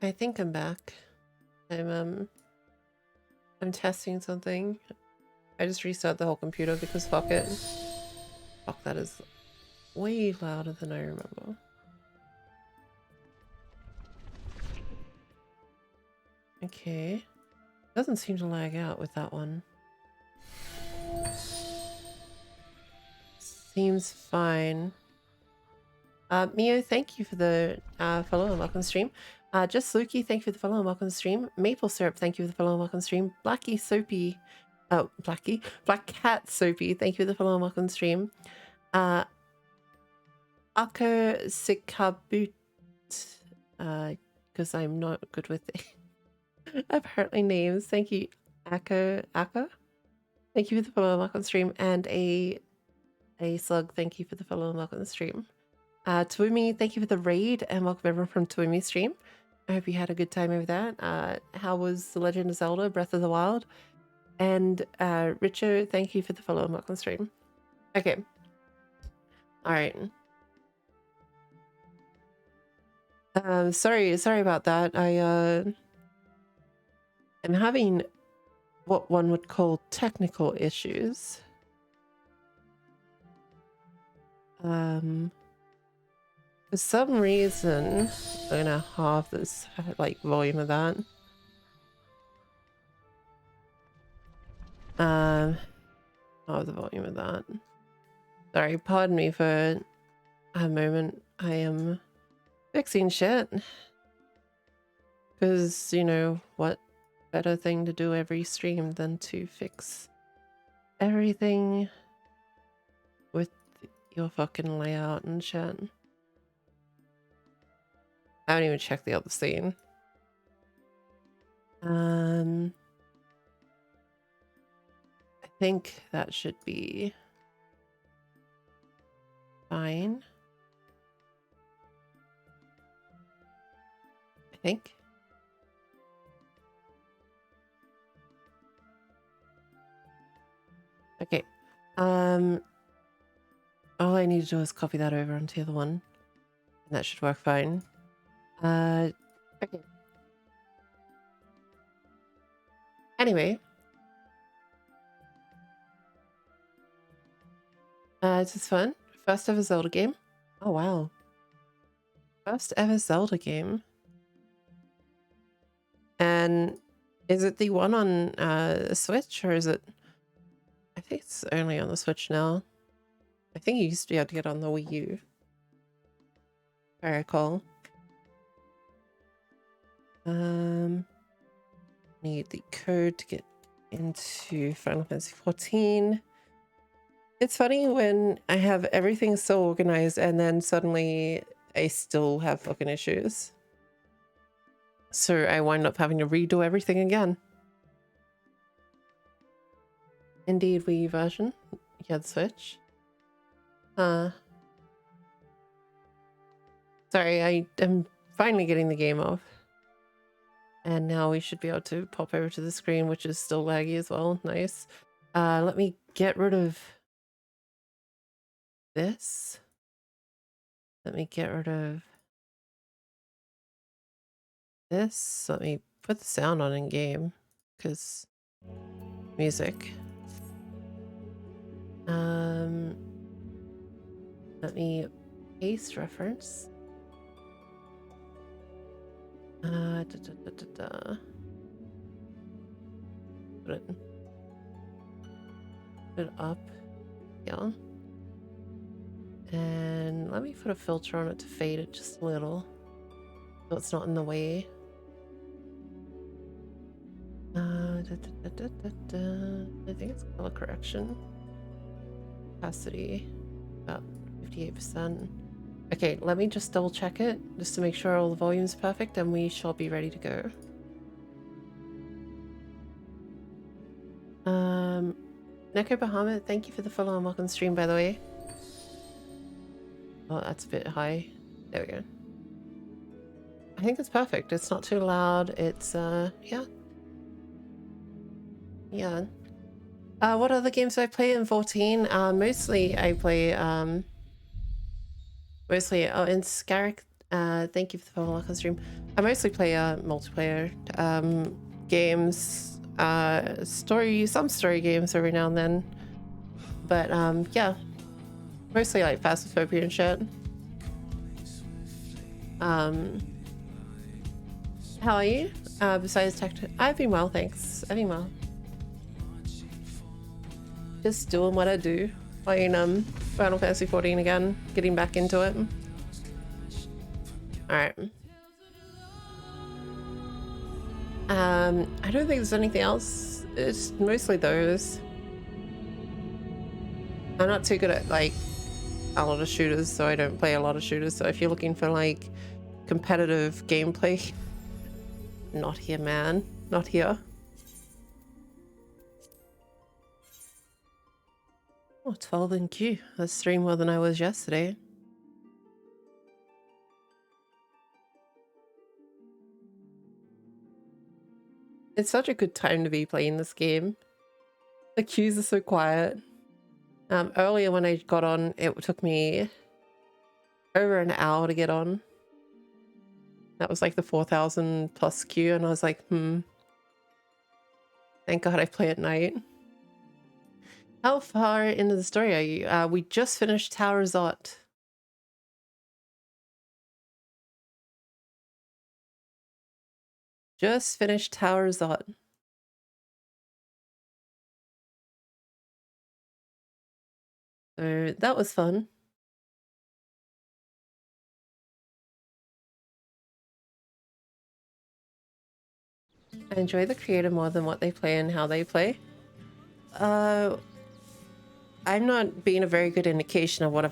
I think I'm back. I'm testing something. I just restarted the whole computer because fuck it. Fuck, that is way louder than I remember. Okay. Doesn't seem to lag out with that one. Seems fine. Mio, thank you for the follow and welcome stream. Just Lukey, thank you for the follow and welcome stream. Maple Syrup, thank you for the follow and welcome stream. Blackie Soapy, oh, Blackie, Black Cat Soapy, thank you for the follow and welcome stream. Ako Sikabut, because I'm not good with apparently names. Thank you, Ako. Thank you for the follow and welcome stream, and a slug. Thank you for the follow and welcome stream. Twumi, thank you for the raid, and welcome everyone from Twumi stream. I hope you had a good time over that. How was The Legend of Zelda: Breath of the Wild? And Richard, thank you for the follow and welcome stream. Okay. All right. Sorry about that. I'm having what one would call technical issues. For some reason, I'm gonna halve this like volume of that. Halve the volume of that. Sorry, pardon me for a moment. I am fixing shit. Because, you know, what better thing to do every stream than to fix everything with your fucking layout and shit. I haven't even checked the other scene. I think that should be fine. I think. Okay. All I need to do is copy that over onto the other one. And that should work fine. Okay. Anyway. This is fun. First ever Zelda game. Oh, wow. First ever Zelda game. And is it the one on Switch, or is it... I think it's only on the Switch now. I think you used to be able to get on the Wii U, if I recall. Need the code to get into Final Fantasy 14. It's funny when I have everything so organized and then suddenly I still have fucking issues. So I wind up having to redo everything again. Indeed, Wii U version. Yeah, the Switch. Sorry, I am finally getting the game off. And now we should be able to pop over to the screen, which is still laggy as well. Nice. Let me get rid of this. Let me get rid of this. Let me put the sound on in game, because music. Let me paste reference. Put it up. Yeah. And let me put a filter on it to fade it just a little, so it's not in the way. I think it's color correction. Opacity, about 58%. Okay, let me just double check it, just to make sure all the volume's perfect, and we shall be ready to go. Neko Bahamut, thank you for the follow and welcome stream, by the way. Oh, that's a bit high. There we go. I think it's perfect. It's not too loud. It's, yeah. Yeah. What other games do I play in 14? Mostly I play, in Scarrick, Thank you for the follow on stream. I mostly play multiplayer games, some story games every now and then. But yeah, mostly like Phasmophobia and shit. How are you? Besides tech, I've been well, thanks. I've been well. Just doing what I do, playing Final Fantasy 14 again, getting back into it. All right. I don't think there's anything else. It's mostly those. I'm not too good at like a lot of shooters, so I don't play a lot of shooters. So if you're looking for like competitive gameplay, not here, man. Not here. Oh, 12 in queue. That's 3 more than I was yesterday. It's such a good time to be playing this game. The queues are so quiet. Earlier when I got on, it took me over an hour to get on. That was like the 4,000 plus queue, and I was like, thank God I play at night. How far into the story are you? We just finished Tower Zot. Just finished Tower Zot. So that was fun. I enjoy the creator more than what they play and how they play. I'm not being a very good indication of what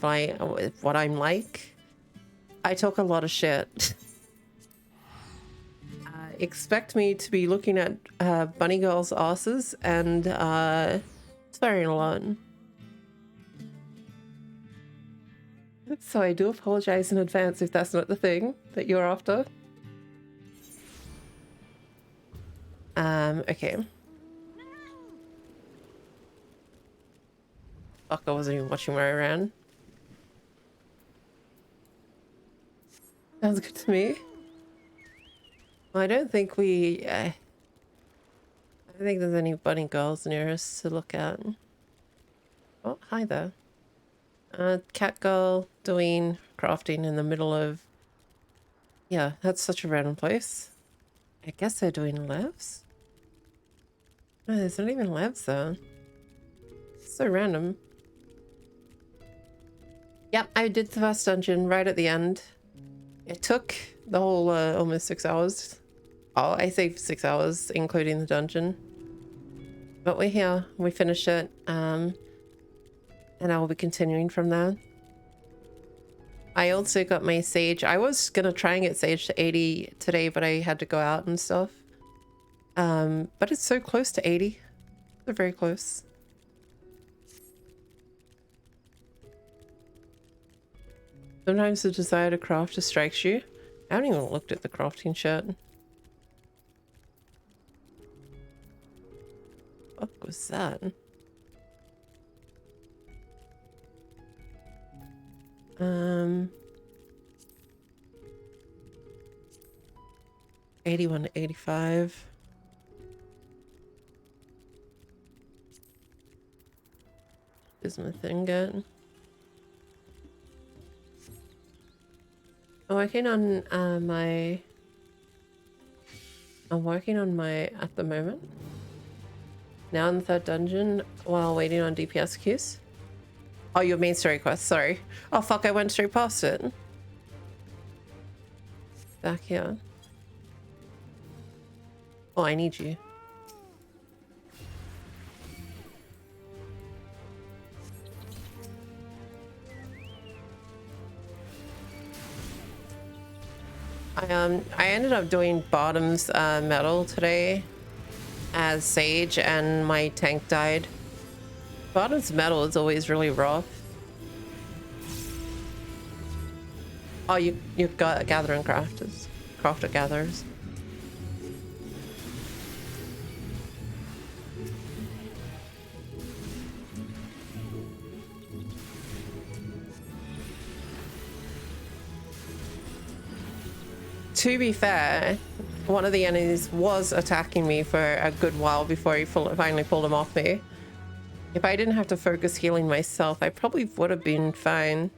I'm like. I talk a lot of shit. Expect me to be looking at bunny girls' asses and swearing a lot. So I do apologize in advance if that's not the thing that you're after. Okay. Fuck, I wasn't even watching where I ran. Sounds good to me. Well, I don't think I don't think there's any bunny girls near us to look at. Oh, hi there. Cat girl doing crafting in the middle of... Yeah, that's such a random place. I guess they're doing labs? No, there's not even labs though. So random. Yep, I did the first dungeon right at the end. It took the whole almost 6 hours. Oh, I say 6 hours, including the dungeon. But we're here. We finished it. And I will be continuing from there. I also got my Sage. I was gonna try and get Sage to 80 today, but I had to go out and stuff. But it's so close to 80. They're very close. Sometimes the desire to craft just strikes you. I haven't even looked at the crafting shit. What was that? 81 to 85. Is my thing good? I'm working on I'm working on my at the moment. Now in the 3rd dungeon while waiting on DPS queues. Oh, your main story quest, sorry. Oh fuck, I went straight past it. Back here. Oh, I need you. I ended up doing bottoms metal today as Sage, and my tank died. Bottoms metal is always really rough. Oh, you've got gathering crafters, crafter gatherers. To be fair, one of the enemies was attacking me for a good while before he finally pulled him off me. If I didn't have to focus healing myself, I probably would have been fine.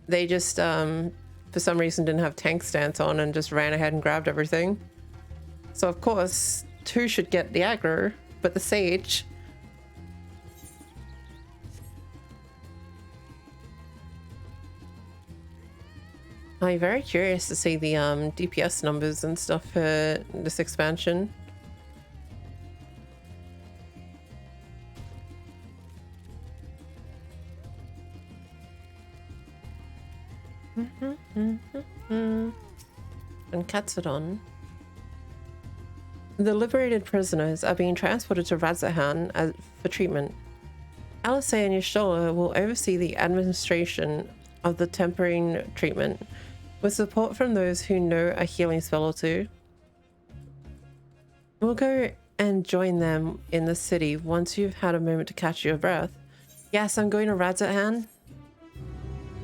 They just, for some reason, didn't have tank stance on and just ran ahead and grabbed everything. So, of course, 2 should get the aggro, but the Sage... I'm very curious to see the DPS numbers and stuff for this expansion. And Katsudon. The liberated prisoners are being transported to Razahan for treatment. Alisei and Yashola will oversee the administration of the tempering treatment, with support from those who know a healing spell or two. We'll go and join them in the city once you've had a moment to catch your breath. Yes, I'm going to Razahan.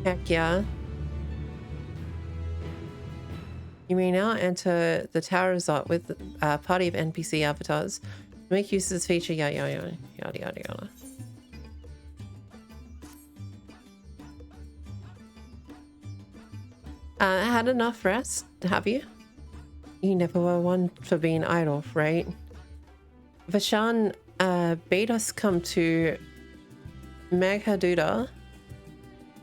Heck yeah. You may now enter the Tower Resort with a party of NPC avatars. Make use of this feature, yada yada yada yada yada. Had enough rest, have you? You never were one for being idle, right? Vashan bade us come to Meghaduda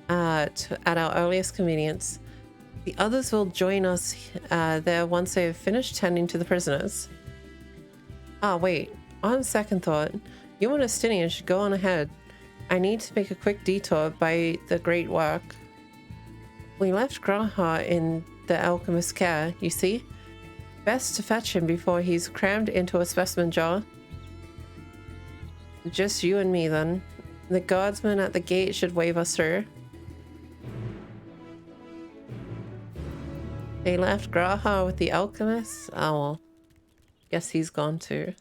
at our earliest convenience. The others will join us there once they have finished tending to the prisoners. Ah, wait. On second thought, you and Estinian should go on ahead. I need to make a quick detour by the great work. We left Graha in the alchemist's care, you see? Best to fetch him before he's crammed into a specimen jar. Just you and me, then. The guardsman at the gate should wave us through. They left Graha with the alchemist? Oh well. Guess he's gone too.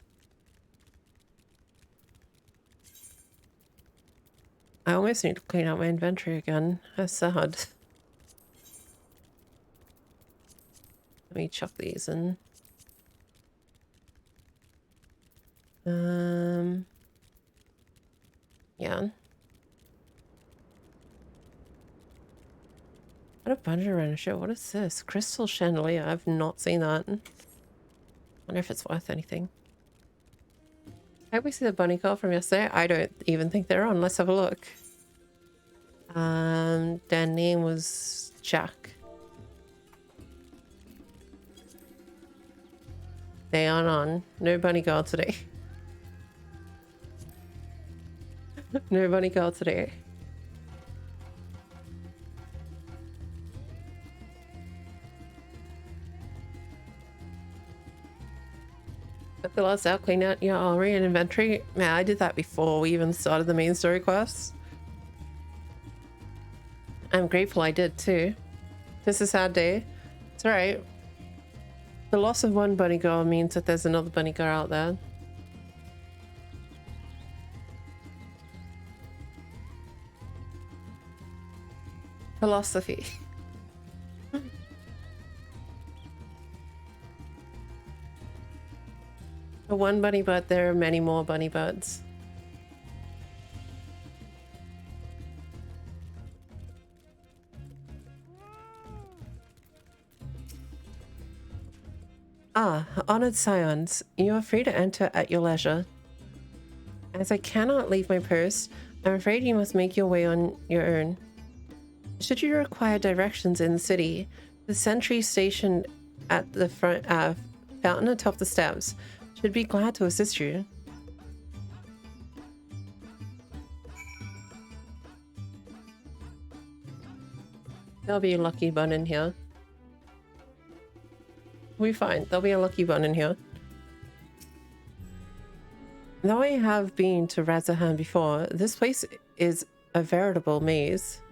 I almost need to clean out my inventory again. That's sad. Let me chuck these in. Yeah. What a bunch around a show. What is this? Crystal chandelier. I've not seen that. Wonder if it's worth anything. Hope we see the bunny girl from yesterday. I don't even think they're on. Let's have a look. Their name was Jack. They aren't on. No bunny girl today. No bunny girl today. Fill us out, clean out your armory and inventory. Man, I did that before we even started the main story quest. I'm grateful I did too. This is a sad day. It's alright. The loss of one bunny girl means that there's another bunny girl out there. Philosophy. For one bunny bud, there are many more bunny buds. Ah, honored scions, you are free to enter at your leisure. As I cannot leave my post, I'm afraid you must make your way on your own. Should you require directions in the city, the sentry stationed at the front fountain atop the steps should be glad to assist you. There'll be a lucky bun in here. We'll be fine. There'll be a lucky bun in here. Though I have been to Razahan before, this place is a veritable maze.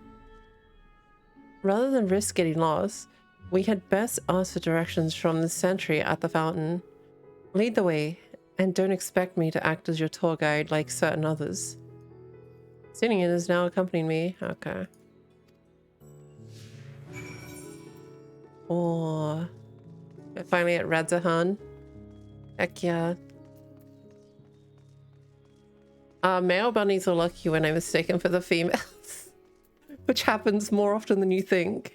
Rather than risk getting lost, we had best ask for directions from the sentry at the fountain. Lead the way, and don't expect me to act as your tour guide like certain others. Stinian is now accompanying me. Okay. Oh, we're finally at Radzahan. Heck yeah. Male bunnies are lucky when I'm mistaken for the females, which happens more often than you think.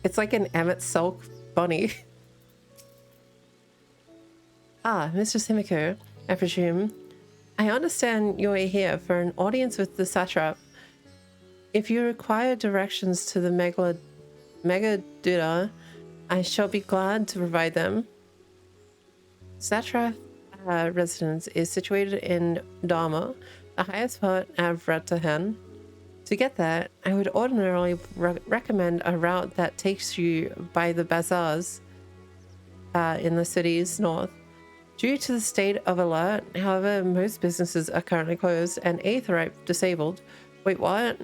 It's like an Emmett Sulk bunny. Ah, Mr. Simiko, I presume. I understand you're here for an audience with the satrap. If you require directions to the Megaduda, I shall be glad to provide them. Satrap residence is situated in Dharma, the highest part of Ratahan. To get there, I would ordinarily recommend a route that takes you by the bazaars in the city's north. Due to the state of alert, however, most businesses are currently closed and Aetherite disabled. Wait, what?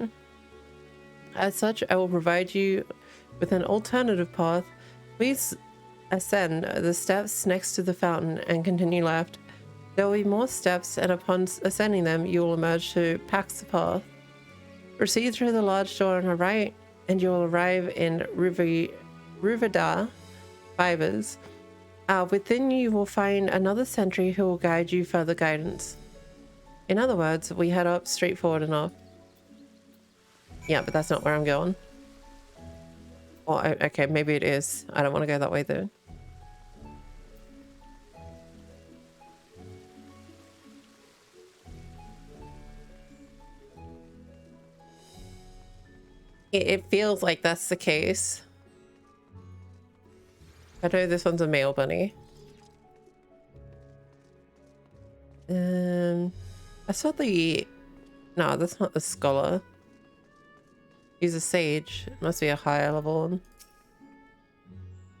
As such, I will provide you with an alternative path. Please ascend the steps next to the fountain and continue left. There will be more steps, and upon ascending them, you will emerge to Pax Path. Proceed through the large door on the right, and you will arrive in Riverdar Fibers. Within you will find another sentry who will guide you further guidance. In other words, we head up straightforward enough. Yeah, but that's not where I'm going. Or, okay, maybe it is. I don't want to go that way though. It feels like that's the case. I know this one's a male bunny. I saw the... No, that's not the scholar. He's a sage. It must be a higher level one.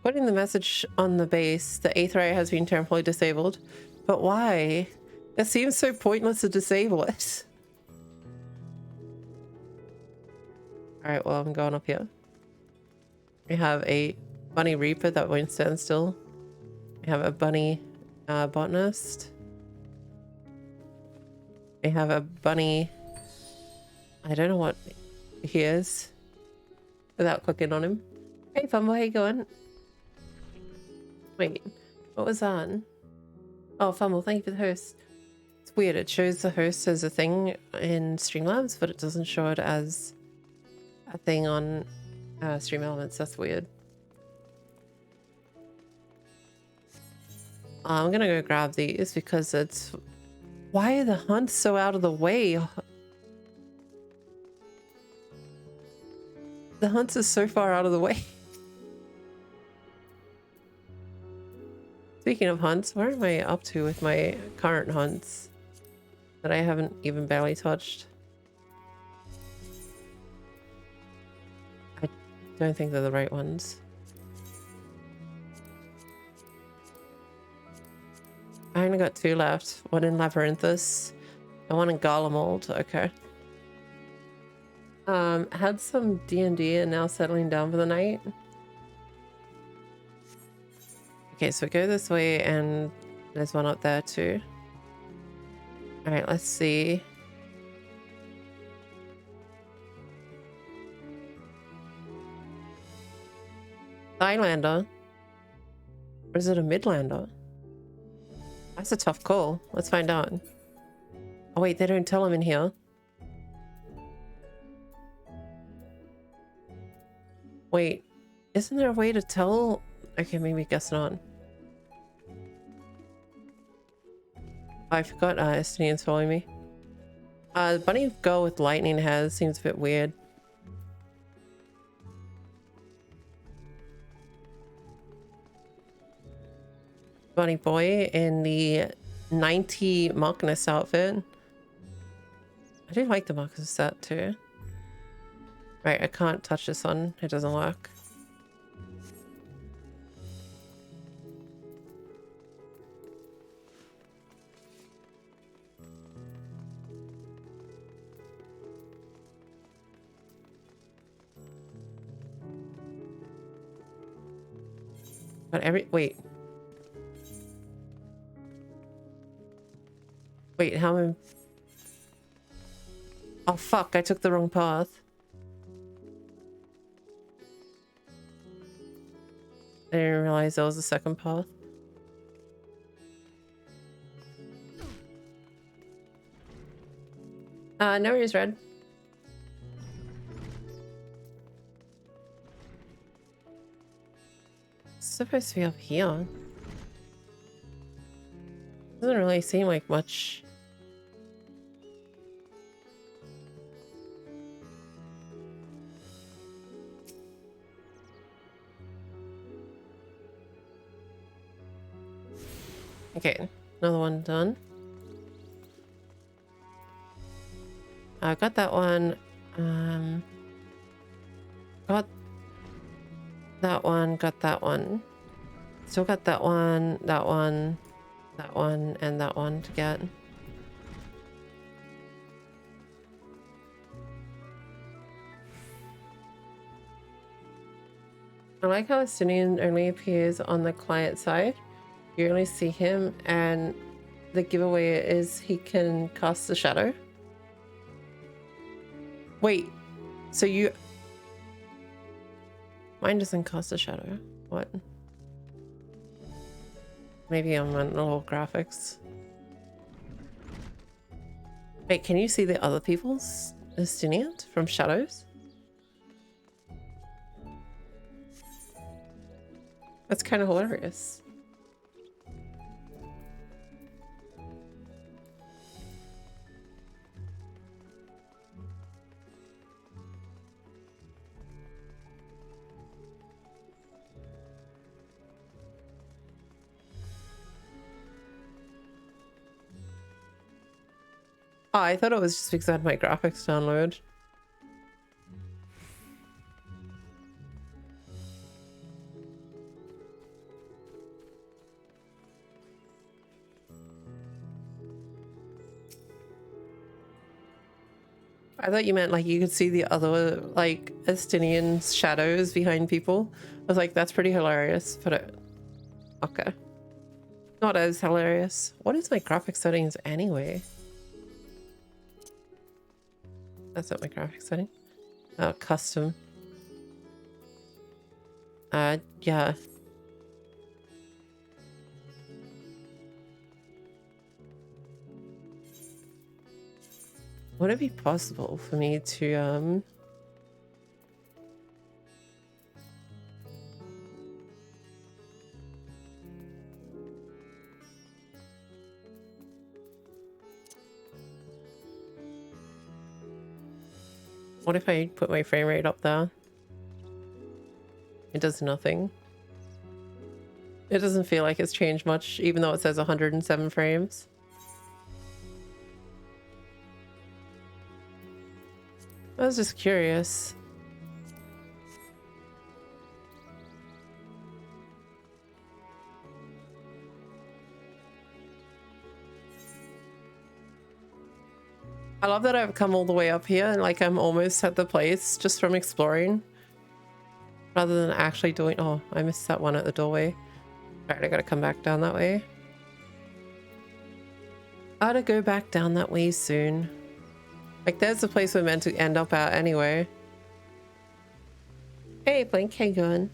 Putting the message on the base, the Aetherite has been temporarily disabled. But why? It seems so pointless to disable it. Alright, well, I'm going up here. We have a bunny reaper that won't stand still. We have a bunny botanist. We have a bunny... I don't know what he is without clicking on him. Hey, Fumble, how you going? Wait, what was on? Oh, Fumble, thank you for the host. It's weird, it shows the host as a thing in Streamlabs, but it doesn't show it as a thing on Stream Elements. That's weird. I'm gonna go grab these because it's... Why are the hunts so out of the way? The hunts are so far out of the way. Speaking of hunts, where am I up to with my current hunts that I haven't even barely touched? I don't think they're the right ones. I only got 2 left. One in Labyrinthus and one in Garlemald. Okay. Had some D&D and now settling down for the night. Okay, so go this way and there's one up there too. Alright, let's see. Highlander? Or is it a Midlander? That's a tough call. Let's find out. Oh wait, they don't tell him in here. Wait, isn't there a way to tell? Okay, maybe guess not. I forgot Estinian's following me. The bunny girl with lightning hair seems a bit weird. Bunny boy in the 90 Markness outfit. I do like the Markness set too. Right, I can't touch this one. It doesn't work. But wait. Wait, how am I... Oh fuck, I took the wrong path. I didn't realize there was a second path. No worries, Red. It's supposed to be up here. Doesn't really seem like much. Okay, another one done. I got that one. Got that one, got that one. Still got that one, that one, that one, and that one to get. I like how Estinian only appears on the client side. You only see him, and the giveaway is he can cast the shadow. Wait, so you... Mine doesn't cast a shadow. What? Maybe I'm on little graphics. Wait, can you see the other people's Estinian from shadows? That's kind of hilarious. Oh, I thought it was just because I had my graphics download. I thought you meant like you could see the other like Estinian shadows behind people. I was like, that's pretty hilarious, but okay. Not as hilarious. What is my graphic settings anyway? That's not my graphic setting. Custom. Yeah. Would it be possible for me to what if I put my frame rate up there? It does nothing. It doesn't feel like it's changed much, even though it says 107 frames. I was just curious. I love that I've come all the way up here and like I'm almost at the place just from exploring. Rather than actually doing... Oh, I missed that one at the doorway. Alright, I gotta come back down that way. I gotta go back down that way soon. Like, there's the place we're meant to end up at anyway. Hey, Blink, how you going?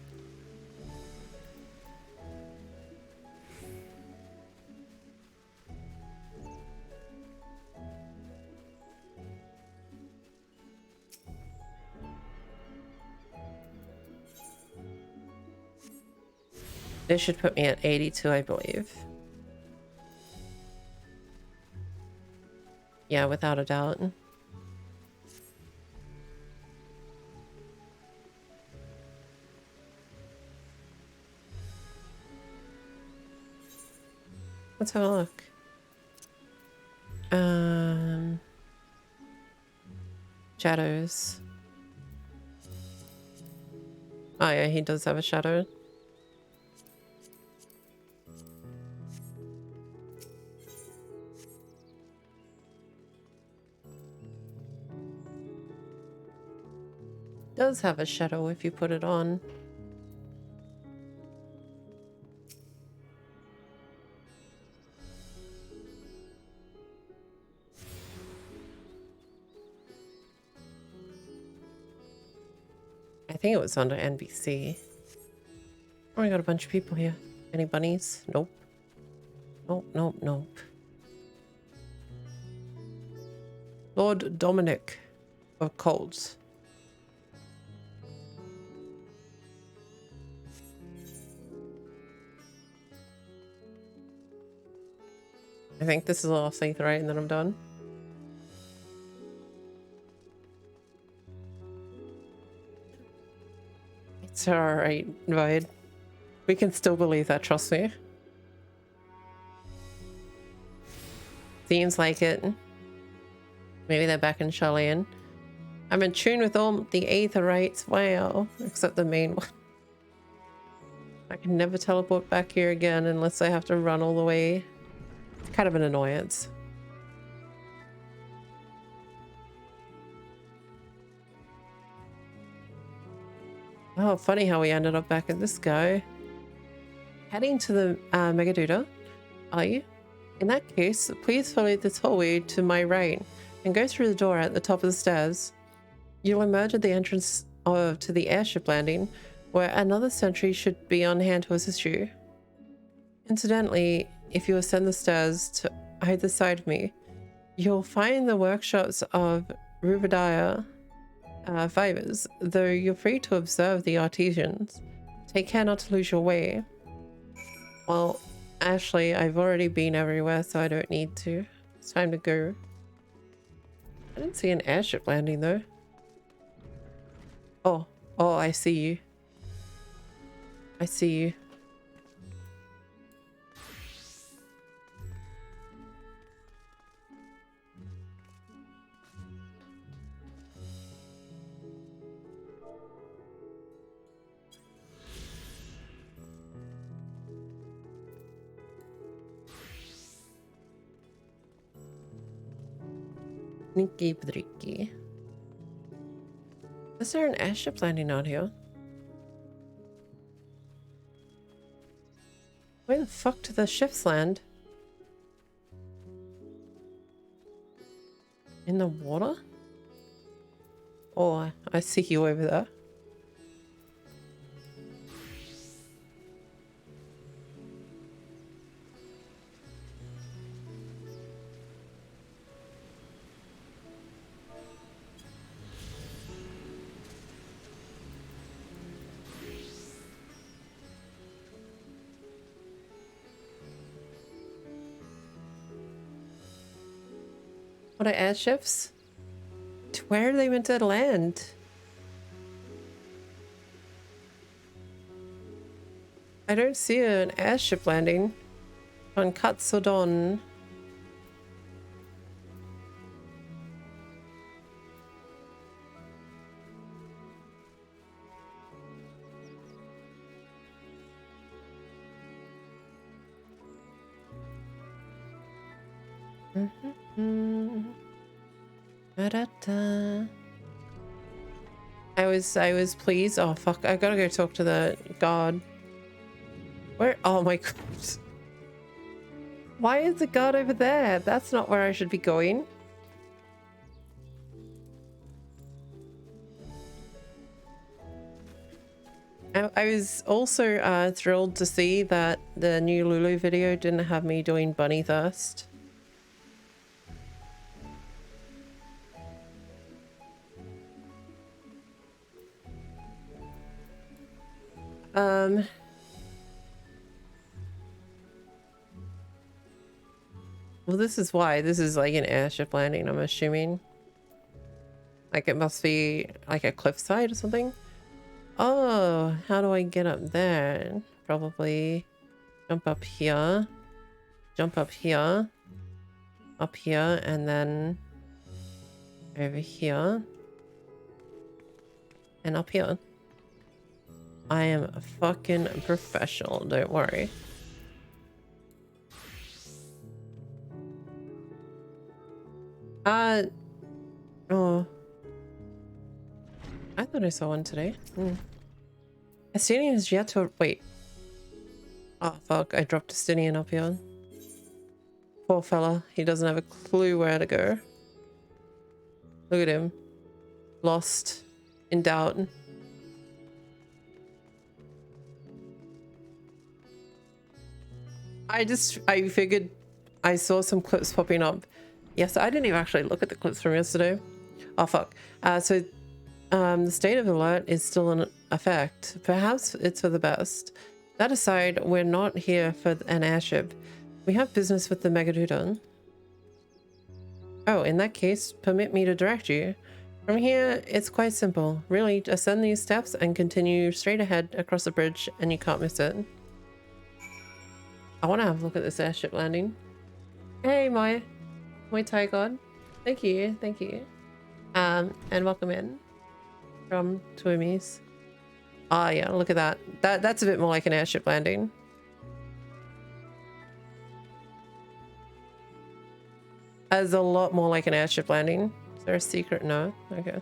This should put me at 82, I believe. Yeah, without a doubt. Let's have a look. Shadows. Oh yeah, he does have a shadow. Does have a shadow if you put it on. think it was under NBC. Oh, I got a bunch of people here. Any bunnies? Nope. Nope, nope, nope. Lord Dominic of Colts. I think this is the last thing, right? And then I'm done. It's alright, Vide. We can still believe that, trust me. Seems like it. Maybe they're back in Charlene. I'm in tune with all the aetherites. Wow. Except the main one. I can never teleport back here again unless I have to run all the way. It's kind of an annoyance. Oh, funny how we ended up back at this guy. Heading to the Megaduda, are you? In that case, please follow this hallway to my right and go through the door at the top of the stairs. You'll emerge at the entrance to the airship landing, where another sentry should be on hand to assist you. Incidentally, if you ascend the stairs to either side of me, you'll find the workshops of Rubadiah fibers, though you're free to observe the artisans. Take care not to lose your way. Well, actually, I've already been everywhere, so I don't need to. It's time to go. I didn't see an airship landing, though. Oh, oh, I see you. I see you. Sneaky Bricky. Is there an airship landing out here? Where the fuck do the ships land? In the water? Oh, I see you over there. What are airships? Where are they meant to land? I don't see an airship landing on Katsudon. Da-da-da. I was pleased. Oh fuck, I gotta go talk to the guard. Where? Oh my god. Why is the guard over there? That's not where I should be going. I was also thrilled to see that the new Lulu video didn't have me doing bunny thirst. Well, this is why. This is like an airship landing, I'm assuming. Like it must be like a cliffside or something. Oh, how do I get up there? Probably jump up here, up here, and then over here, and up here. I am a fucking professional, don't worry. Oh. I thought I saw one today. Estinian is yet to... Wait. Oh, fuck. I dropped Estinian up here. Poor fella. He doesn't have a clue where to go. Look at him. Lost. In doubt. I figured I saw some clips popping up. Yes, I didn't even actually look at the clips from yesterday. Oh, fuck. The state of alert is still in effect. Perhaps it's for the best. That aside, we're not here for an airship. We have business with the Megadoodon. Oh, in that case, permit me to direct you. From here, it's quite simple. Really, ascend these steps and continue straight ahead across the bridge and you can't miss it. I want to have a look at this airship landing. Hey, my Thai God. Thank you, thank you. And welcome in from Tuimis. Ah, yeah, look at that. That's a bit more like an airship landing. That's a lot more like an airship landing. Is there a secret? No? Okay.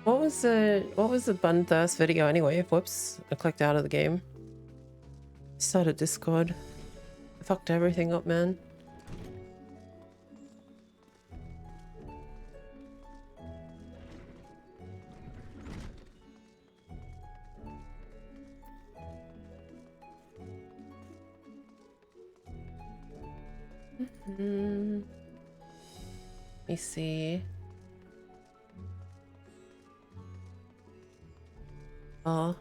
What was the Bun Thirst video anyway? Whoops, I clicked out of the game. Started Discord. I fucked everything up, man. Let me see. Oh.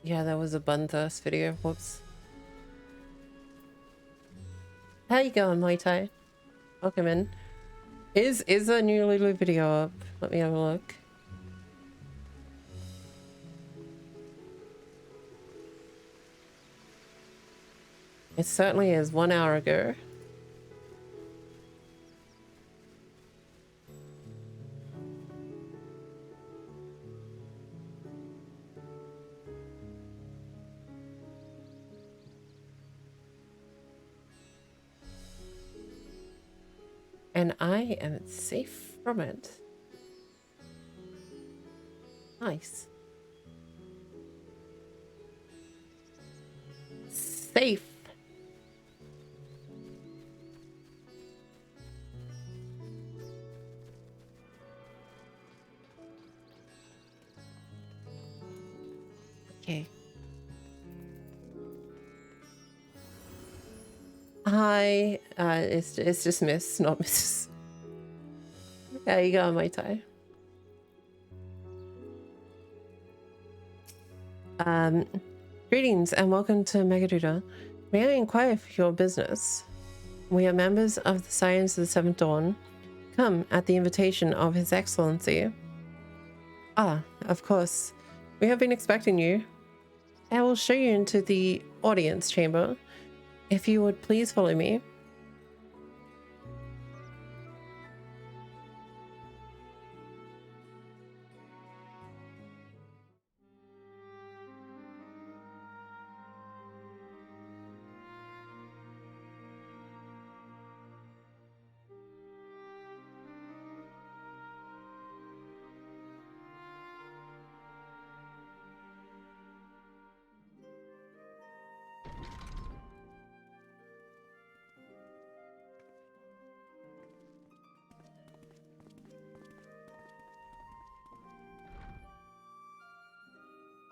Yeah, that was a Bun Thirst video. Whoops. How you going, Muay Thai? Welcome in. Is a new Lulu video up? Let me have a look. It certainly is 1 hour ago. And I am safe from it. Nice. Safe. Okay. Hi. It's just Miss, not Mrs. There you go, my tie. Greetings and welcome to Megaduda. May I inquire for your business? We are members of the Science of the Seventh Dawn. Come at the invitation of His Excellency. Ah, of course. We have been expecting you. I will show you into the audience chamber. If you would please follow me.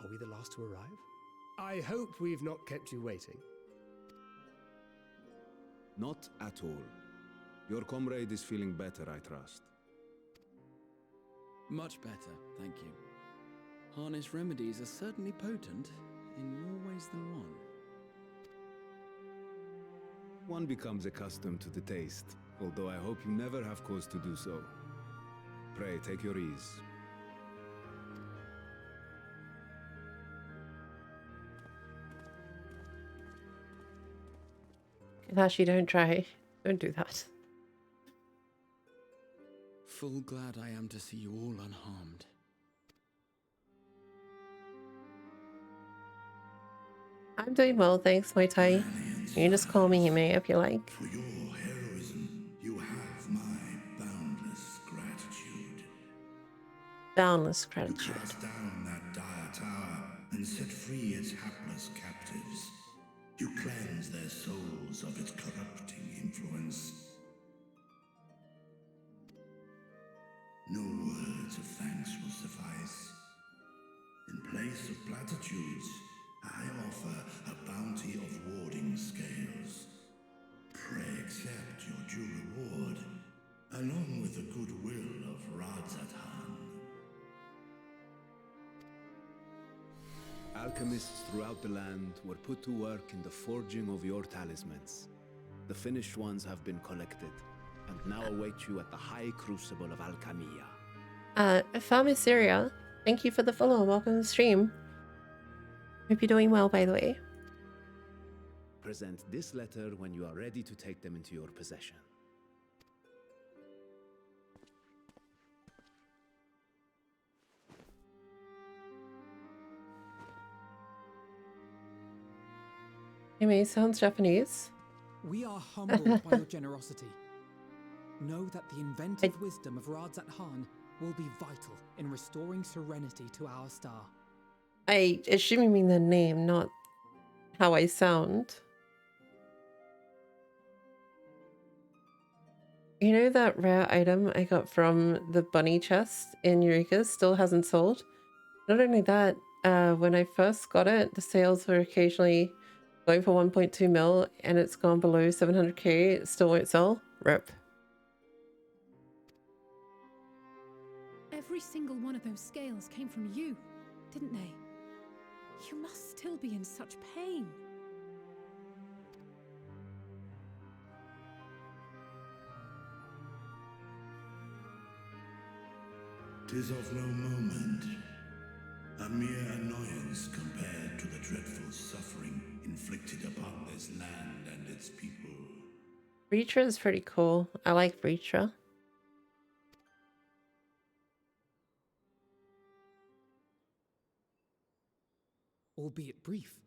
Are we the last to arrive? I hope we've not kept you waiting. Not at all. Your comrade is feeling better, I trust. Much better, thank you. Harness remedies are certainly potent, in more ways than one. One becomes accustomed to the taste, although I hope you never have cause to do so. Pray, take your ease. Kakashi, don't try. Don't do that. Full glad I am to see you all unharmed. I'm doing well, thanks, my Thai. You can just call me Hime if you like. For your heroism, you have my boundless gratitude. Boundless gratitude. You cast down that dire tower and set free its hapless captives. You cleanse their souls of its corrupting influence. No words of thanks will suffice. In place of platitudes, I offer a bounty of warding scales. Pray accept your due reward, along with the goodwill of Radzatan. Alchemists throughout the land were put to work in the forging of your talismans. The finished ones have been collected, and now await you at the High Crucible of Alchemia. Farmaceria, thank you for the follow. Welcome to the stream. Hope you're doing well, by the way. Present this letter when you are ready to take them into your possession. Anyway, sounds Japanese. We are humbled by your generosity. Know that the inventive wisdom of Radzat Han will be vital in restoring serenity to our star. I assume you mean the name, not how I sound. You know that rare item I got from the bunny chest in Eureka's still hasn't sold? Not only that, when I first got it, the sales were occasionally going for 1.2 mil and it's gone below 700k. It still won't sell. Rip. Every single one of those scales came from you, didn't they? You must still be in such pain. "'Tis of no moment, a mere annoyance compared to the dreadful suffering inflicted upon this land and its people." Breacher is pretty cool. I like Breacher. Albeit brief,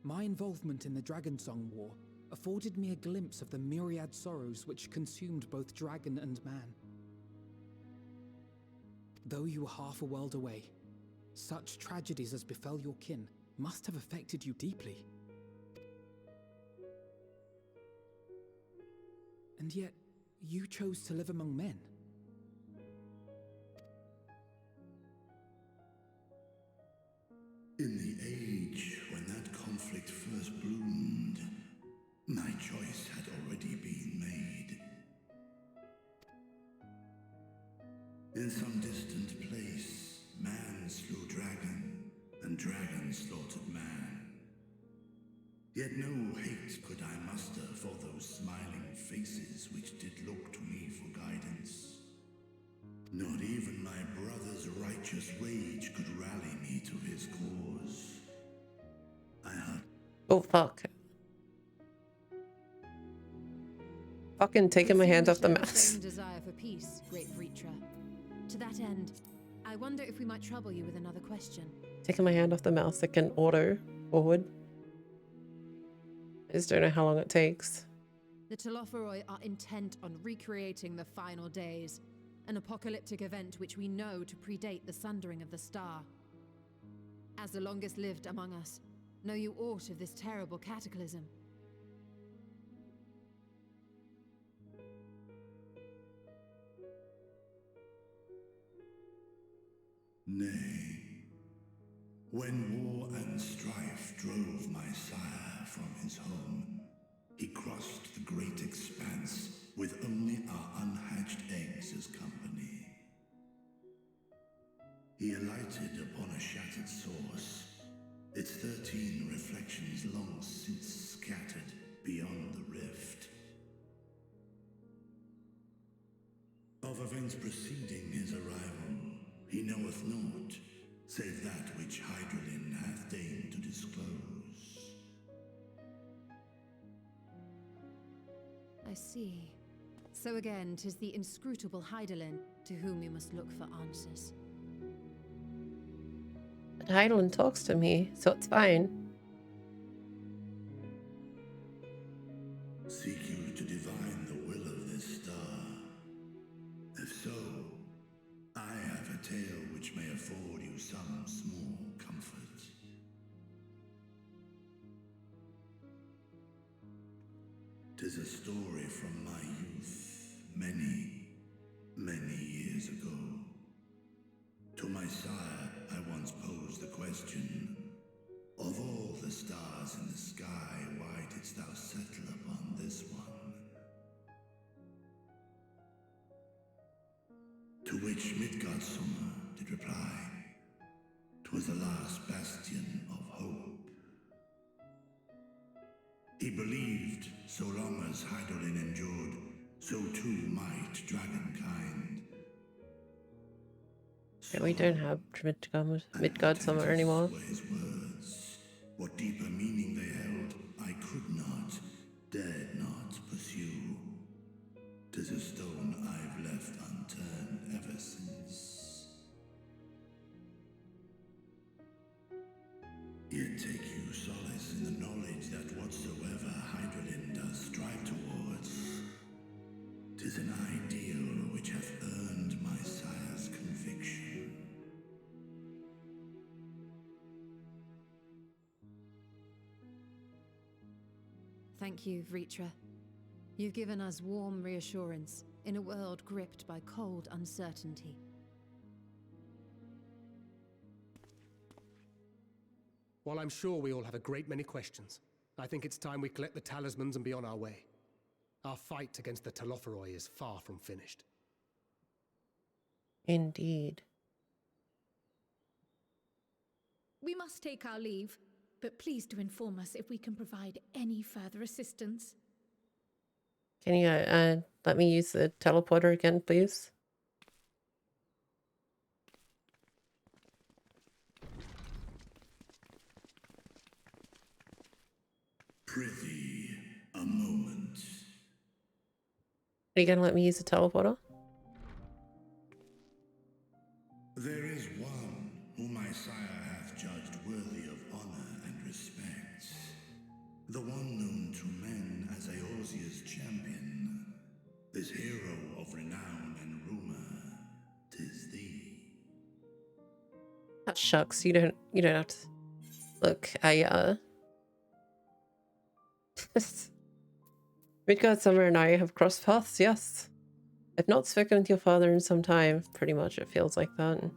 my involvement in the Dragonsong War afforded me a glimpse of the myriad sorrows which consumed both dragon and man. Though you were half a world away, such tragedies as befell your kin must have affected you deeply. And yet, you chose to live among men. In the age when that conflict first bloomed, my choice had already been made. In some distant place, man slew dragon, and dragon slaughtered man. Yet no hate could I muster for those smiling faces which did look to me for guidance. Not even my brother's righteous rage could rally me to his cause. I had... Oh, fuck. Fucking taking my hand off the mouse. Same desire for peace, great Vritra. To that end, I wonder if we might trouble you with another question. Taking my hand off the mouse, I can auto forward. I just don't know how long it takes. The Telophoroi are intent on recreating the final days, an apocalyptic event which we know to predate the sundering of the star. As the longest lived among us, know you aught of this terrible cataclysm? Nay. When war and strife drove my sire from his home, he crossed the great expanse with only our unhatched eggs as company. He alighted upon a shattered source, its 13 reflections long since scattered beyond the rift. Of events preceding his arrival, he knoweth naught, save that which Hydralin hath deigned to disclose. I see. So again, 'tis the inscrutable Hydaelyn to whom we must look for answers. But Heidelin talks to me, so it's fine. Seek you to divine the will of this star? If so, I have a tale which may afford you some small comfort. Tis a story from my youth, many, many years ago. my sire, I once posed the question, of all the stars in the sky, why didst thou settle upon this one? To which Midgardsummer did reply, 'twas the last bastion of hope. He believed so long as Hydaelyn endured, so too might dragonkind. Yeah, we don't have Midgard Summer anymore. Were his words. What deeper meaning they held, I could not, dared not pursue. 'Tis a stone I've left unturned ever since. Yet take you solace in the knowledge that whatsoever Hydaelyn does strive towards, 'tis an ideal which hath earned my sire's conviction. Thank you, Vritra. You've given us warm reassurance in a world gripped by cold uncertainty. While I'm sure we all have a great many questions, I think it's time we collect the talismans and be on our way. Our fight against the Telophoroi is far from finished. Indeed. We must take our leave, but please do inform us if we can provide any further assistance. Can you let me use the teleporter again, please? Prithee, a moment. Are you gonna let me use the teleporter? There is one whom my sire hath judged worthy of honor and respect. The one known to men as Eorzea's champion. This hero of renown and rumor. 'Tis thee. Oh, shucks, you don't have to look. Midgard Summer and I have crossed paths, yes. I've not spoken with your father in some time. Pretty much, it feels like that.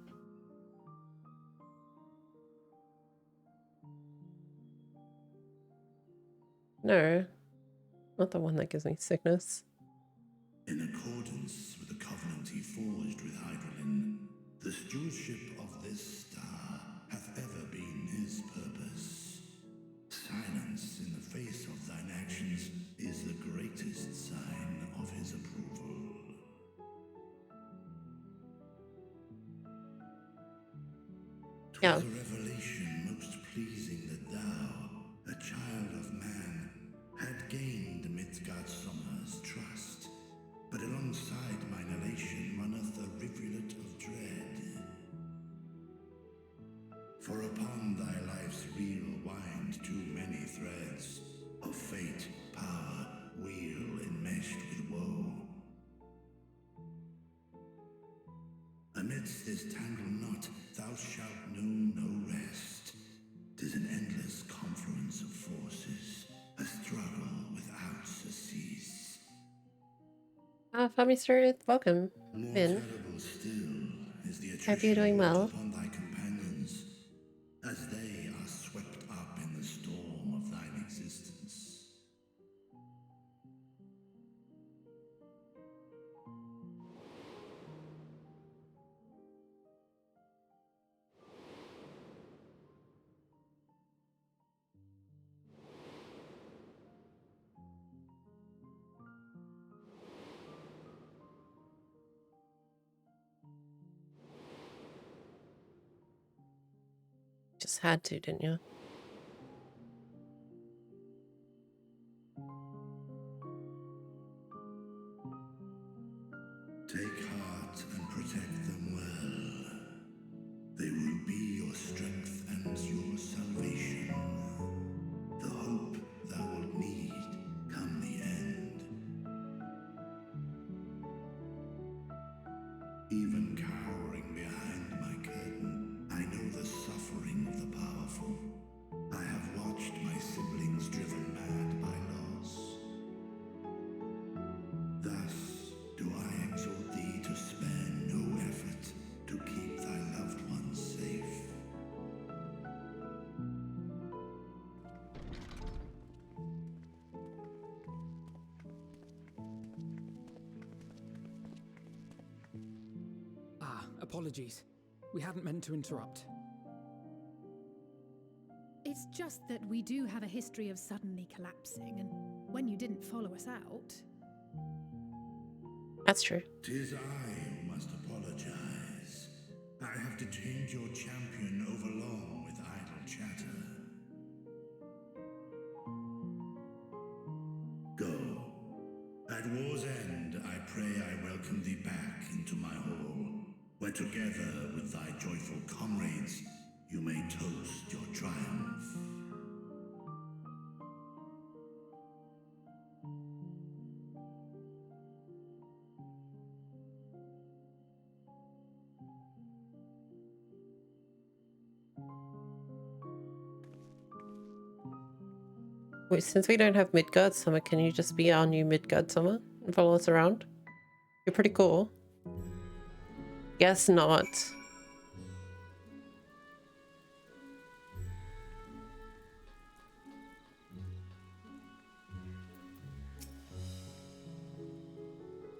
No, not the one that gives me sickness. In accordance with the covenant he forged with Hydaelyn, the stewardship of this star hath ever been his purpose. Silence in the face of thine actions is the greatest sign of his approval. 'Twas Yeah. a revelation most pleasing that thou, a child of man, had gained Midgardsummer's trust. But alongside mine elation runneth a rivulet of dread. For upon thy life's wheel wind too many threads of fate, power, wheel enmeshed with woe. Amidst this tangled knot thou shalt know no rest. 'Tis an endless confluence of forces, a struggle without surcease. Family Spirit, welcome. More In. terrible still is the Hope you're doing attrition well. wrought upon thy companions, as they are swept up in the storm of thine existence. Just had to, didn't you? Take heart and protect them well. They will be your strength and your salvation. The hope thou wilt need come the end. Even cowering behind my curtain, I know the suffering of the powerful. Apologies. We hadn't meant to interrupt. It's just that we do have a history of suddenly collapsing, and when you didn't follow us out... That's true. 'Tis I who must apologize. I have detained your champion overlong with idle chatter. Go. At war's end, I pray I welcome thee back into my hall, where together with thy joyful comrades, you may toast your triumph. Wait, since we don't have Midgard Summer, can you just be our new Midgard Summer and follow us around? You're pretty cool. Guess not.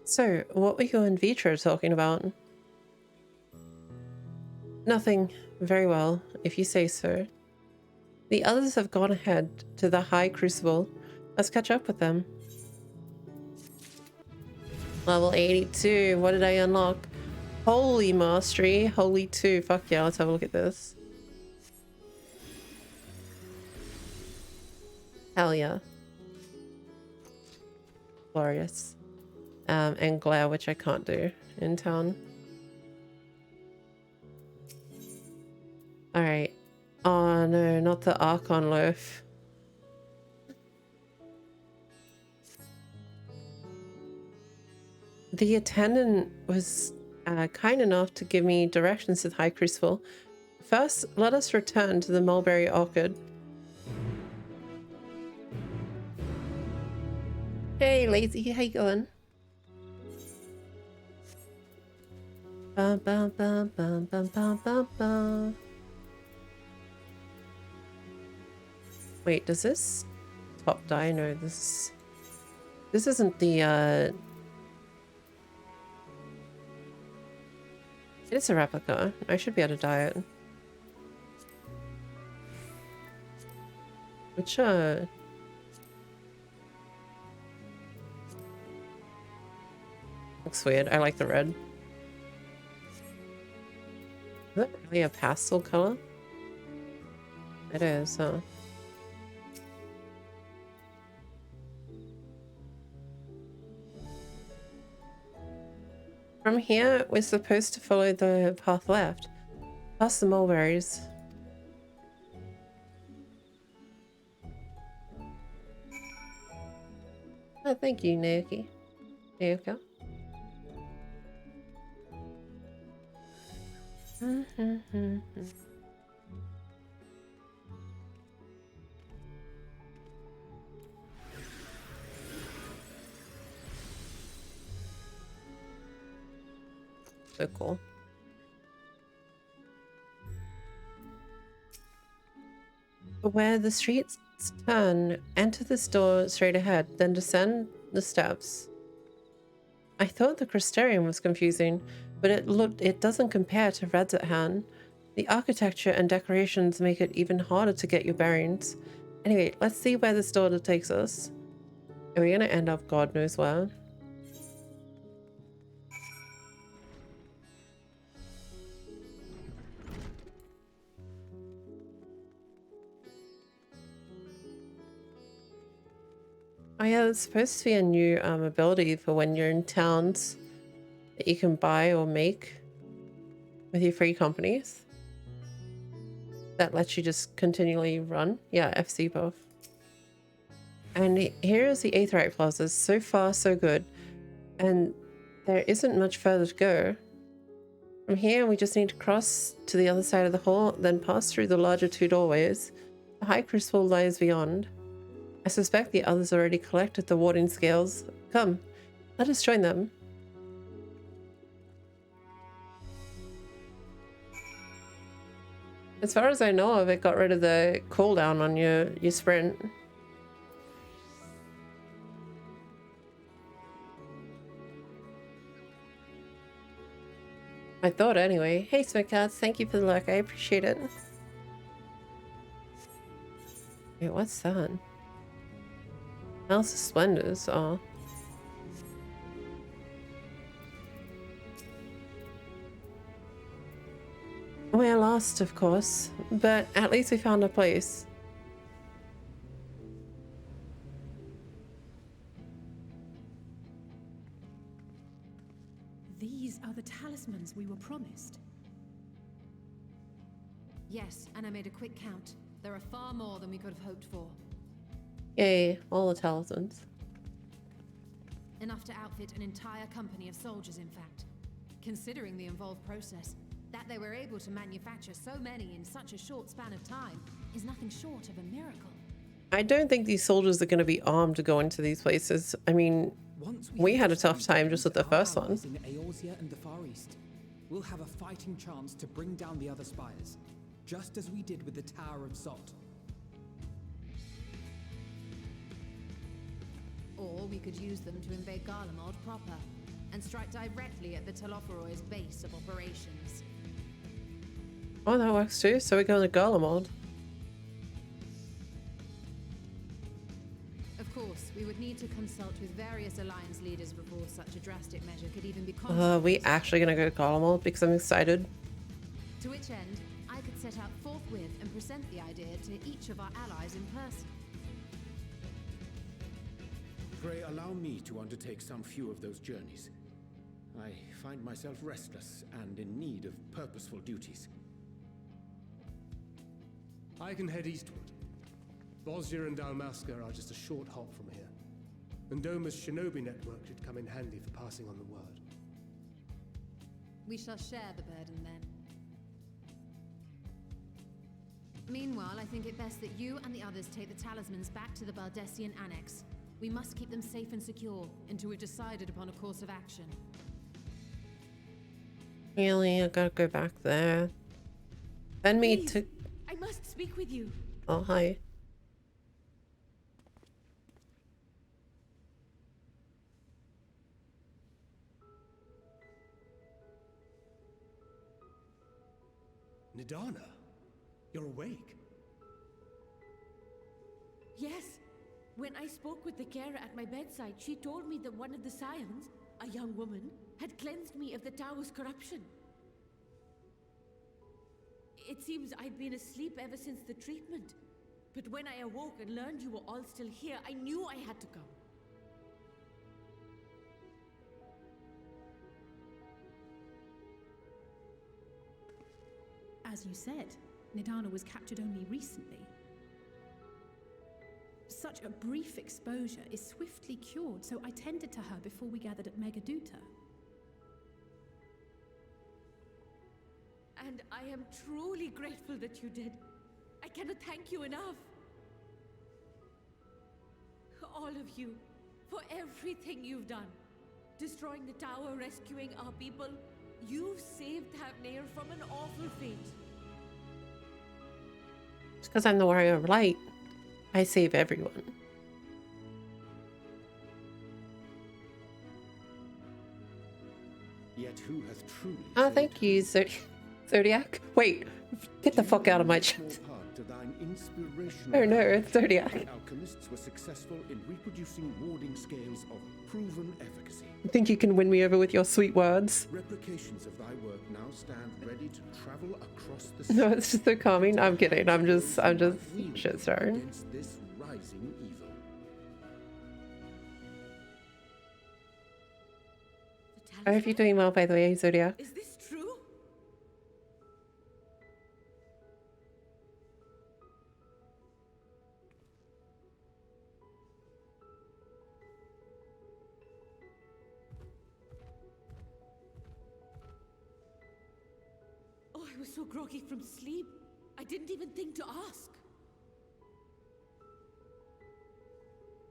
So, what were you and Vitra talking about? Nothing. Very well, if you say so. The others have gone ahead to the High Crucible. Let's catch up with them. Level 82. What did I unlock? Holy Mastery. Holy 2. Fuck yeah, let's have a look at this. Hell yeah. Glorious. And Glare, which I can't do in town. Alright. Oh no, not the Archon Loaf. The attendant was kind enough to give me directions to the High Crucible. First, let us return to the Mulberry Orchard. Hey, Lazy, how you going? Bum, bum, bum, bum, bum, bum, bum, bum. Wait, does this top die? No, this isn't the it is a replica. I should be able to dye it. Which looks weird. I like the red. Is that really a pastel color? It is, huh? From here, we're supposed to follow the path left, past the mulberries. Oh, thank you, Naoki. Naoka. So cool. Where the streets turn, enter this door straight ahead, then descend the steps. I thought the Crystarium was confusing, but it doesn't compare to Red's at hand. The architecture and decorations make it even harder to get your bearings. Anyway, let's see where this door takes us. Are we gonna end up God knows where? Oh yeah, there's supposed to be a new ability for when you're in towns that you can buy or make with your free companies. That lets you just continually run. Yeah, FC buff. And here is the Aetheryte plazas. So far, so good. And there isn't much further to go. From here, we just need to cross to the other side of the hall, then pass through the larger two doorways. The High Crucible lies beyond. I suspect the others already collected the warding scales. Come, let us join them. As far as I know of, it got rid of the cooldown on your sprint. I thought anyway. Hey, Smokecards, thank you for the lurk. I appreciate it. Wait, what's that? House of Splendors. Oh. We're lost, of course, but at least we found a place. These are the talismans we were promised. Yes, and I made a quick count. There are far more than we could have hoped for. Yay, all the talismans. Enough to outfit an entire company of soldiers, in fact. Considering the involved process, that they were able to manufacture so many in such a short span of time is nothing short of a miracle. I don't think these soldiers are going to be armed to go into these places. I mean, we had a tough time just with the first one. In Eorzea and the Far East, we'll have a fighting chance to bring down the other spires, just as we did with the Tower of Zot. Or we could use them to invade Garlemald proper, and strike directly at the Telophoroid's base of operations. Oh, that works too. So we're going to Garlemald. Of course, we would need to consult with various alliance leaders before such a drastic measure could even be contemplated. We actually going to go to Garlemald because I'm excited. To which end, I could set out forthwith and present the idea to each of our allies in person. Pray allow me to undertake some few of those journeys. I find myself restless and in need of purposeful duties. I can head eastward. Bosnia and Dalmasca are just a short hop from here. And Doma's shinobi network should come in handy for passing on the word. We shall share the burden then. Meanwhile, I think it best that you and the others take the talismans back to the Baldessian Annex. We must keep them safe and secure until we've decided upon a course of action. Really? I gotta go back there. Send me Please, to... I must speak with you. Oh, hi. Nidana, you're awake. Yes. When I spoke with the carer at my bedside, she told me that one of the scions, a young woman, had cleansed me of the tower's corruption. It seems I'd been asleep ever since the treatment. But when I awoke and learned you were all still here, I knew I had to come. As you said, Nidana was captured only recently. Such a brief exposure is swiftly cured, so I tended to her before we gathered at Megaduta. And I am truly grateful that you did. I cannot thank you enough. All of you, for everything you've done. Destroying the tower, rescuing our people. You've saved Thavnair from an awful fate. It's because I'm the warrior of light. I save everyone. Yet who has truly Oh, thank you, Zodiac. Wait, get the fuck out of my chat. Oh no, it's Zodiac. Alchemists were successful in reproducing warding scales of proven efficacy. You think you can win me over with your sweet words? Replications of thy work now stand ready to travel across the sea. No, it's just so calming. I'm kidding. I'm just shit starring. Against this rising evil. I hope you're doing well, by the way, Zodiac. Is this true? Oh, I was so groggy from sleep. I didn't even think to ask.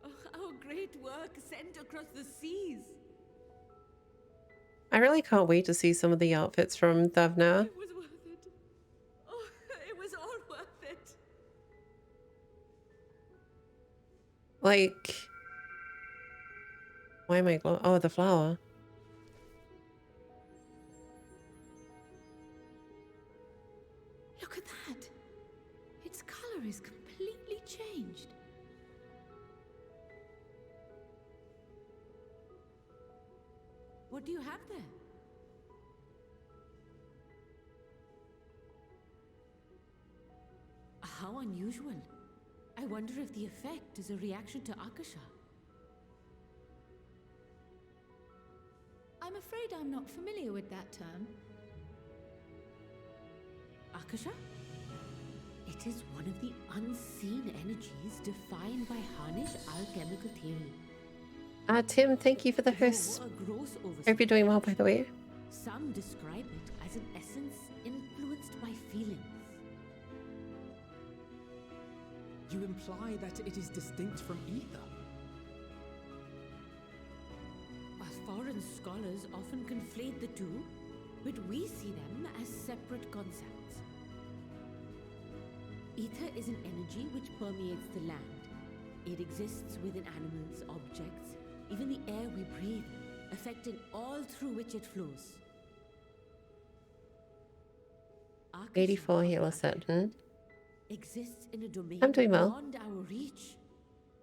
Oh, our great work sent across the seas. I really can't wait to see some of the outfits from Thavnair. It was worth it. Oh, it was all worth it. Like, why am I glowing? Oh, the flower. is completely changed. What do you have there? How unusual. I wonder if the effect is a reaction to Akasha. I'm afraid I'm not familiar with that term. Akasha? It is one of the unseen energies defined by Harnish alchemical theory. Tim, thank you for the host. Hope you're doing well, by the way. Some describe it as an essence influenced by feelings. You imply that it is distinct from ether? Foreign scholars often conflate the two, but we see them as separate concepts. Ether is an energy which permeates the land. It exists within animals, objects, even the air we breathe, affecting all through which it flows. 84 healer set. Exists in a domain I'm doing well. beyond our reach.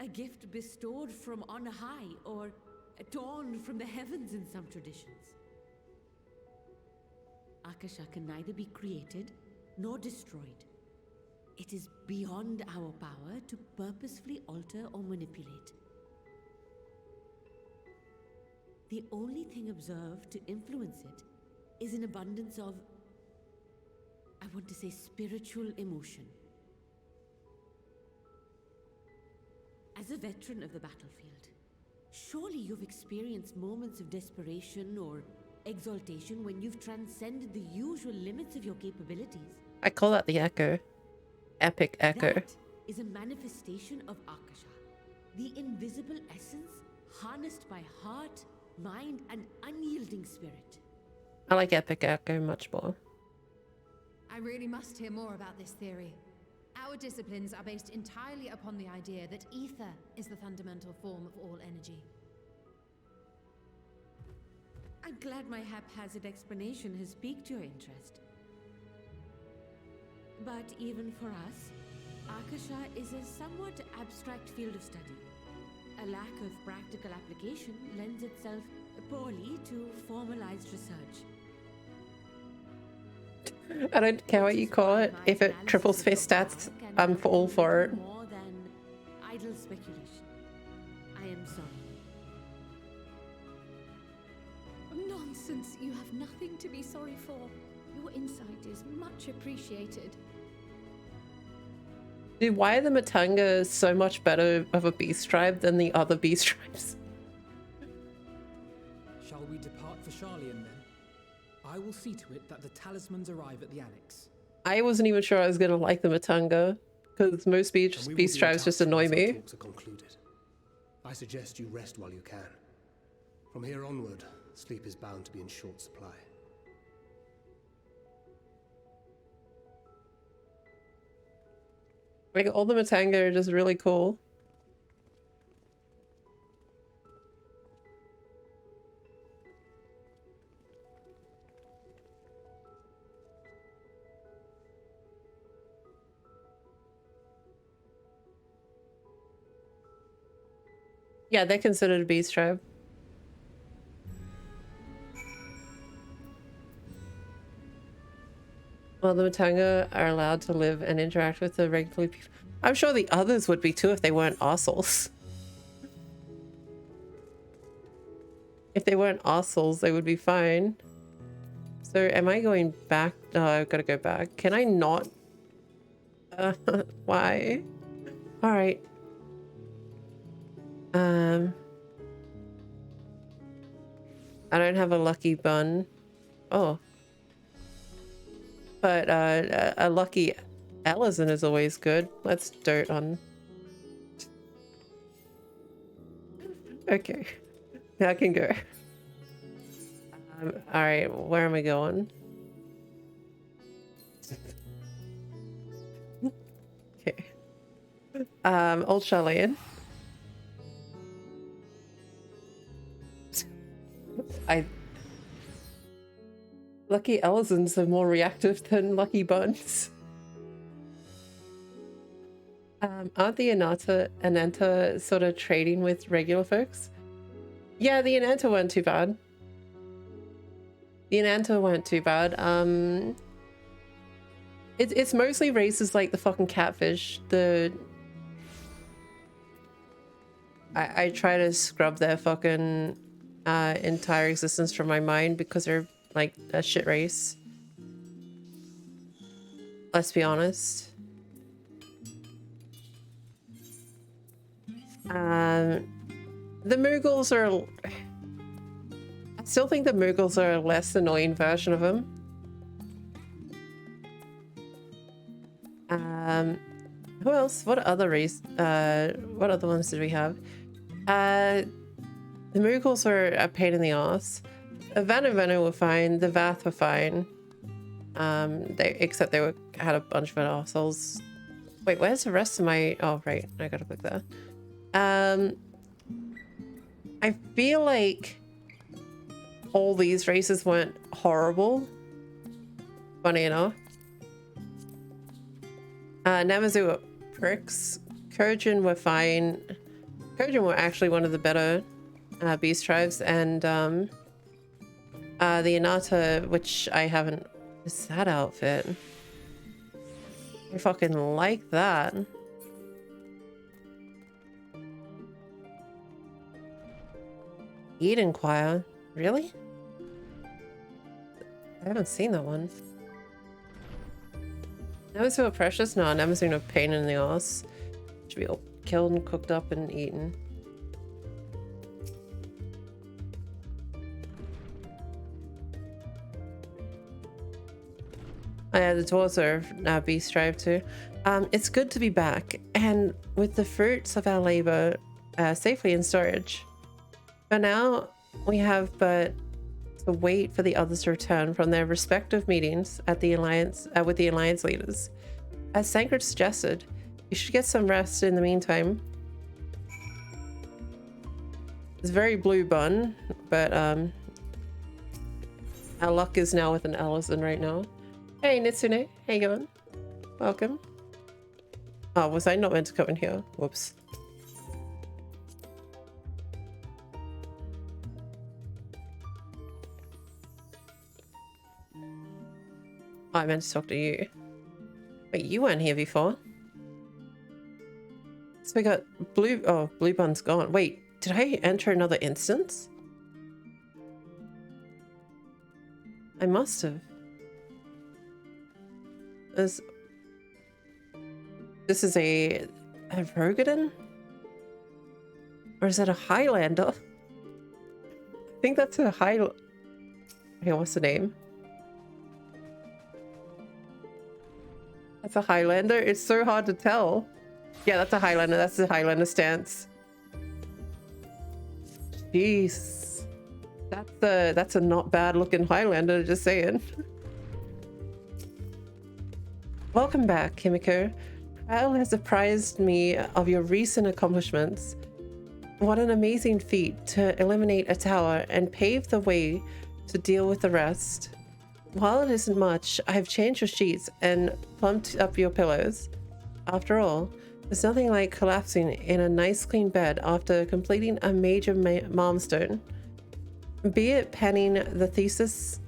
A gift bestowed from on high, or torn from the heavens in some traditions. Akasha can neither be created nor destroyed. It is beyond our power to purposefully alter or manipulate. The only thing observed to influence it is an abundance of, I want to say, spiritual emotion. As a veteran of the battlefield, surely you've experienced moments of desperation or exaltation when you've transcended the usual limits of your capabilities. I call that the echo. Epic echo. That is a manifestation of Akasha, the invisible essence harnessed by heart, mind, and unyielding spirit. I like epic echo much more. I really must hear more about this theory. Our disciplines are based entirely upon the idea that ether is the fundamental form of all energy. I'm glad my haphazard explanation has piqued your interest. But even for us, Akasha is a somewhat abstract field of study. A lack of practical application lends itself poorly to formalized research. I don't care what you call it. If it triples face stats, I'm all for it. More than idle speculation. I am sorry. Nonsense. You have nothing to be sorry for. Your insight is much appreciated. Dude, why are the Matanga so much better of a beast tribe than the other beast tribes? Shall we depart for Charlian then? I will see to it that the talismans arrive at the annex. I wasn't even sure I was gonna like the Matanga, because most beast tribes just annoy me. Talks are concluded. I suggest you rest while you can. From here onward, sleep is bound to be in short supply. Like, all the Matanga are just really cool. Yeah, they're considered a beast tribe. Well, the Matanga are allowed to live and interact with the regular people. I'm sure the others would be too if they weren't assholes. If they weren't assholes, they would be fine. So am I going back? No, I've got to go back. Can I not? Why? All right. I don't have a lucky bun. Oh. But a lucky Ellison is always good. Let's dote on. Okay. Now I can go. Alright, where am I going? Okay. Old Charlian. Lucky Ellisons are more reactive than Lucky Buns. Aren't the Ananta sort of trading with regular folks? Yeah, the Ananta weren't too bad. The Ananta weren't too bad. It's mostly races like the fucking catfish. I try to scrub their fucking entire existence from my mind because they're like a shit race. Let's be honest. The Mughals are... I still think the Mughals are a less annoying version of them. Who else? What other race? What other ones did we have? The Mughals were a pain in the ass. Vanu were fine. The Vath were fine. Except they had a bunch of assholes. Wait, where's the rest of my... Oh, right. I gotta click there. I feel like all these races weren't horrible. Funny enough. Namazu were pricks. Kojin were fine. Kojin were actually one of the better beast tribes. And the Inata, which I haven't... Is that outfit? I fucking like that. Eden Choir? Really? I haven't seen that one. Namazu are precious? No, Namazu are a pain in the ass. Should be all killed and cooked up and eaten. Oh yeah, the dwarves are now beast tribe too. It's good to be back, and with the fruits of our labor safely in storage. For now, we have but to wait for the others to return from their respective meetings at the alliance with the alliance leaders. As Sankard suggested, you should get some rest in the meantime. It's very blue bun, but our luck is now with an Ellison right now. Hey Nitsune, how you going? Welcome. Oh, was I not meant to come in here? Whoops. Oh, I meant to talk to you. Wait, you weren't here before. So we got blue... Oh, blue bun's gone. Wait, did I enter another instance? I must have. This is a Rogadan? Or is that a Highlander? I think that's a Highlander. Okay, what's the name? That's a Highlander? It's so hard to tell. Yeah, that's a Highlander. That's the Highlander stance. Jeez. That's a not bad looking Highlander, just saying. Welcome back, Kimiko. Kyle has apprised me of your recent accomplishments. What an amazing feat to eliminate a tower and pave the way to deal with the rest. While it isn't much, I've changed your sheets and plumped up your pillows. After all, there's nothing like collapsing in a nice clean bed after completing a major milestone. Be it penning a thesis,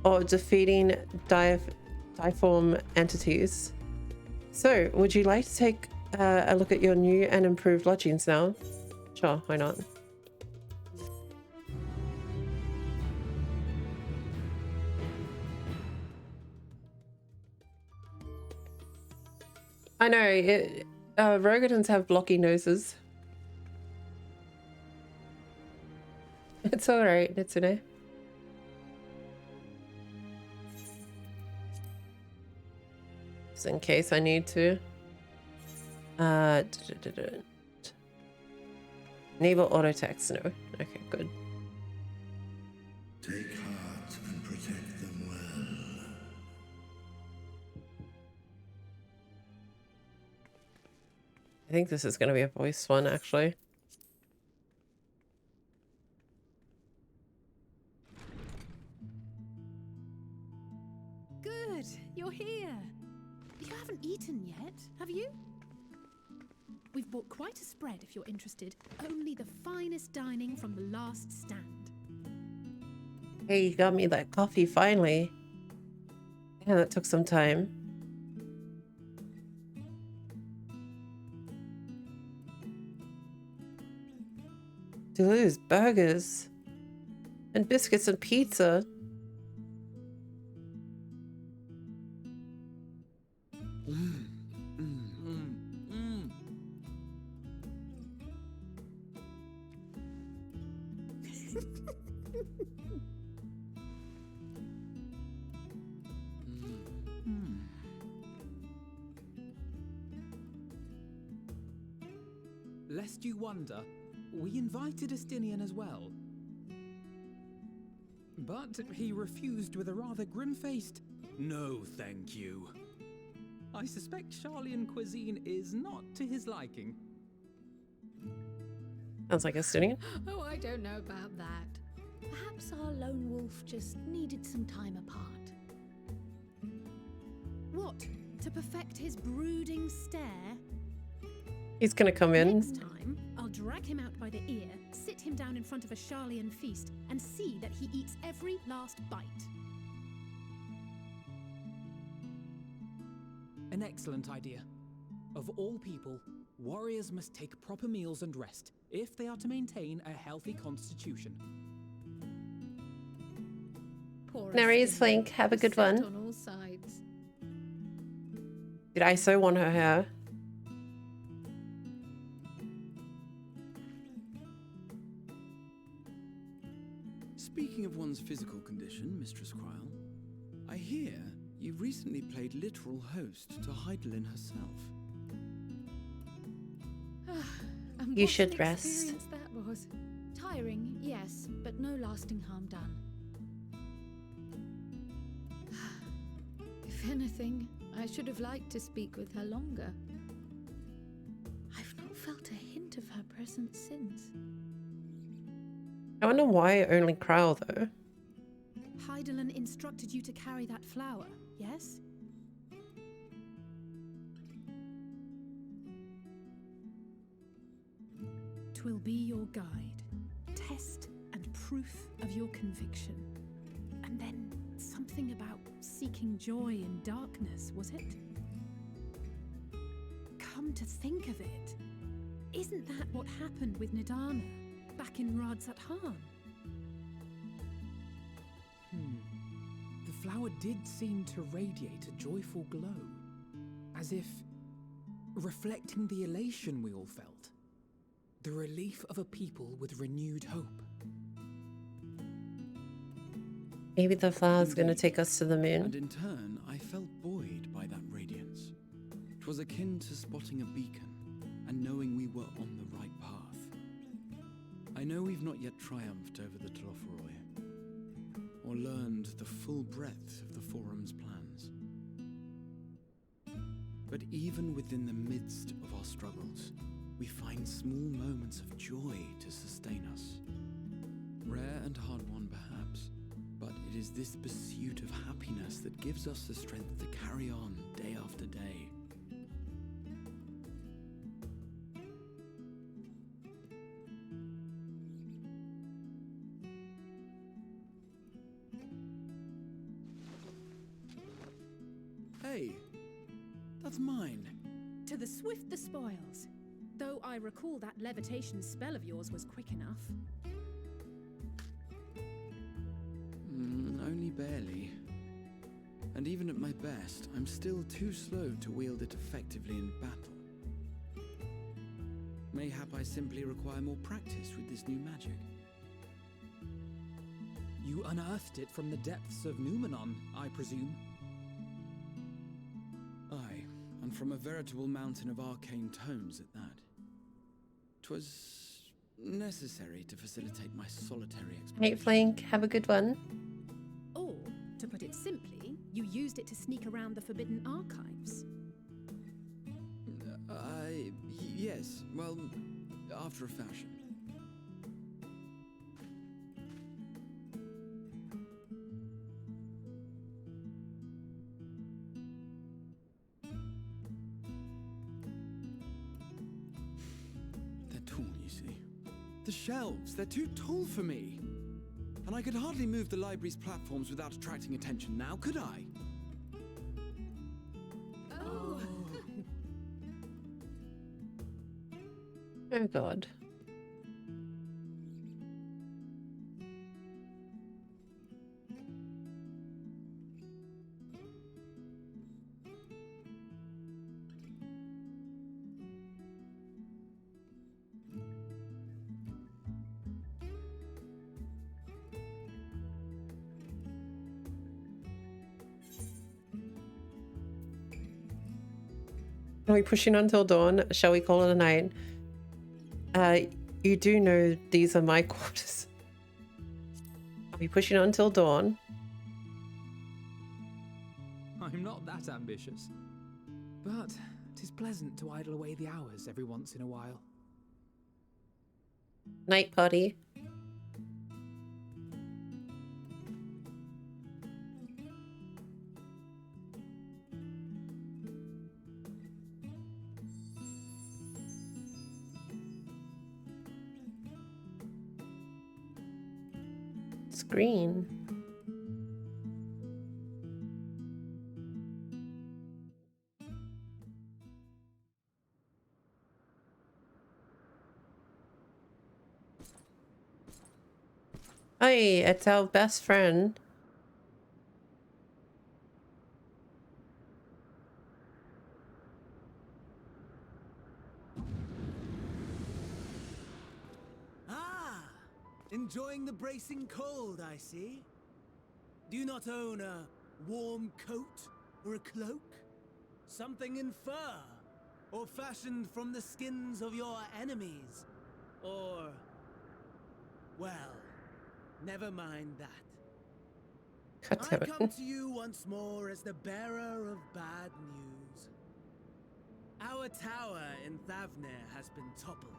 or defeating diform entities. So, would you like to take a look at your new and improved lodgings now? Sure, why not? I know, Rogadans have blocky noses. It's alright, Nitsune. Just in case I need to. Enable auto text, no. Okay, good. Take heart and protect them well. I think this is going to be a voice one, actually. Good, you're here. You haven't haven't eaten yet, have you? We've bought quite a spread if you're interested. Only the finest dining from the last stand. Hey, you got me that coffee finally. Yeah, that took some time. Delicious burgers and biscuits and pizza. Lest you wonder, we invited Estinian as well. But he refused with a rather grim-faced, "No, thank you." I suspect Charlian cuisine is not to his liking. Sounds like Estinian. Oh, I don't know about that. Perhaps our lone wolf just needed some time apart. What? To perfect his brooding stare? He's gonna come in. Next time, I'll drag him out by the ear, sit him down in front of a Charlian feast, and see that he eats every last bite. An excellent idea. Of all people, warriors must take proper meals and rest if they are to maintain a healthy constitution. Poor Nary's Estinian, Flink, have a good beset one. on all sides. Did I so want her hair? Speaking of one's physical condition, Mistress Cryle, I hear you recently played literal host to Heidelin herself. And You what should an rest. experience that was. Tiring, yes, but no lasting harm done. If anything, I should have liked to speak with her longer. I've not felt a hint of her presence since. I wonder why only Crow though. Heidelin instructed you to carry that flower, yes? Twill be your guide, test and proof of your conviction. And then something about seeking joy in darkness, was it? Come to think of it, isn't that what happened with Nidana back in Radzat Han? The flower did seem to radiate a joyful glow, as if reflecting the elation we all felt, the relief of a people with renewed hope. Maybe the flower's gonna Indeed. take us to the moon. And in turn, I felt buoyed by that radiance. 'Twas akin to spotting a beacon and knowing we were on the right path. I know we've not yet triumphed over the Tloforoi, or learned the full breadth of the Forum's plans. But even within the midst of our struggles, we find small moments of joy to sustain us. Rare and hard-won perhaps, but it is this pursuit of happiness that gives us the strength to carry on day after day. Hey, that's mine. To the swift the spoils. Though I recall that levitation spell of yours was quick enough. Only barely. And even at my best, I'm still too slow to wield it effectively in battle. Mayhap I simply require more practice with this new magic. You unearthed it from the depths of Numenon, I presume? Aye, and from a veritable mountain of arcane tomes at that. 'Twas necessary to facilitate my solitary exploration. Hey Flink, have a good one. Or, to put it simply, you used it to sneak around the Forbidden Archives. Yes, well, after a fashion. see. The shelves, they're too tall for me. And I could hardly move the library's platforms without attracting attention now, could I? Oh. Oh god. Are we pushing until dawn? Shall we call it a night? You do know these are my quarters. Are we pushing until dawn? I'm not that ambitious. But 'tis pleasant to idle away the hours every once in a while. Night party. It's green. Hey, it's our best friend. Ah! Enjoying the bracing cold, I see. Do you not own a warm coat or a cloak? Something in fur? Or fashioned from the skins of your enemies? Or... well, never mind that. I come to you once more as the bearer of bad news. Our tower in Thavnir has been toppled,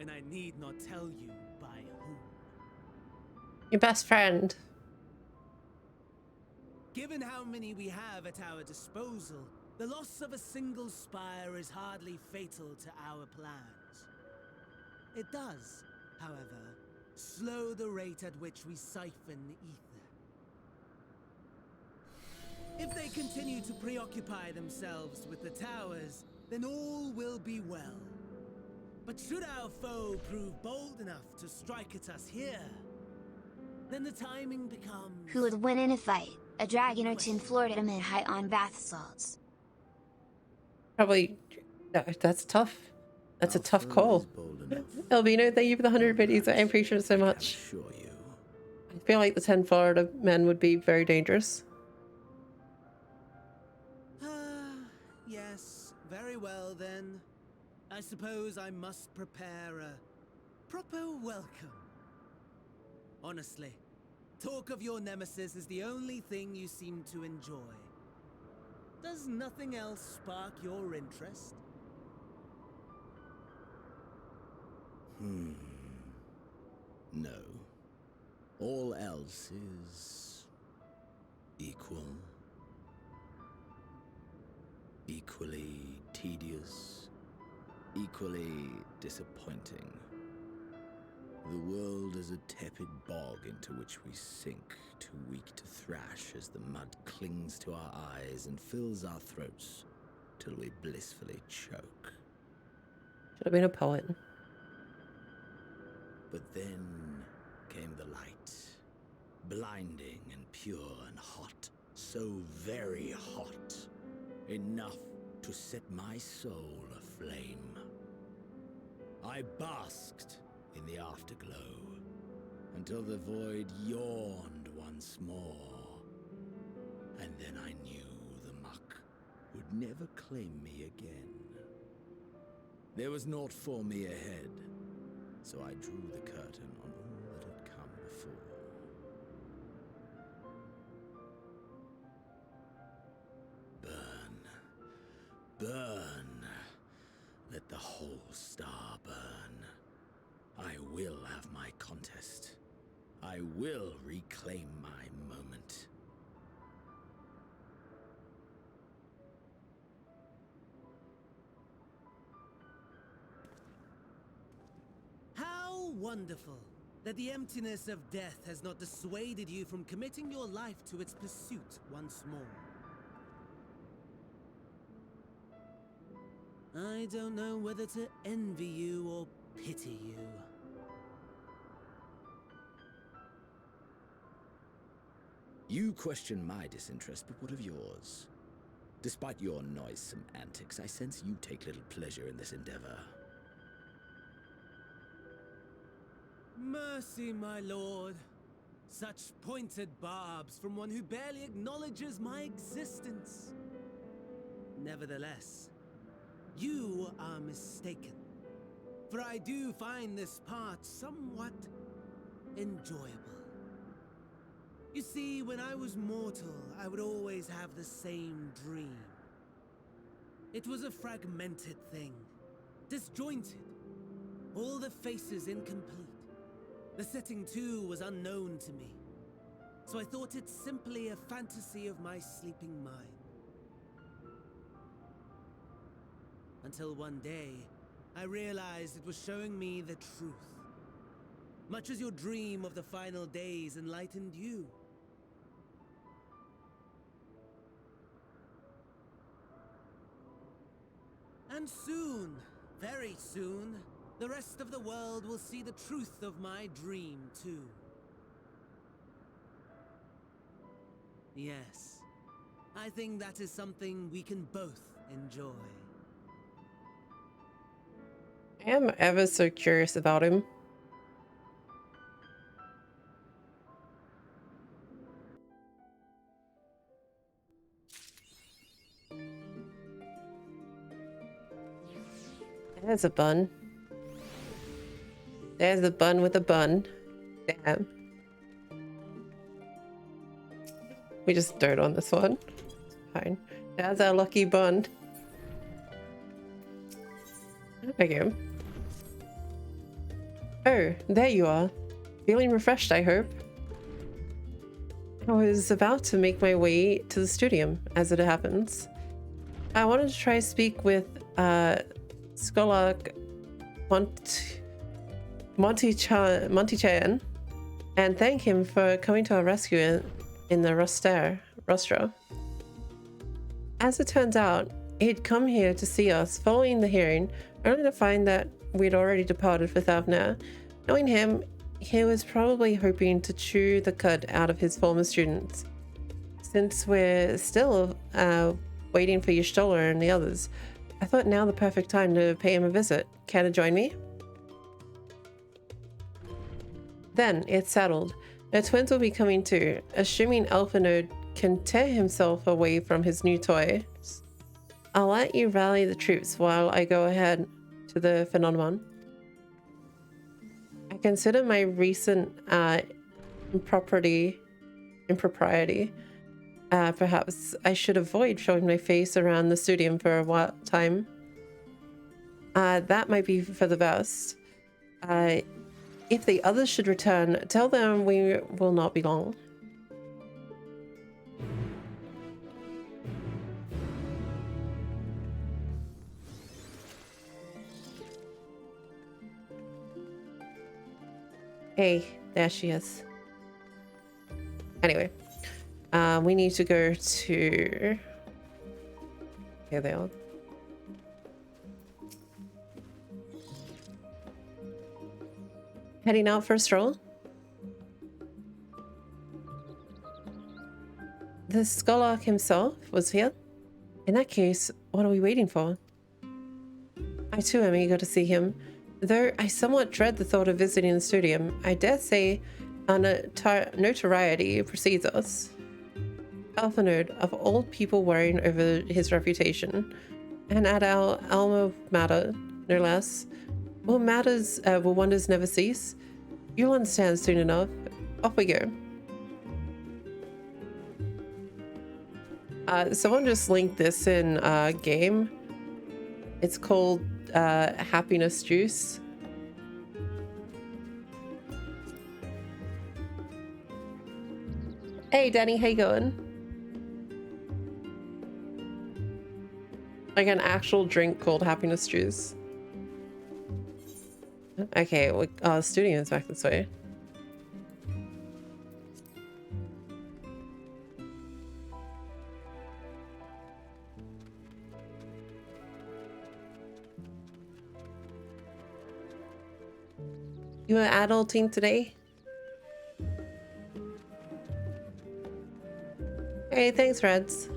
and I need not tell you by whom. Your best friend. Given how many we have at our disposal, the loss of a single spire is hardly fatal to our plans. It does, however, slow the rate at which we siphon ether. If they continue to preoccupy themselves with the towers, then all will be well. But should our foe prove bold enough to strike at us here, then the timing becomes... Who would win in a fight? A dragon or tin Florida mid high on bath salts? Probably. That's tough. That's a tough call. Elvino, thank you for the 100 biddies. I appreciate it so much. I feel like the 10 Florida men would be very dangerous. Yes, very well then. I suppose I must prepare a proper welcome. Honestly, talk of your nemesis is the only thing you seem to enjoy. Does nothing else spark your interest? No. All else is... equal. Equally tedious. Equally disappointing. The world is a tepid bog into which we sink, too weak to thrash as the mud clings to our eyes and fills our throats till we blissfully choke. Should have been a poet. But then came the light, blinding and pure and hot, so very hot, enough to set my soul aflame. I basked in the afterglow until the void yawned once more, and then I knew the muck would never claim me again. There was naught for me ahead, so I drew the curtain on all that had come before. Burn, burn, let the whole star burn. I will have my contest. I will reclaim my moment. wonderful that the emptiness of death has not dissuaded you from committing your life to its pursuit once more. I don't know whether to envy you or pity you. You question my disinterest, but what of yours? Despite your noisome antics, I sense you take little pleasure in this endeavor. Mercy, my lord. Such pointed barbs from one who barely acknowledges my existence. Nevertheless, you are mistaken. For I do find this part somewhat enjoyable. You see, when I was mortal, I would always have the same dream. It was a fragmented thing, disjointed, all the faces incomplete. The setting, too, was unknown to me, so I thought it simply a fantasy of my sleeping mind. Until one day, I realized it was showing me the truth. Much as your dream of the final days enlightened you. And soon, very soon, the rest of the world will see the truth of my dream, too. Yes, I think that is something we can both enjoy. I am ever so curious about him. There's a bun. There's a bun with a bun. Damn. We just dirt on this one. Fine. That's our lucky bun. Okay. Oh, there you are. Feeling refreshed, I hope. I was about to make my way to the studio, as it happens. I wanted to try speak with Scholar Monty Chan and thank him for coming to our rescue in the Rustra. As it turns out, he'd come here to see us following the hearing, only to find that we'd already departed for Thavner. Knowing him, he was probably hoping to chew the cud out of his former students. Since we're still waiting for Y'shtola and the others, I thought now the perfect time to pay him a visit. Care to join me? Then it's settled. The twins will be coming too, assuming Elfinode can tear himself away from his new toys. I'll let you rally the troops while I go ahead to the phenomenon. I consider my recent impropriety. Perhaps I should avoid showing my face around the studio for a time. That might be for the best. If the others should return, tell them we will not be long. Hey, there she is. Anyway, we need to go to... Here they are. Heading out for a stroll? The Scholar himself was here? In that case, what are we waiting for? I too am eager to see him. Though I somewhat dread the thought of visiting the studio, I dare say our notoriety precedes us. Elfinode, of all people worrying over his reputation, and at our alma mater, no less. Will wonders never cease? You'll understand soon enough. Off we go. Someone just linked this in game. It's called Happiness Juice. Hey Danny, how you going? Like an actual drink called Happiness Juice. Okay, studio is back this way. You were adulting today? Hey, thanks, Reds.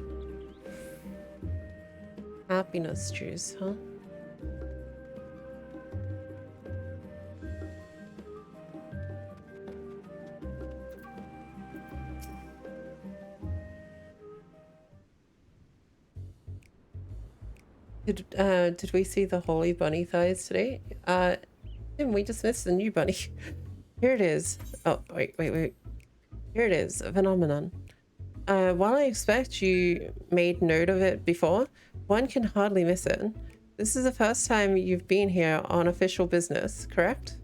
Happiness juice, huh? Did we see the holy bunny thighs today? Didn't we just miss the new bunny? Here it is. Oh, wait. Here it is, a phenomenon. While I expect you made note of it before, one can hardly miss it. This is the first time you've been here on official business, correct?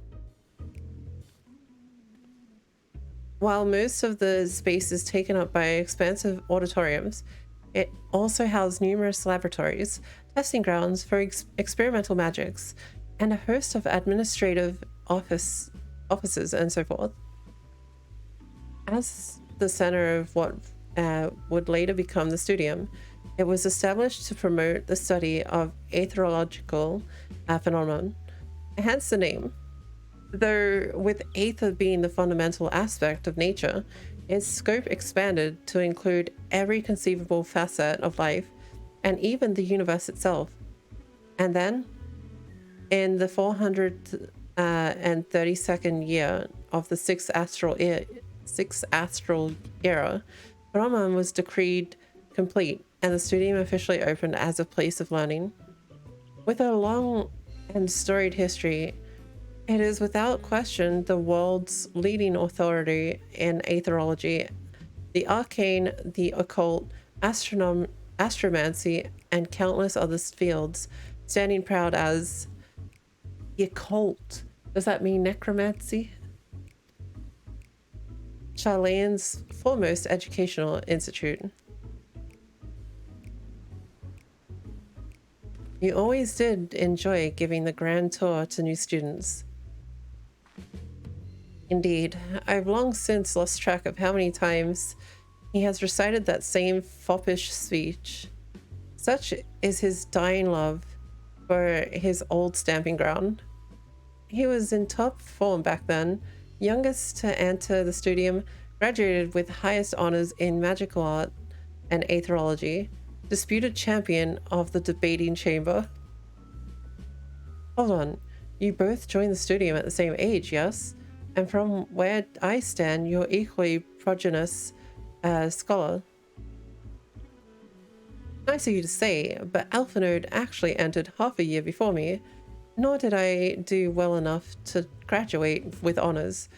While most of the space is taken up by expansive auditoriums, it also houses numerous laboratories, testing grounds for experimental magics, and a host of administrative offices and so forth. As the center of what would later become the studium, it was established to promote the study of aetherological phenomenon, hence the name. Though with aether being the fundamental aspect of nature, its scope expanded to include every conceivable facet of life and even the universe itself. And then, in the 432nd year of the sixth astral era, Brahman was decreed complete and the studium officially opened as a place of learning. With a long and storied history, it is without question the world's leading authority in aetherology, the arcane, the occult, astromancy, and countless other fields, standing proud as the occult. Does that mean necromancy? Chilean's foremost educational institute. You always did enjoy giving the grand tour to new students. Indeed, I've long since lost track of how many times he has recited that same foppish speech. Such is his dying love for his old stamping ground. He was in top form back then, youngest to enter the studium, graduated with highest honors in magical art and aetherology, disputed champion of the debating chamber. Hold on, you both joined the studium at the same age, yes? And from where I stand, you're equally prodigious scholar. Nice of you to say, but Alphanode actually entered half a year before me, nor did I do well enough to graduate with honors.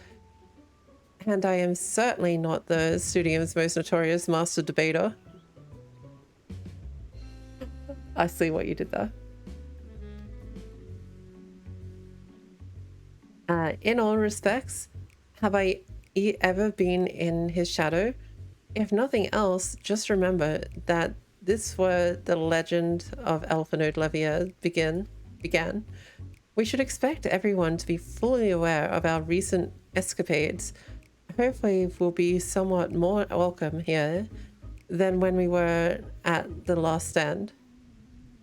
And I am certainly not the studium's most notorious master debater. I see what you did there. In all respects, have I ever been in his shadow? If nothing else, just remember that this where the legend of Alphanode Levier began. We should expect everyone to be fully aware of our recent escapades. Hopefully we'll be somewhat more welcome here than when we were at the last stand.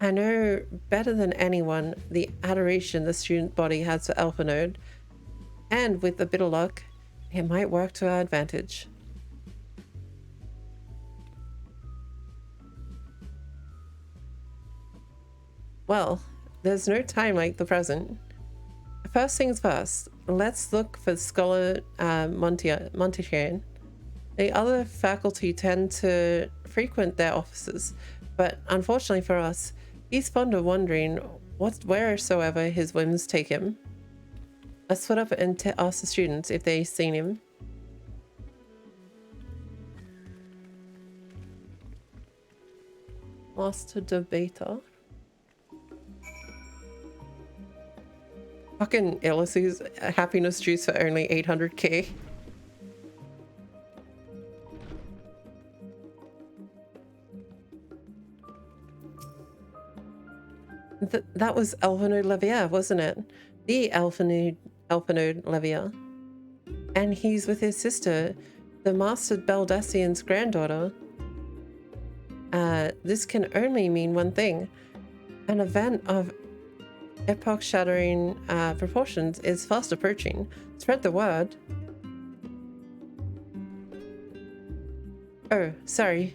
I know better than anyone the adoration the student body has for Alphanode, and with a bit of luck, it might work to our advantage. Well, there's no time like the present. First things first, let's look for Scholar Montichian. The other faculty tend to frequent their offices, but unfortunately for us, he's fond of wandering wheresoever his whims take him. Let's split up and ask the students if they've seen him. Master debater. Fucking Illusi's happiness juice for only 800k. That was Alvino Levier, wasn't it? the Alphanode Levia. And he's with his sister, the Master Baldessian's granddaughter. This can only mean one thing. An event of epoch-shattering proportions is fast approaching. Spread the word. Oh, sorry.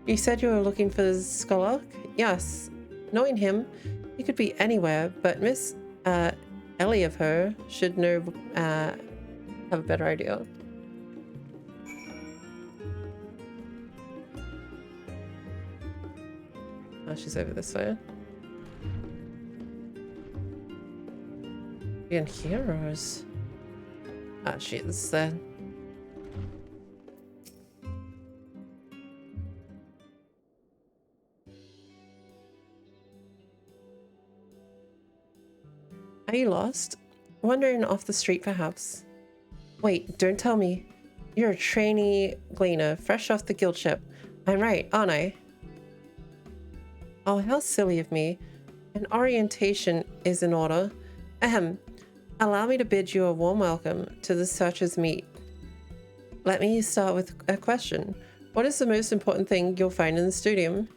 You said you were looking for Skolark? Yes. Knowing him, he could be anywhere, but Miss Ellie of her should know, have a better idea. Oh, she's over this way. Being heroes. Ah, she is there. Are you lost? Wandering off the street, perhaps? Wait, don't tell me. You're a trainee gleaner, fresh off the guild ship. I'm right, aren't I? Oh, how silly of me. An orientation is in order. Ahem. Allow me to bid you a warm welcome to the Searcher's Meet. Let me start with a question. What is the most important thing you'll find in the studium?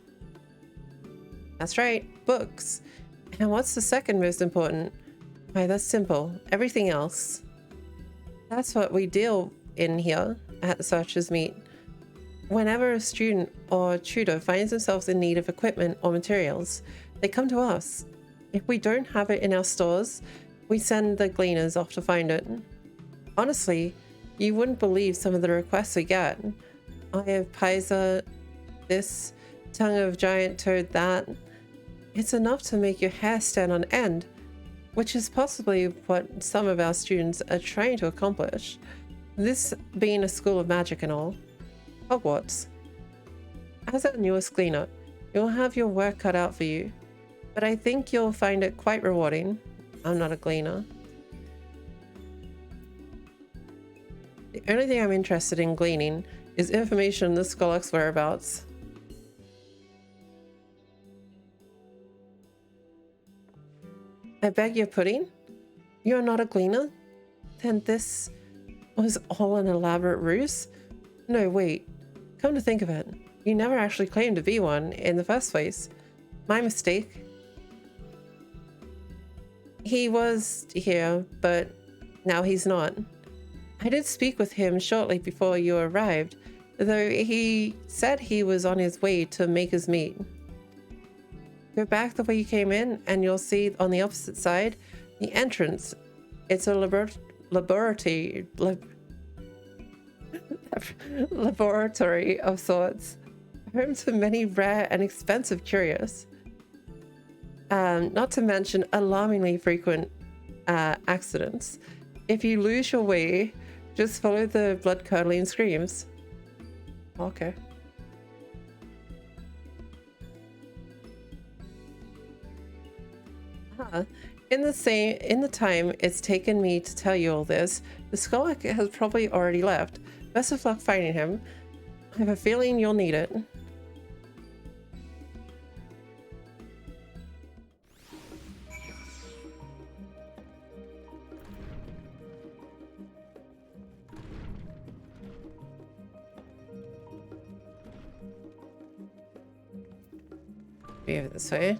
That's right, books. And what's the second most important? Why, that's simple. Everything else. That's what we deal in here at the Searcher's Meet. Whenever a student or tutor finds themselves in need of equipment or materials, they come to us. If we don't have it in our stores, we send the gleaners off to find it. Honestly, you wouldn't believe some of the requests we get. Eye of Pisa, this, tongue of giant toad, that. It's enough to make your hair stand on end, which is possibly what some of our students are trying to accomplish. This being a school of magic and all. Hogwarts. As our newest gleaner, you'll have your work cut out for you, but I think you'll find it quite rewarding. I'm not a gleaner. The only thing I'm interested in gleaning is information on the Skolark's whereabouts. I beg your pudding? You're not a gleaner? Then this was all an elaborate ruse? No, wait. Come to think of it, you never actually claimed to be one in the first place. My mistake. He was here, but now he's not. I did speak with him shortly before you arrived, though he said he was on his way to Maker's Meet. Go back the way you came in, and you'll see on the opposite side, the entrance. It's a laboratory of sorts, home to many rare and expensive curios. Not to mention alarmingly frequent accidents. If you lose your way, just follow the blood-curdling screams. Okay. In the time it's taken me to tell you all this, the Skolark has probably already left. Best of luck finding him. I have a feeling you'll need it. Be over this way.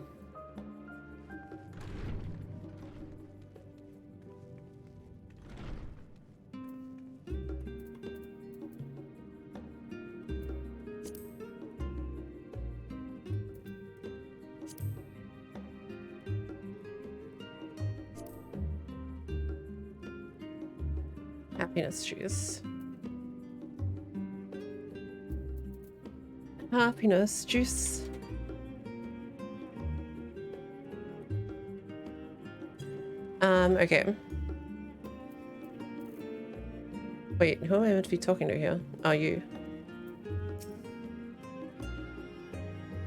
Happiness juice. Happiness juice. Okay. Wait, who am I meant to be talking to here? Oh, you.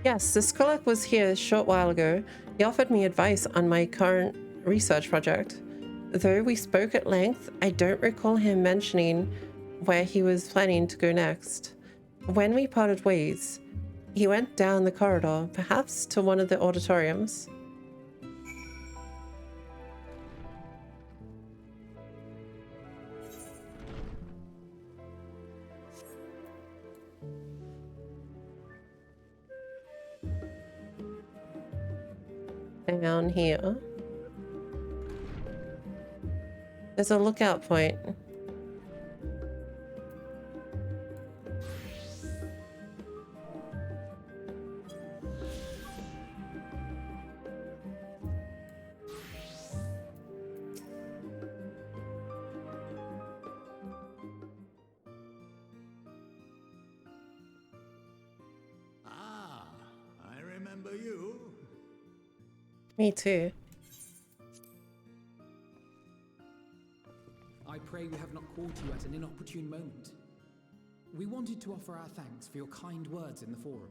Yes, the Skolark was here a short while ago. He offered me advice on my current research project. Though we spoke at length, I don't recall him mentioning where he was planning to go next. When we parted ways, he went down the corridor, perhaps to one of the auditoriums. down here. There's a lookout point. Ah, I remember you. Me too. I pray we have not caught you at an inopportune moment. We wanted to offer our thanks for your kind words in the forum.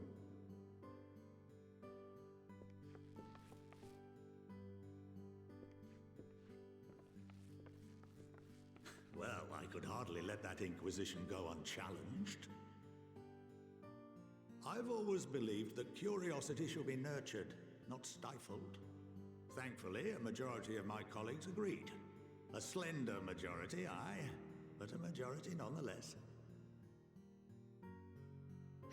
Well, I could hardly let that inquisition go unchallenged. I've always believed that curiosity should be nurtured, not stifled. Thankfully, a majority of my colleagues agreed. A slender majority, aye, but a majority nonetheless.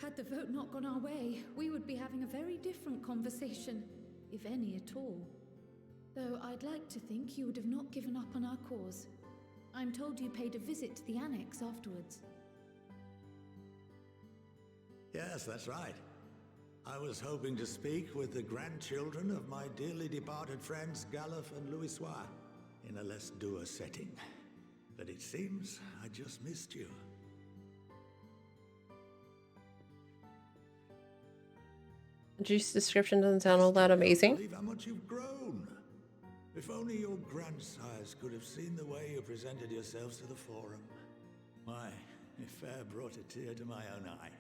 Had the vote not gone our way, we would be having a very different conversation, if any at all. Though I'd like to think you would have not given up on our cause. I'm told you paid a visit to the annex afterwards. Yes, that's right. I was hoping to speak with the grandchildren of my dearly departed friends Galuf and Louisoix in a less dour setting. But it seems I just missed you. The juice description doesn't sound all that amazing. I can't believe how much you've grown. If only your grandsires could have seen the way you presented yourselves to the forum. Why, it fair brought a tear to my own eye.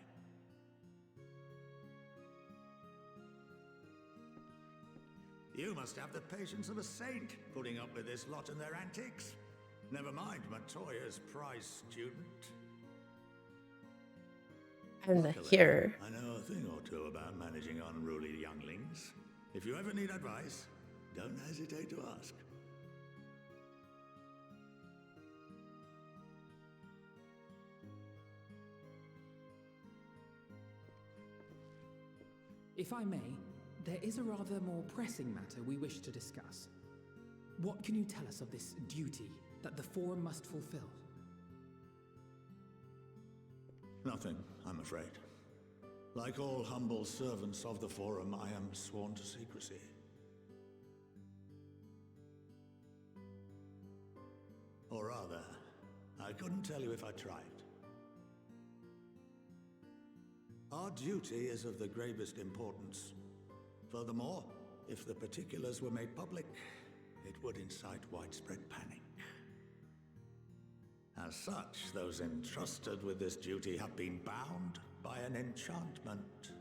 You must have the patience of a saint, putting up with this lot and their antics. Never mind Montoya's prize student. I'm the Luckily, hero. I know a thing or two about managing unruly younglings. If you ever need advice, don't hesitate to ask. If I may, there is a rather more pressing matter we wish to discuss. What can you tell us of this duty that the Forum must fulfill? Nothing, I'm afraid. Like all humble servants of the Forum, I am sworn to secrecy. Or rather, I couldn't tell you if I tried. Our duty is of the gravest importance. Furthermore, if the particulars were made public, it would incite widespread panic. As such, those entrusted with this duty have been bound by an enchantment,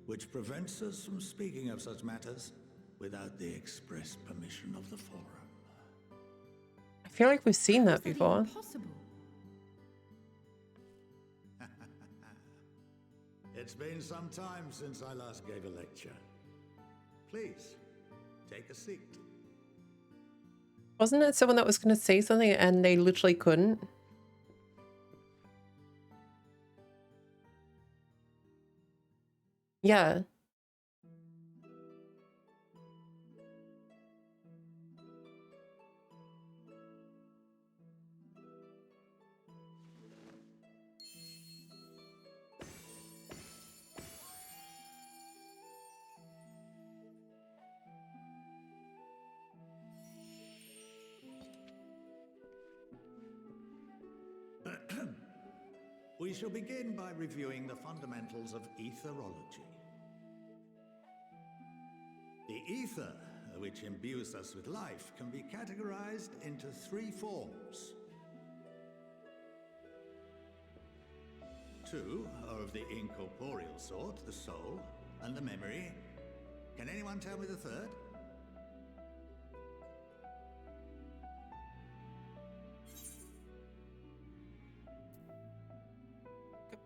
which prevents us from speaking of such matters without the express permission of the Forum. I feel like we've seen that before. Possible. It's been some time since I last gave a lecture. Please, take a seat. Wasn't it someone that was going to say something and they literally couldn't? Yeah. We shall begin by reviewing the fundamentals of etherology. The ether, which imbues us with life, can be categorized into three forms. Two are of the incorporeal sort, the soul and the memory. Can anyone tell me the third?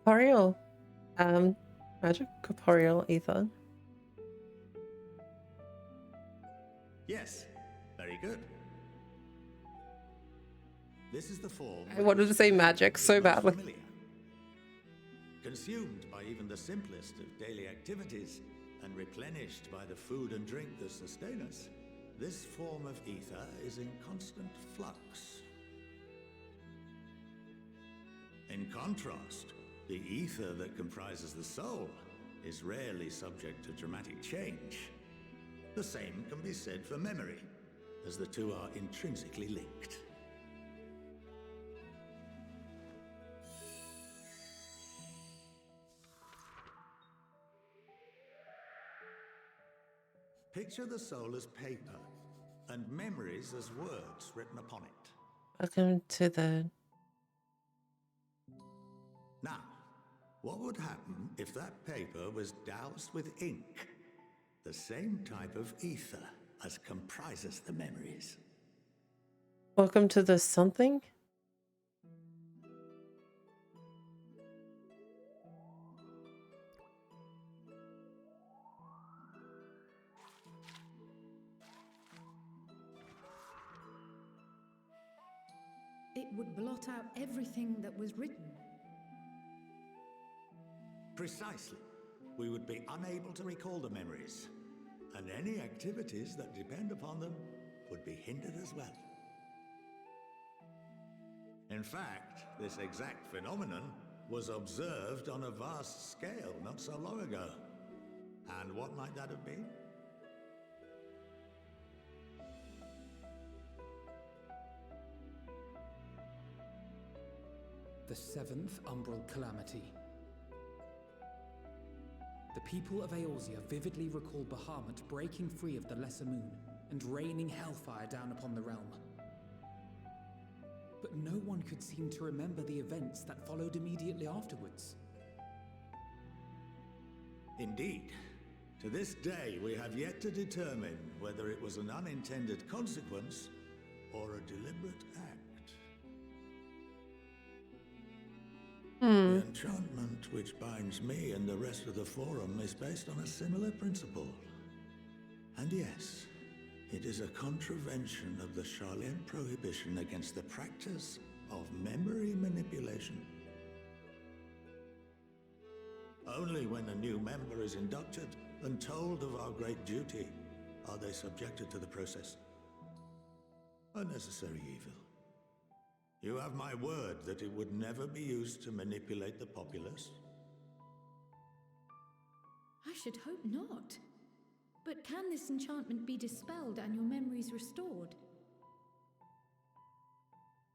Corporeal. Magic corporeal ether. Yes, very good. This is the form. I wanted to say magic so badly. Familiar. Consumed by even the simplest of daily activities, and replenished by the food and drink that sustain us, this form of ether is in constant flux. In contrast, the ether that comprises the soul is rarely subject to dramatic change. The same can be said for memory, as the two are intrinsically linked. Picture the soul as paper, and memories as words written upon it. Welcome to the... Now, what would happen if that paper was doused with ink? The same type of ether as comprises the memories. Welcome to the something? It would blot out everything that was written. Precisely. We would be unable to recall the memories, and any activities that depend upon them would be hindered as well. In fact, this exact phenomenon was observed on a vast scale not so long ago. And what might that have been? The seventh Umbral Calamity. The people of Eorzea vividly recall Bahamut breaking free of the Lesser Moon and raining hellfire down upon the realm. But no one could seem to remember the events that followed immediately afterwards. Indeed. To this day, we have yet to determine whether it was an unintended consequence or a deliberate act. The enchantment which binds me and the rest of the Forum is based on a similar principle. And yes, it is a contravention of the Sharlayan prohibition against the practice of memory manipulation. Only when a new member is inducted and told of our great duty are they subjected to the process. A necessary evil. You have my word that it would never be used to manipulate the populace? I should hope not. But can this enchantment be dispelled and your memories restored?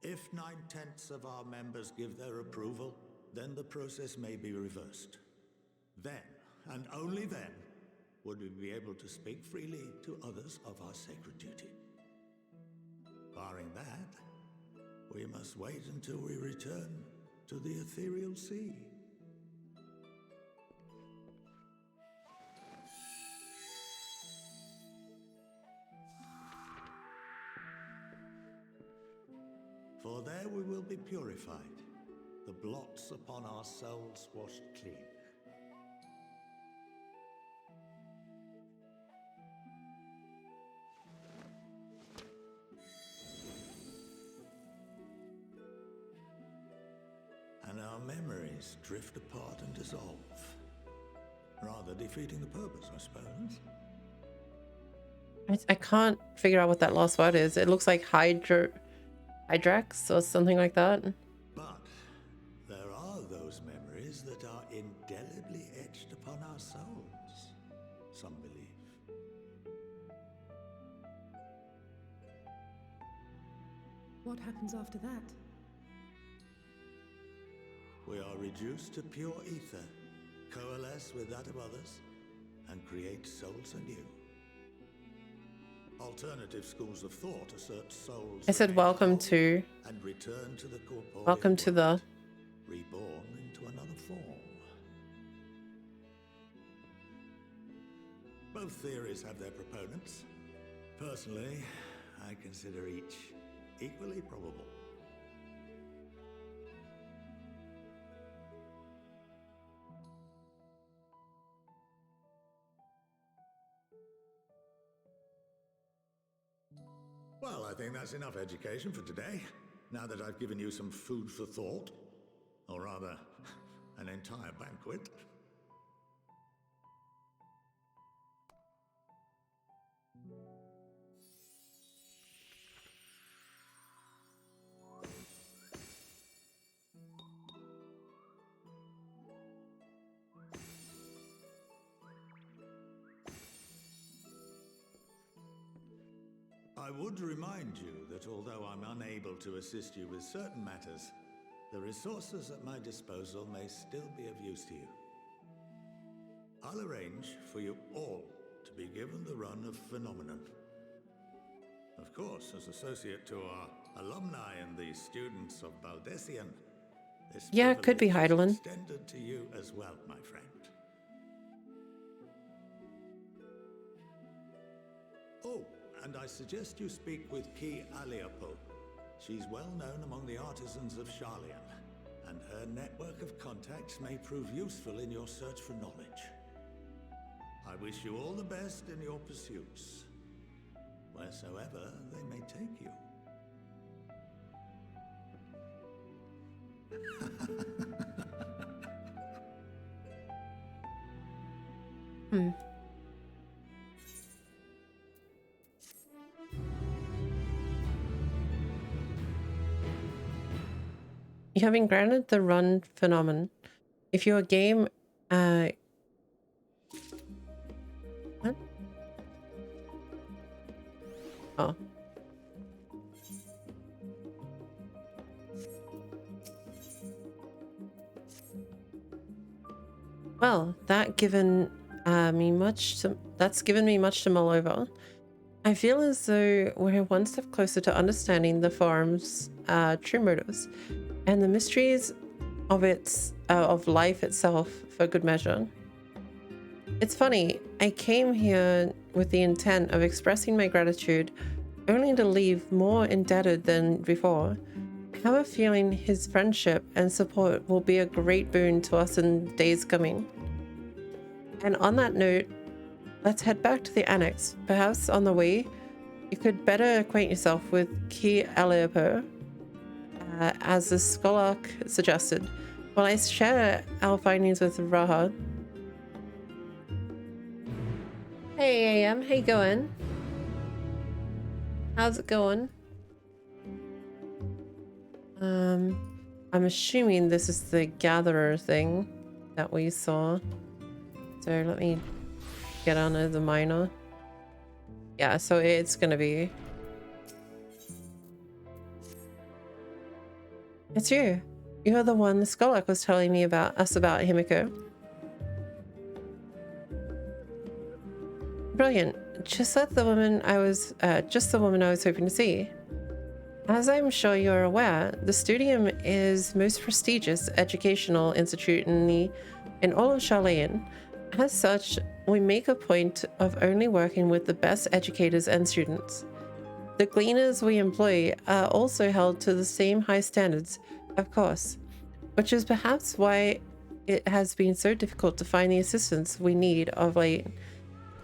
If 9/10 of our members give their approval, then the process may be reversed. Then, and only then, would we be able to speak freely to others of our sacred duty. Barring that, we must wait until we return to the ethereal sea. For there we will be purified, the blots upon our souls washed clean. And our memories drift apart and dissolve, rather defeating the purpose, I suppose. I can't figure out what that last word is. It looks like Hydrax or something like that. But there are those memories that are indelibly etched upon our souls, some believe. What happens after that? We are reduced to pure ether, coalesce with that of others, and create souls anew. Alternative schools of thought assert souls. I said welcome to. And return to the corporeal Welcome to the. Reborn into another form. Both theories have their proponents. Personally, I consider each equally probable. Well, I think that's enough education for today, now that I've given you some food for thought. Or rather, an entire banquet. I would remind you that although I'm unable to assist you with certain matters, the resources at my disposal may still be of use to you. I'll arrange for you all to be given the run of Phenomenon. Of course, as associate to our alumni and the students of Baldessian, this Yeah, it could be privilege is Heidelin. extended to you as well, my friend. Oh, and I suggest you speak with Ki Aliapo. She's well known among the artisans of Sharlayan, and her network of contacts may prove useful in your search for knowledge. I wish you all the best in your pursuits, wheresoever they may take you. You have been granted the run phenomenon. If your game, what? Oh. Well, that's given me much to mull over. I feel as though we're one step closer to understanding the farm's true motives and the mysteries of life itself, for good measure. It's funny, I came here with the intent of expressing my gratitude, only to leave more indebted than before. I have a feeling his friendship and support will be a great boon to us in days coming. And on that note, let's head back to the annex. Perhaps on the way, you could better acquaint yourself with Ki Aliapo, as the Scholark suggested, while I share our findings with Raha. Hey AM, how you going? How's it going? I'm assuming this is the gatherer thing that we saw. So let me get onto the miner. Yeah, so it's gonna be... It's you. You're the one the Scholark was telling me about, Himiko. Brilliant. Just the woman I was hoping to see. As I'm sure you're aware, the Studium is most prestigious educational institute in all of Sharlayan. As such, we make a point of only working with the best educators and students. The gleaners we employ are also held to the same high standards, of course, which is perhaps why it has been so difficult to find the assistance we need of late.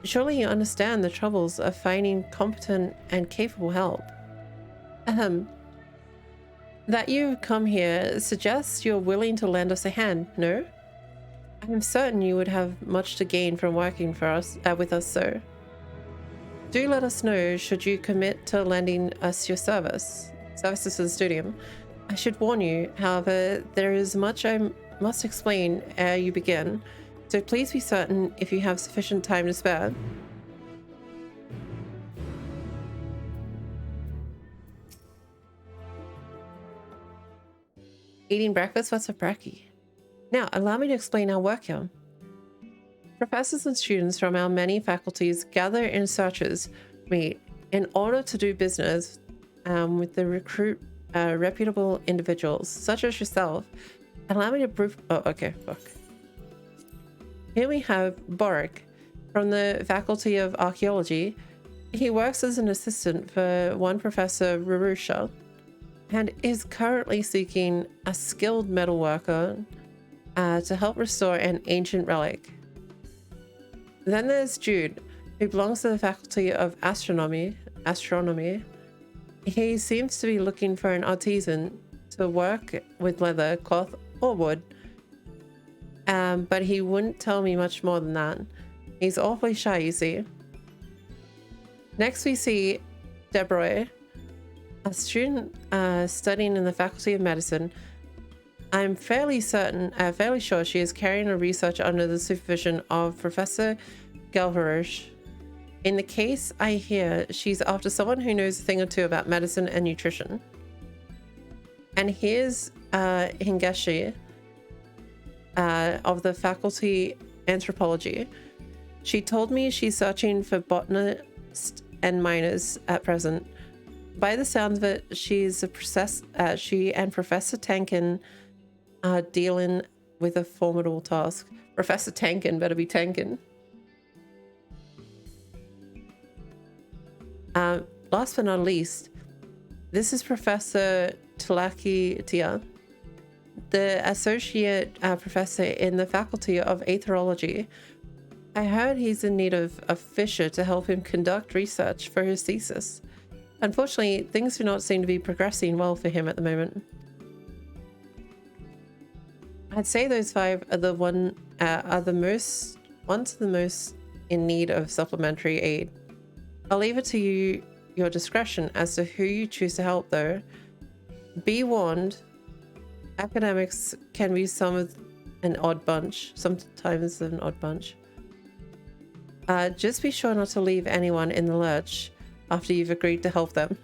Surely you understand the troubles of finding competent and capable help. That you've come here suggests you're willing to lend us a hand, no? I'm certain you would have much to gain from working for us with us, so do let us know should you commit to lending us your services to the Studium. I should warn you, however, there is much I must explain ere you begin, so please be certain if you have sufficient time to spare. Eating breakfast? What's a brekkie? Now, allow me to explain our work here. Professors and students from our many faculties gather in searches meet in order to do business with the recruit reputable individuals, such as yourself. Allow me to prove... Oh, okay, fuck. Here we have Boric from the Faculty of Archaeology. He works as an assistant for one Professor Rurusha and is currently seeking a skilled metalworker to help restore an ancient relic. Then there's Jude, who belongs to the Faculty of Astronomy. He seems to be looking for an artisan to work with leather, cloth, or wood. But he wouldn't tell me much more than that. He's awfully shy, you see. Next we see Deborah, a student studying in the Faculty of Medicine. I'm fairly sure she is carrying her research under the supervision of Professor Galvarish. In the case I hear, she's after someone who knows a thing or two about medicine and nutrition. And here's Hingeshi of the faculty anthropology. She told me she's searching for botanists and miners at present. By the sounds of it, she's a process. She and Professor Tankin are dealing with a formidable task. Professor Tankin better be tankin'. Last but not least, this is Professor Tulaki Tia, the associate professor in the Faculty of Aetherology. I heard he's in need of a fisher to help him conduct research for his thesis. Unfortunately, things do not seem to be progressing well for him at the moment. I'd say those 5 are the ones the most in need of supplementary aid. I'll leave it to your discretion as to who you choose to help, though. Be warned, academics can be sometimes an odd bunch. Just be sure not to leave anyone in the lurch after you've agreed to help them.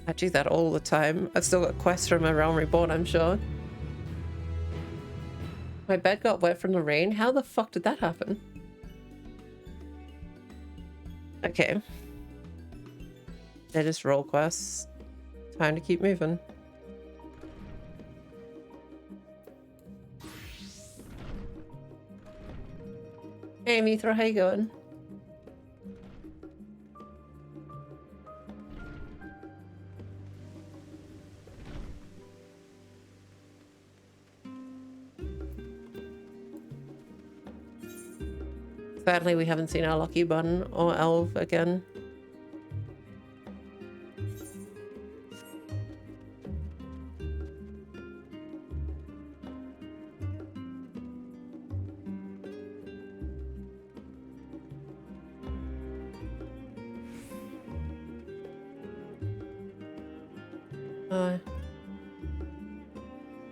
I do that all the time. I've still got quests from A Realm Reborn, I'm sure. My bed got wet from the rain? How the fuck did that happen? Okay. They're just role quests. Time to keep moving. Hey Mithra, how you going? Sadly, we haven't seen our lucky bun or elf again.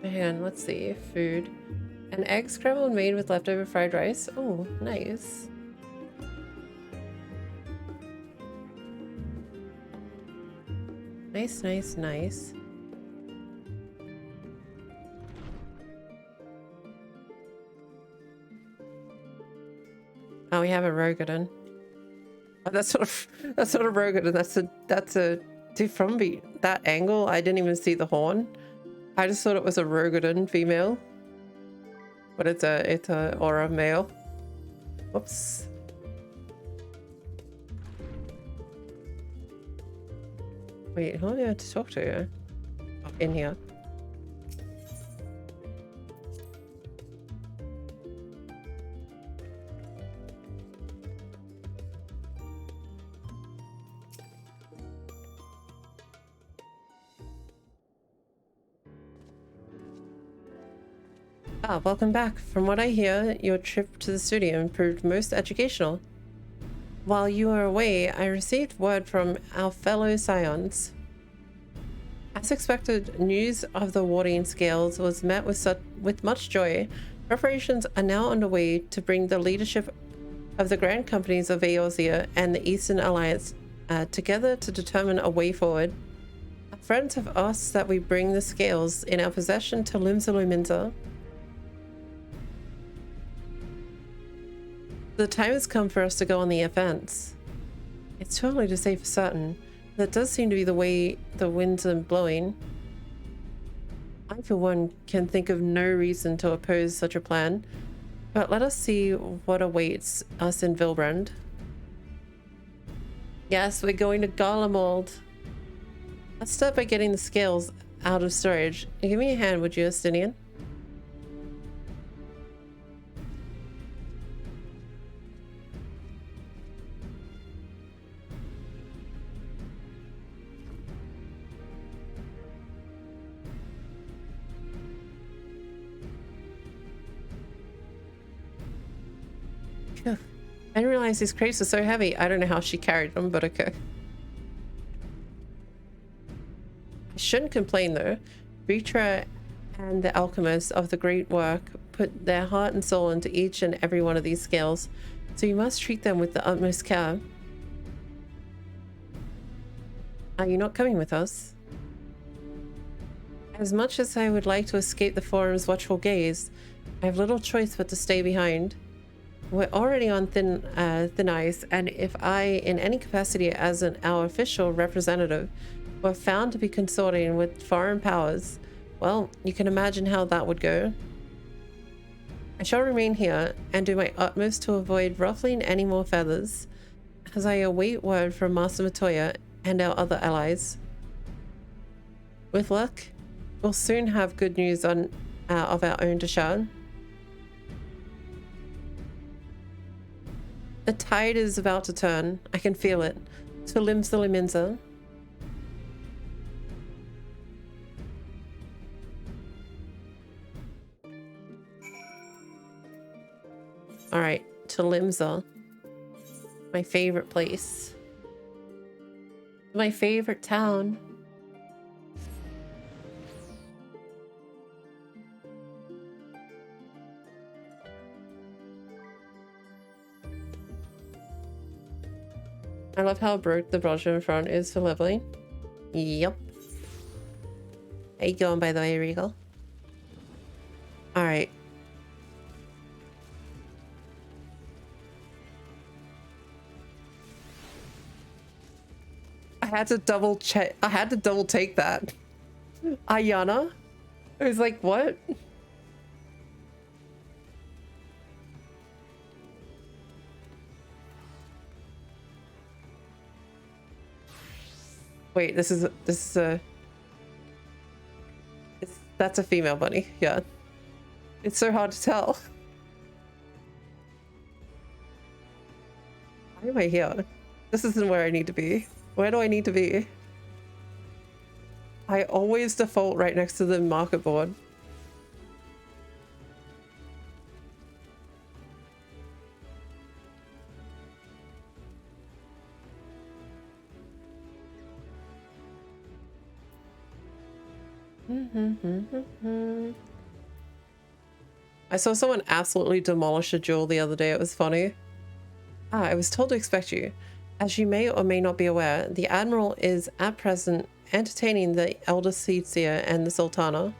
Man, let's see. Food. An egg scrambled made with leftover fried rice. Oh, nice. Nice, nice, nice. Oh, we have a Rogadin. Oh, that's not a Rogadin. That's a dude from that angle. I didn't even see the horn. I just thought it was a Rogadin female, but it's a aura male. Whoops. Wait, who do I have to talk to? Oh, in here. Ah, welcome back. From what I hear, your trip to the studio proved most educational. While you were away, I received word from our fellow Scions. As expected, news of the warding scales was met with much joy. Preparations are now underway to bring the leadership of the grand companies of Eorzea and the Eastern Alliance together to determine a way forward. Our friends have asked that we bring the scales in our possession to Limsa. The time has come for us to go on the offense. It's too early to say for certain. That does seem to be the way the winds are blowing. I, for one, can think of no reason to oppose such a plan, but let us see what awaits us in Vilbrand. Yes, we're going to Garlemald. Let's start by getting the scales out of storage. Give me a hand, would you, Estinian? I didn't realize these crates were so heavy. I don't know how she carried them, but okay. I shouldn't complain though. Ritra and the alchemists of the great work put their heart and soul into each and every one of these scales, so you must treat them with the utmost care. Are you not coming with us? As much as I would like to escape the forum's watchful gaze, I have little choice but to stay behind. We're already on thin ice, and if I, in any capacity as our official representative, were found to be consorting with foreign powers, well, you can imagine how that would go. I shall remain here and do my utmost to avoid ruffling any more feathers, as I await word from Master Matoya and our other allies. With luck, we'll soon have good news of our own to share. The tide is about to turn. I can feel it. To Limsa. Alright, to Limsa. My favorite place. My favorite town. I love how broke the brochure in front is for leveling. Yep. How you going, by the way, Regal? Alright. I had to double check. I had to double take that. Ayana? I was like, what? Wait, this is that's a female bunny. Yeah. It's so hard to tell. Why am I here? This isn't where I need to be. Where do I need to be? I always default right next to the market board. I saw someone absolutely demolish a jewel the other day. It was funny. I was told to expect you. As you may or may not be aware, the Admiral is at present entertaining the Elder Seer and the Sultana.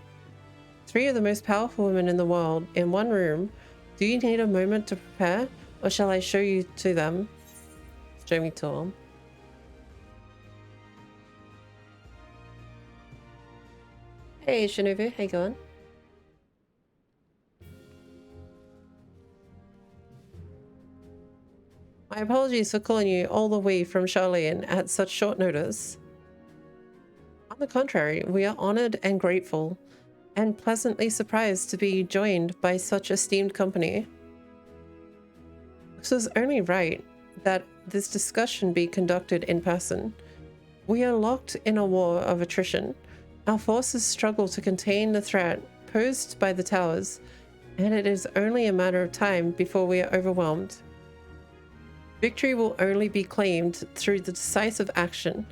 3 of the most powerful women in the world in one room. Do you need a moment to prepare, or shall I show you to them? Show me to them. Hey Shinobu, how you going? My apologies for calling you all the way from Charlene at such short notice. On the contrary, we are honored and grateful, and pleasantly surprised to be joined by such esteemed company. This is only right that this discussion be conducted in person. We are locked in a war of attrition. Our forces struggle to contain the threat posed by the towers, and it is only a matter of time before we are overwhelmed. Victory will only be claimed through the decisive action.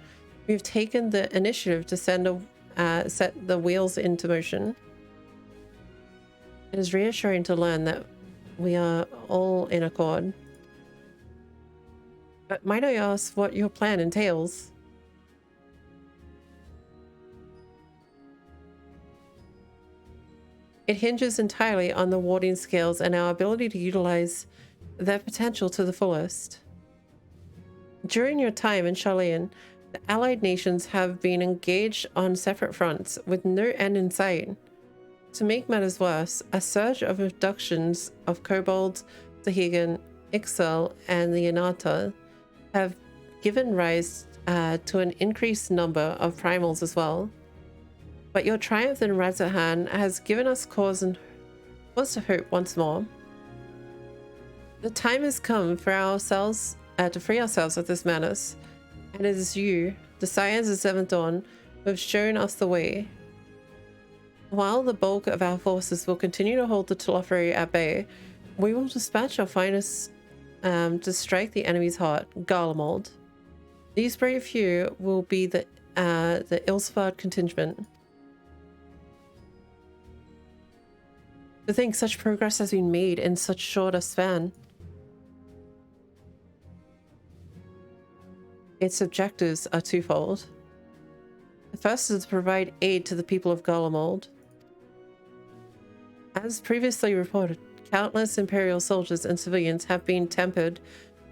We have taken the initiative to set the wheels into motion. It is reassuring to learn that we are all in accord. But might I ask what your plan entails? It hinges entirely on the warding skills and our ability to utilize their potential to the fullest. During your time in Charlene, the allied nations have been engaged on separate fronts with no end in sight. To make matters worse, a surge of abductions of kobolds, Zahegan, Ixel, and the Yanata have given rise to an increased number of primals as well. But your triumph in Razahan has given us cause to hope once more. The time has come for ourselves to free ourselves of this menace, and it is you, the Scions of Seventh Dawn, who have shown us the way. While the bulk of our forces will continue to hold the Telophari at bay, we will dispatch our finest to strike the enemy's heart, Garlemald. These brave few will be the ill-starred contingent. To think such progress has been made in such short a span. Its objectives are twofold. first is to provide aid to the people of Garlemald. As previously reported, countless Imperial soldiers and civilians have been tempered,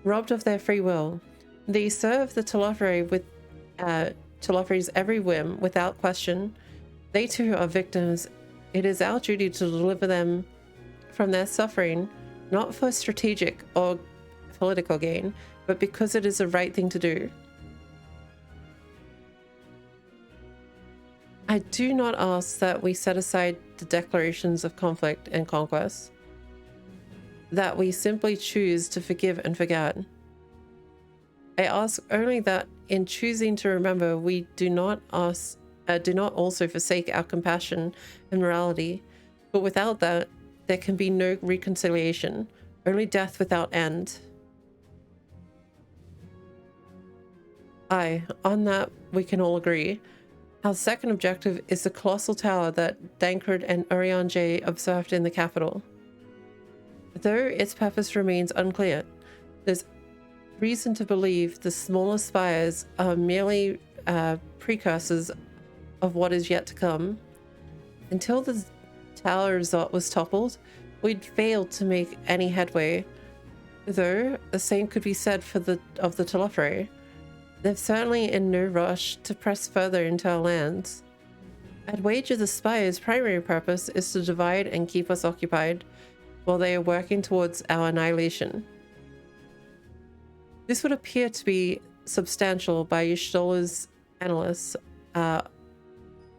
robbed of their free will. They serve the Telophari with Telophari's every whim without question. They too are victims. It is our duty to deliver them from their suffering, not for strategic or political gain, but because it is the right thing to do. I do not ask that we set aside the declarations of conflict and conquest, that we simply choose to forgive and forget. I ask only that in choosing to remember, we do not also forsake our compassion and morality, but without that, there can be no reconciliation, only death without end. On that we can all agree. Our second objective is the colossal tower that Dankard and Urianger observed in the capital. Though its purpose remains unclear, there's reason to believe the smaller spires are merely precursors of what is yet to come. Until the tower resort was toppled, we'd failed to make any headway. Though the same could be said of the Telophari. They're certainly in no rush to press further into our lands. I'd wager the Spire's primary purpose is to divide and keep us occupied, while they are working towards our annihilation. This would appear to be substantial by Yshtola's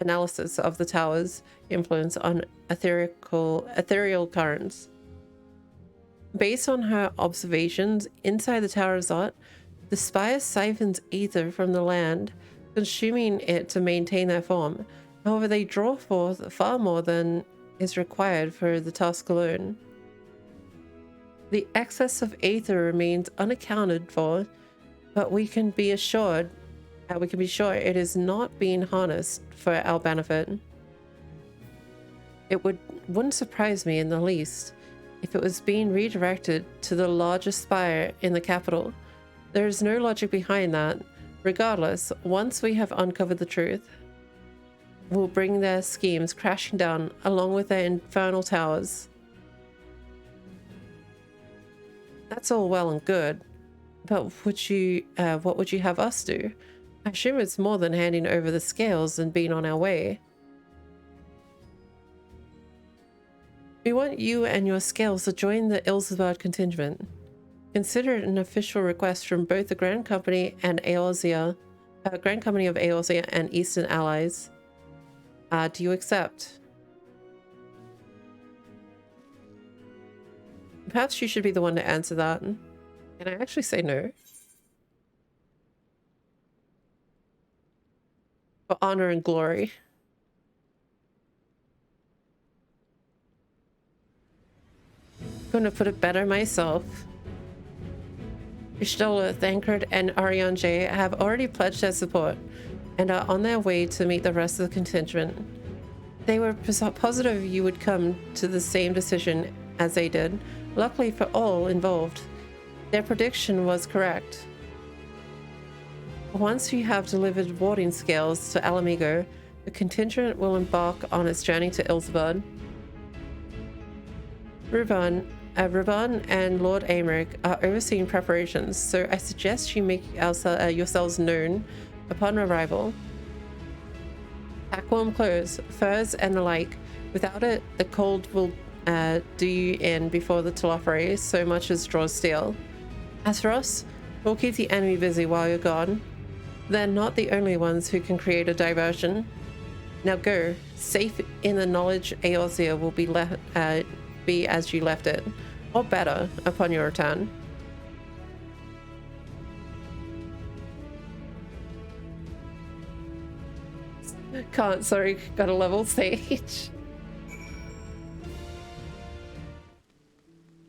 analysis of the tower's influence on ethereal currents. Based on her observations inside the Tower Resort, the spire siphons ether from the land, consuming it to maintain their form. However, they draw forth far more than is required for the task alone. The excess of ether remains unaccounted for, but we can be sure it is not being harnessed for our benefit. It wouldn't surprise me in the least if it was being redirected to the largest spire in the capital. There is no logic behind that. Regardless, once we have uncovered the truth, we'll bring their schemes crashing down along with their infernal towers. That's all well and good, but what would you have us do? I assume it's more than handing over the scales and being on our way. We want you and your scales to join the Ilsebard contingent. Consider it an official request from both the Grand Company and Grand Company of Eorzea and Eastern Allies. Do you accept? Perhaps you should be the one to answer that. Can I actually say no? For honor and glory. Couldn't have put it better myself. Ishtola, Thancred, and Urianger have already pledged their support and are on their way to meet the rest of the contingent. They were positive you would come to the same decision as they did. Luckily for all involved, their prediction was correct. Once you have delivered warding scales to Alamigo, the contingent will embark on its journey to Ilsebard. Ruban and Lord Aymeric are overseeing preparations, so I suggest you make yourselves known upon arrival. Pack warm clothes, furs, and the like. Without it, the cold will do you in before the Telophari so much as draws steel. As for us, we'll keep the enemy busy while you're gone. They're not the only ones who can create a diversion. Now go, safe in the knowledge Eorzea will be as you left it, or better, upon your return. Can't, sorry, got a level stage.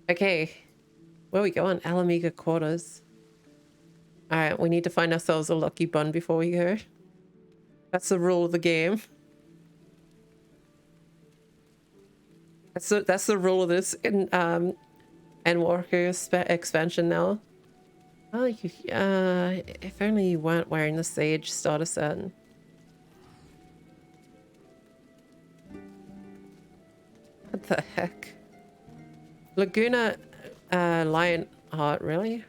Okay, where are we going? Alamiga quarters. Alright, we need to find ourselves a lucky bun before we go. That's the rule of the game. That's the rule of this in Endwalker expansion now. Oh, if only you weren't wearing the Sage starter set. What the heck? Laguna Lion Heart, really?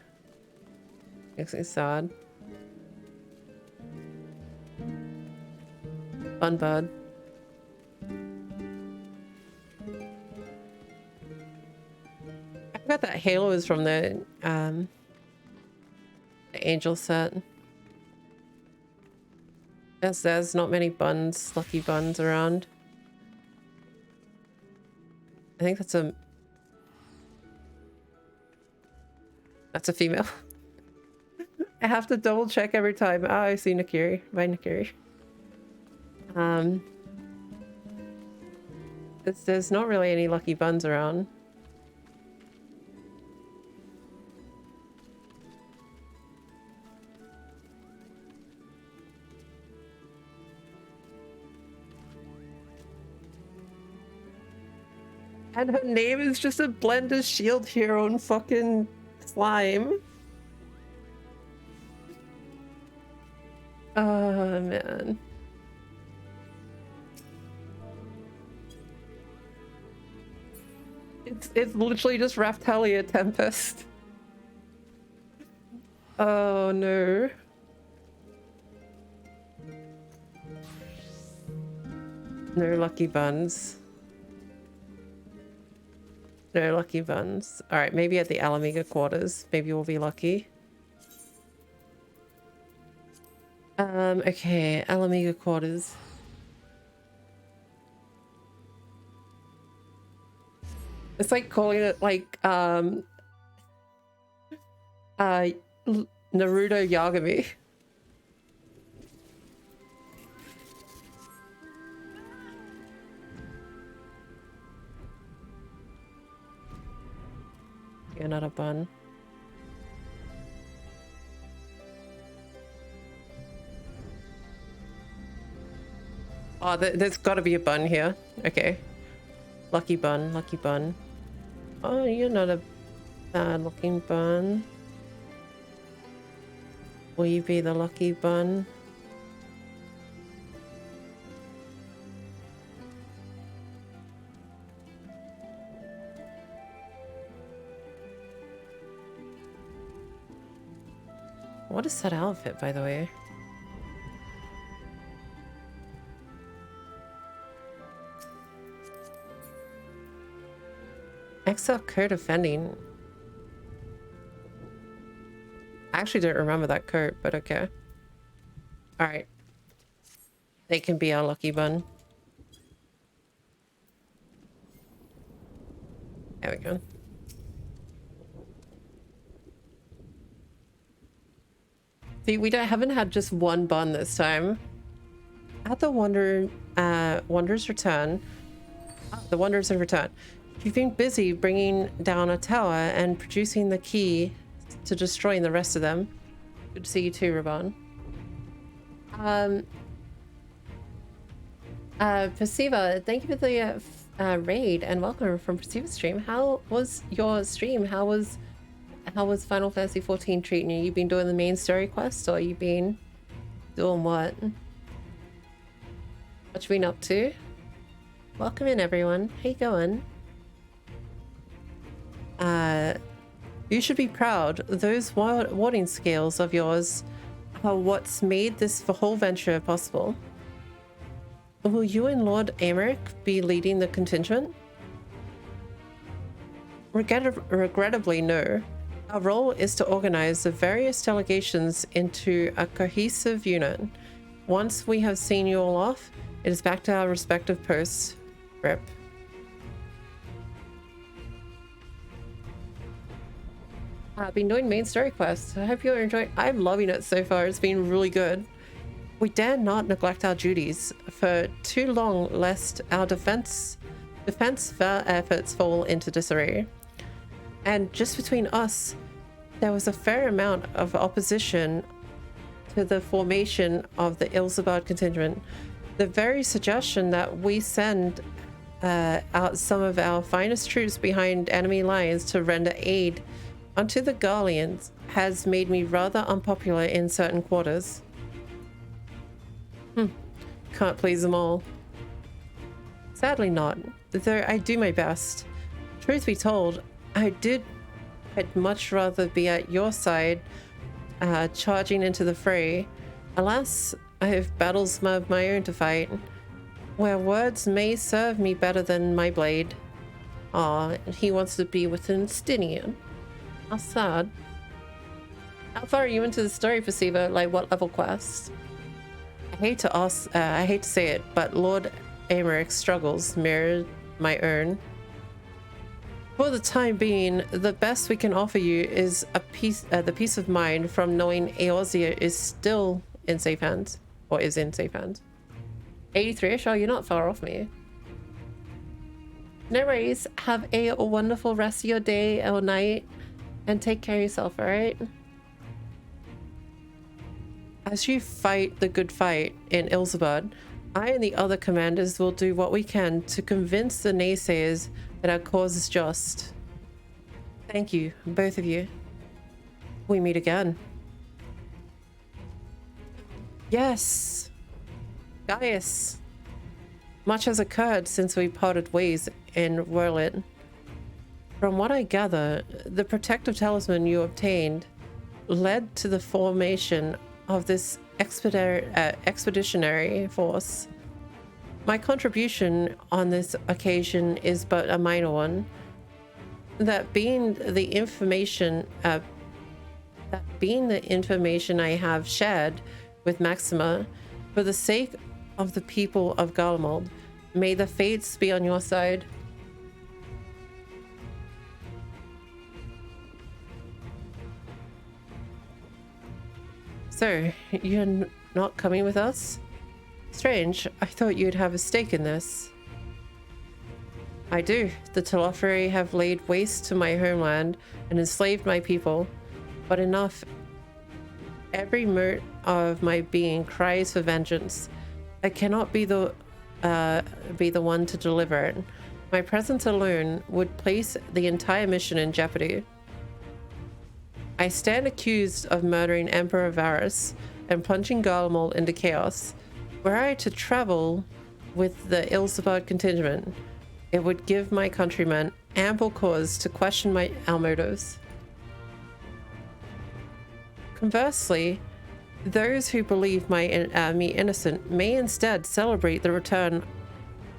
Makes me sad. Fun bud. I forgot that Halo is from the Angel set. Yes, there's not many buns, lucky buns around. I think that's a female. I have to double check every time. Oh, I see Nakiri. Bye, Nakiri. There's not really any lucky buns around. And her name is just a Blender Shield Hero and fucking slime. Oh, man. It's literally just Raftalia Tempest. Oh, no. No lucky buns. No lucky buns. Alright, maybe at the Alamega quarters. Maybe we'll be lucky. Okay, Alamega quarters. It's like calling it like, Naruto Yagami. You're not a bun. Oh, there's gotta be a bun here. Okay. Lucky bun, lucky bun. Oh, you're not a bad looking bun. Will you be the lucky bun? What is that outfit, by the way? XL coat offending. I actually don't remember that coat, but okay. Alright. They can be our lucky bun. There we go. See, we haven't had just one bun this time. At the Wanderer's Return. The Wanderers have returned. You've been busy bringing down a tower and producing the key to destroying the rest of them. Good to see you too, Raban. Perceiver, thank you for the raid and welcome from Perceiver stream. How was your stream? How was Final Fantasy 14 treating you? You been doing the main story quest, or you been doing what? What you been up to? Welcome in, everyone. How you going? You should be proud. Those warding skills of yours are what's made this whole venture possible. Will you and Lord Amaric be leading the contingent? Regrettably, no. Our role is to organize the various delegations into a cohesive unit. Once we have seen you all off, it is back to our respective posts. Rip. I've been doing main story quests. I hope you're enjoying. I'm loving it so far. It's been really good. We dare not neglect our duties for too long, lest our defense efforts fall into disarray. And just between us, there was a fair amount of opposition to the formation of the Ilsabard contingent. The very suggestion that we send out some of our finest troops behind enemy lines to render aid unto the Garleans has made me rather unpopular in certain quarters. Can't please them all. Sadly not, though I do my best. Truth be told, I'd much rather be at your side, charging into the fray. Alas, I have battles of my own to fight, where words may serve me better than my blade. Aw, he wants to be with an Stinian. How sad. How far are you into the story, Perceiver? Like, what level quest? I hate to say it, but Lord Americ's struggles mirror my own. For the time being, the best we can offer you is the peace of mind from knowing Eorzea is still in safe hands, or is in safe hands. 83ish, oh, you're not far off me. No worries. Have a wonderful rest of your day or night, and take care of yourself, alright? As you fight the good fight in Ilzabad, I and the other commanders will do what we can to convince the naysayers that our cause is just. Thank you, both of you. We meet again. Yes! Gaius! Much has occurred since we parted ways in Werlit. From what I gather, the protective talisman you obtained led to the formation of this expeditionary force. My contribution on this occasion is but a minor one. That being the information I have shared with Maxima, for the sake of the people of Garlemald, may the fates be on your side. So, you're not coming with us? Strange, I thought you'd have a stake in this. I do. The Telophari have laid waste to my homeland and enslaved my people, but enough. Every mote of my being cries for vengeance. I cannot be the one to deliver it. My presence alone would place the entire mission in jeopardy. I stand accused of murdering Emperor Varus and plunging Garlemald into chaos. Were I to travel with the Ilzabad contingent, it would give my countrymen ample cause to question our motives. Conversely, those who believe me innocent may instead celebrate the return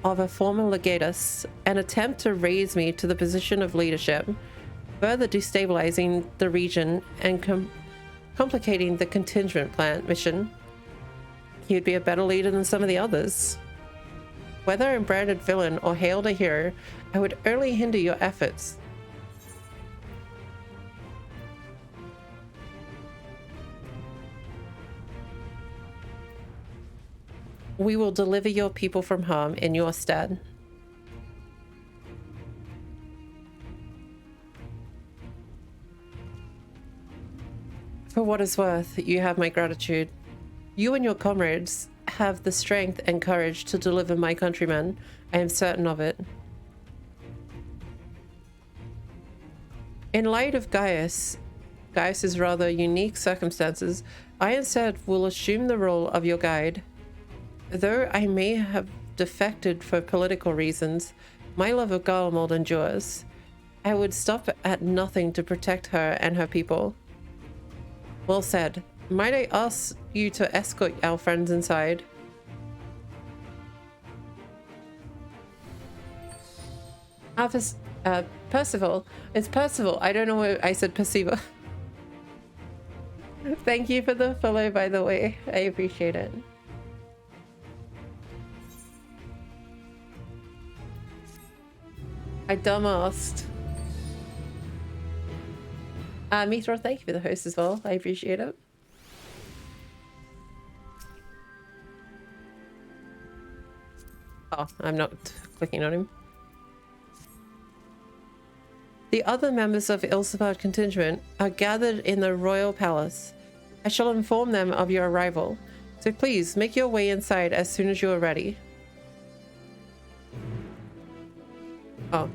of a former legatus and attempt to raise me to the position of leadership, further destabilizing the region and complicating the contingent plan mission. He'd be a better leader than some of the others. Whether I'm branded villain or hailed a hero, I would only hinder your efforts. We will deliver your people from harm in your stead. For what it's worth, you have my gratitude. You and your comrades have the strength and courage to deliver my countrymen. I am certain of it. In light of Gaius's rather unique circumstances, I instead will assume the role of your guide. Though I may have defected for political reasons, my love of Garlemald endures. I would stop at nothing to protect her and her people. Well said. Might I ask you to escort our friends inside? Percival. It's Percival. I don't know what I said. Perceiver. Thank you for the follow, by the way. I appreciate it. I dumbassed. Mithra, thank you for the host as well. I appreciate it. Oh, I'm not clicking on him. The other members of Ilzabad contingent are gathered in the royal palace. I shall inform them of your arrival, so please make your way inside as soon as you are ready. Oh.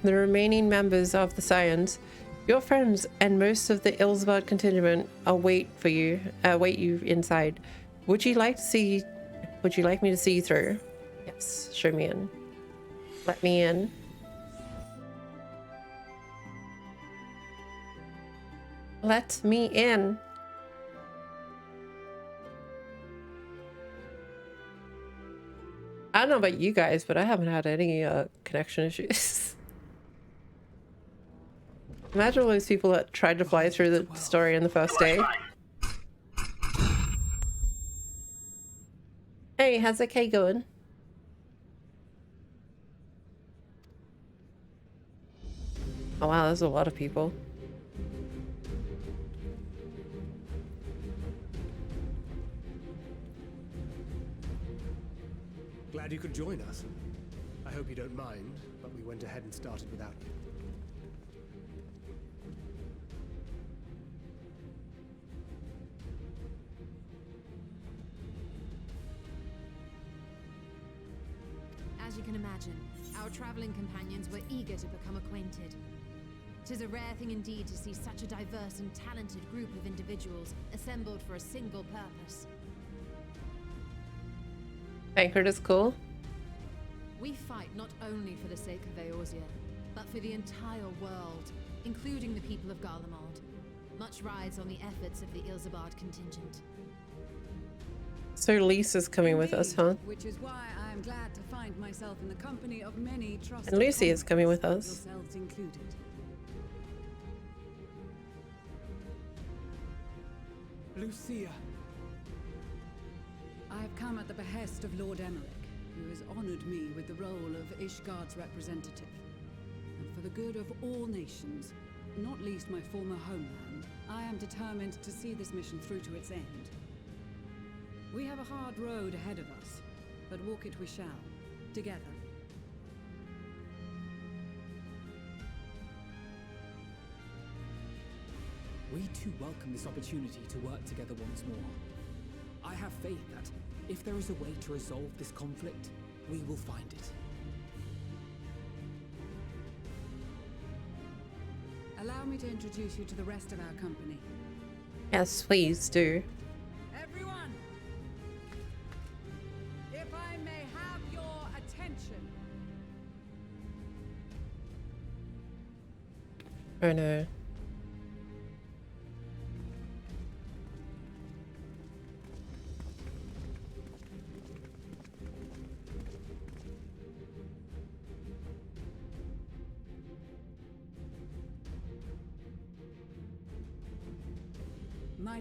The remaining members of the Scions, your friends and most of the Ilzabad contingent await you inside. Would you like to see? Would you like me to see you through? Yes, show me in. Let me in. Let me in. I don't know about you guys, but I haven't had any connection issues. Imagine all those people that tried to fly through the story in the first day. Hey, how's the K going? Oh wow, there's a lot of people. Glad you could join us. I hope you don't mind, but we went ahead and started without you. As you can imagine, our traveling companions were eager to become acquainted. 'Tis a rare thing indeed to see such a diverse and talented group of individuals assembled for a single purpose. Bankert is cool. We fight not only for the sake of Eorzea, but for the entire world, including the people of Garlemald. Much rides on the efforts of the Ilsabard contingent. So Lisa's coming with us, huh? Which is why I am glad to find myself in the company of many trusted And Lucy is coming with us. yourselves included. Lucia. I have come at the behest of Lord Emmerich, who has honored me with the role of Ishgard's representative. And for the good of all nations, not least my former homeland, I am determined to see this mission through to its end. We have a hard road ahead of us, but walk it we shall, together. We too welcome this opportunity to work together once more. I have faith that if there is a way to resolve this conflict, we will find it. Allow me to introduce you to the rest of our company. Yes, please do. Everyone! If I may have your attention. Oh no.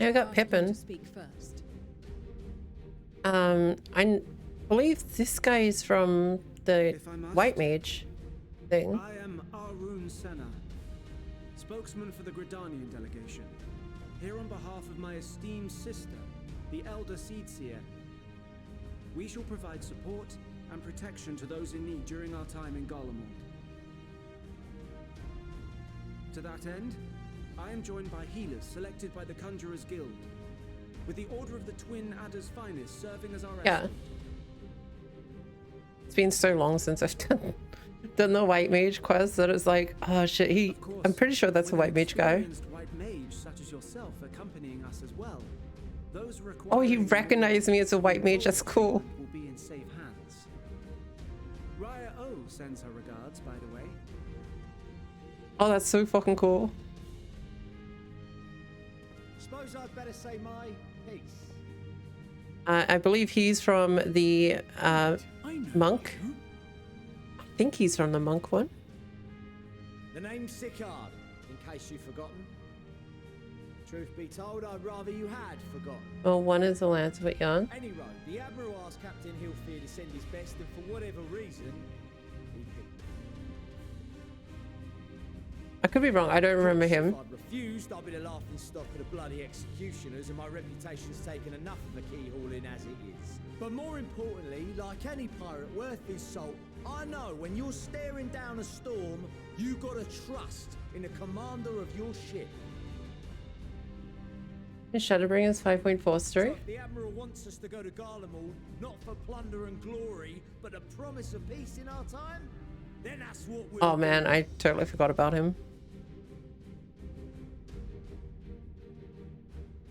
I got Pippin. Speak first. I believe this guy is from the White Mage thing. I am Arun Senna, spokesman for the Gridanian delegation, here on behalf of my esteemed sister, the Elder Seedseer. We shall provide support and protection to those in need during our time in Garlemald. To that end, I am joined by healers selected by the Conjurers Guild, with the Order of the Twin Adder's Finest serving as our escort. It's been so long since I've done the White Mage quest that it's like, oh shit, I'm pretty sure that's a White Mage guy. White mage such as yourself accompanying us as well. Those Oh, he recognized me as a White Mage, that's cool. Will be in safe hands. Raya O sends her regards, by the way. Oh, that's so fucking cool. Suppose I'd better say my piece. I believe he's from the monk. I think he's from the monk one. The name's Sicard, in case you've forgotten. Truth be told, I'd rather you had forgotten. Well, one is a lance but young. Anyway, the Admiral asked Captain Hilfier to send his best, and for whatever reason, he picked. I could be wrong, I don't remember him. If I'd refused, I'd be the laughing stock of the bloody executioners, and my reputation's taken enough of a keyhauling as it is. But more importantly, like any pirate worth his salt, I know when you're staring down a storm, you gotta trust in the commander of your ship. Is Shadowbringers 5.4 story? So if the Admiral wants us to go to Garlemald, not for plunder and glory, but a promise of peace in our time, then that's what we'll Oh man, I totally forgot about him.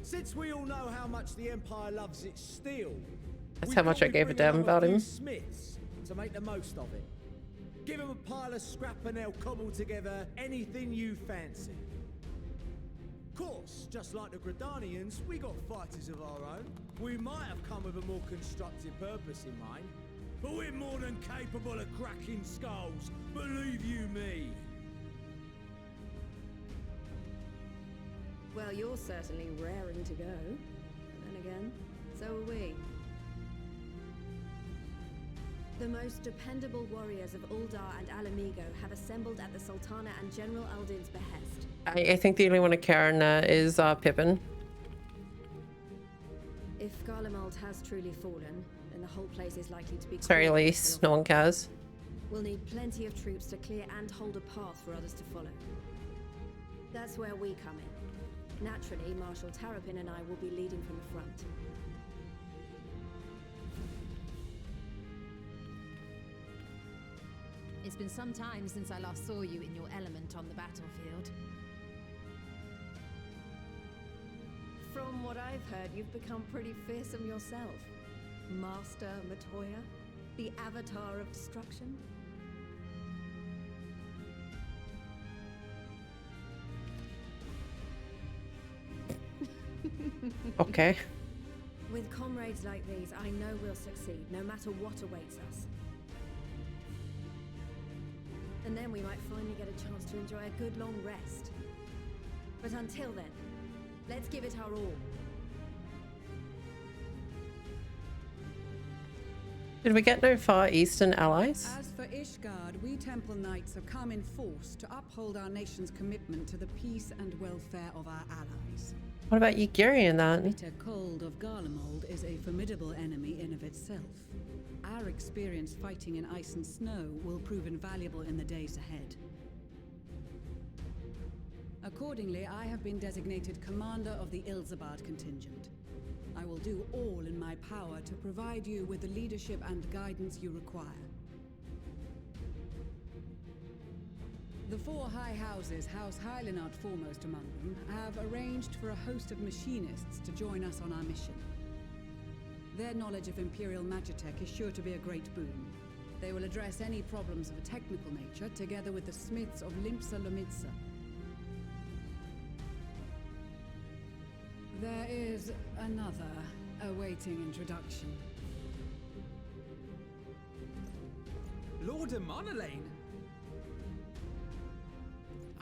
Since we all know how much the Empire loves its steel, That's we how much I thought we'd gave a bring damn along about few him. Smiths to make the most of it. Give them a pile of scrap and they'll cobble together anything you fancy. Of course, just like the Gridanians, we got fighters of our own. We might have come with a more constructive purpose in mind, but we're more than capable of cracking skulls, believe you me. Well, you're certainly raring to go. But then again, so are we. The most dependable warriors of Uldar and Alamigo have assembled at the Sultana and General Aldin's behest. I think the only one of Karen is Pippin. If Garlemald has truly fallen, then the whole place is likely to be... Very least, no one cares. We'll need plenty of troops to clear and hold a path for others to follow. That's where we come in. Naturally, Marshal Tarapin and I will be leading from the front. It's been some time since I last saw you in your element on the battlefield. From what I've heard, you've become pretty fearsome yourself. Master Matoya, the avatar of destruction. Okay. With comrades like these, I know we'll succeed, no matter what awaits us. And then we might finally get a chance to enjoy a good long rest. But until then, let's give it our all. Did we get no Far Eastern allies? As for Ishgard, we Temple Knights have come in force to uphold our nation's commitment to the peace and welfare of our allies. What about Ygrian then? Bitter cold of Garlemald is a formidable enemy in of itself. Our experience fighting in ice and snow will prove invaluable in the days ahead. Accordingly, I have been designated commander of the Ilzabard contingent. I will do all in my power to provide you with the leadership and guidance you require. The four high houses, House Hylinard foremost among them, have arranged for a host of machinists to join us on our mission. Their knowledge of Imperial Magitech is sure to be a great boon. They will address any problems of a technical nature, together with the smiths of Limpsa Lomitsa. There is another awaiting introduction. Lord Emanolain!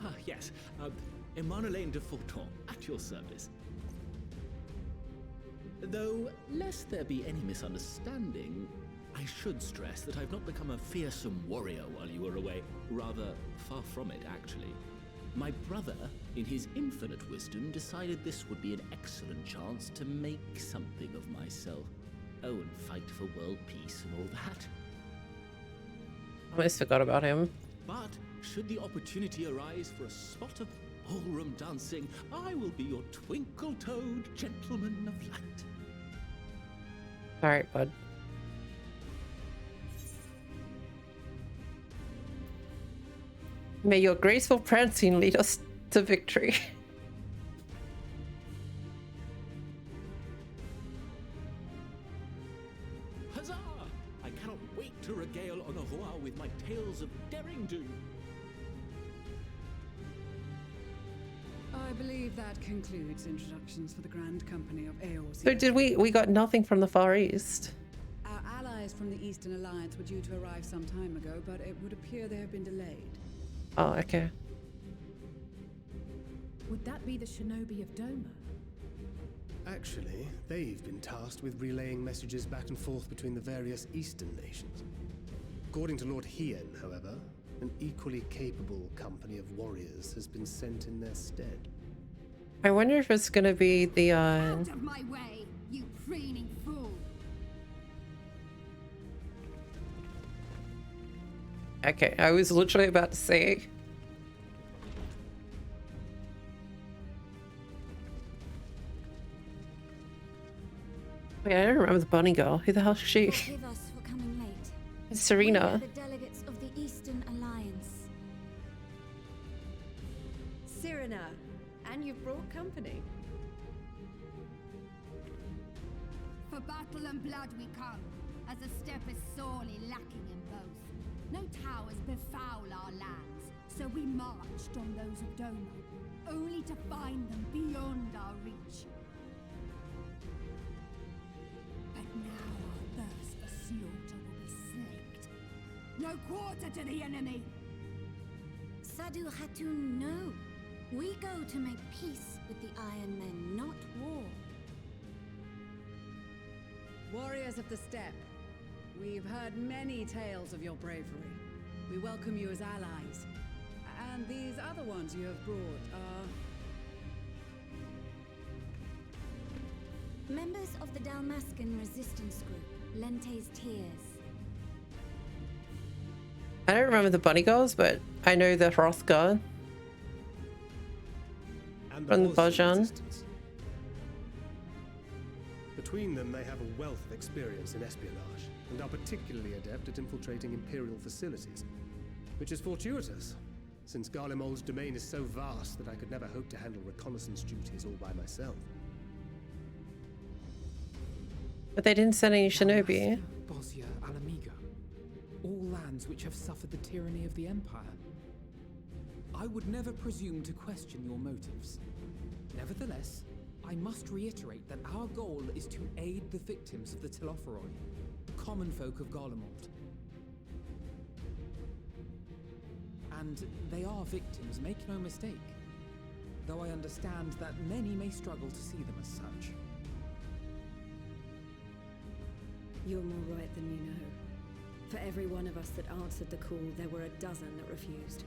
Ah, yes. Emanolain de Forton, at your service. Though, lest there be any misunderstanding, I should stress that I've not become a fearsome warrior while you were away. Rather, far from it, actually. My brother, in his infinite wisdom, decided this would be an excellent chance to make something of myself. Oh, and fight for world peace and all that. I almost forgot about him. But, should the opportunity arise for a spot of ballroom dancing, I will be your twinkle-toed gentleman of light. Alright, bud. May your graceful prancing lead us to victory. Huzzah! I cannot wait to regale Honohua with my tales of daring do. I believe that concludes introductions for the Grand Company of Eorzea. So did we got nothing from the Far East? Our allies from the Eastern Alliance were due to arrive some time ago, but it would appear they have been delayed. Oh, okay. Would that be the Shinobi of Doma? Actually, they've been tasked with relaying messages back and forth between the various Eastern nations. According to Lord Hien, however, an equally capable company of warriors has been sent in their stead. I wonder if it's gonna be the Out of my way, you preening fool! Okay, I was literally about to say. Wait, I don't remember the bunny girl. Who the hell is she? Forgive us for coming late. It's Serena. We are the delegates of the Eastern Alliance. Serena, and you've brought company. for battle and blood we come, as a step is sorely lacking in both. No towers befoul our lands, so we marched on those of Doma, only to find them beyond our reach. But now our thirst for slaughter will be slaked. No quarter to the enemy! Sadu Hatun, no. We go to make peace with the Iron Men, not war. Warriors of the Steppe, we've heard many tales of your bravery. We welcome you as allies. And these other ones you have brought are... Members of the Dalmascan resistance group, Lente's Tears. I don't remember the bunny girls, but I know the Hrothgar. And From the Bajan. resistance. Between them, they have a wealth of experience in espionage, and are particularly adept at infiltrating Imperial facilities. Which is fortuitous, since Garlemald's domain is so vast that I could never hope to handle reconnaissance duties all by myself. But they didn't send any shinobi. Bosnia, Alamigo. All lands which have suffered the tyranny of the Empire. I would never presume to question your motives. Nevertheless, I must reiterate that our goal is to aid the victims of the Telophoroi, the common folk of Garlemald. And they are victims, make no mistake. Though I understand that many may struggle to see them as such. You're more right than you know. For every one of us that answered the call, there were a dozen that refused.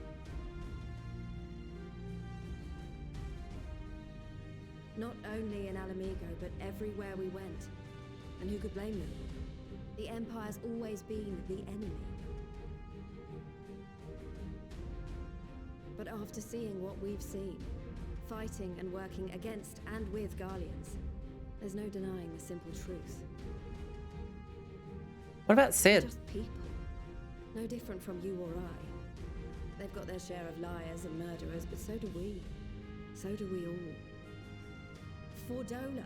Not only in Alamigo, but everywhere we went. And who could blame them? The Empire's always been the enemy. But after seeing what we've seen, fighting and working against and with Garleans, there's no denying the simple truth. What about Sid? Just people. No different from you or I. They've got their share of liars and murderers, but so do we. So do we all. Fordola,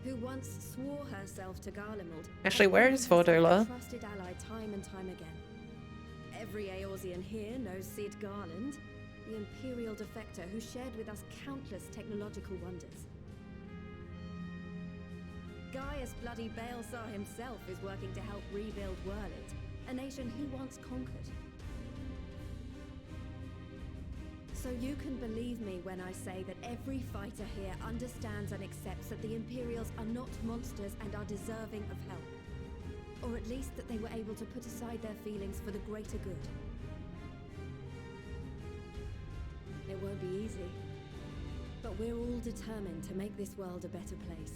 who once swore herself to Garlemald. Actually, where is Fordola? Trusted ally time and time again. Every Eorzean here knows Sid Garland, the Imperial defector who shared with us countless technological wonders. Gaius bloody Baelsar himself is working to help rebuild Wurlit, a nation he once conquered. So you can believe me when I say that every fighter here understands and accepts that the Imperials are not monsters and are deserving of help. Or at least that they were able to put aside their feelings for the greater good. It won't be easy, but we're all determined to make this world a better place.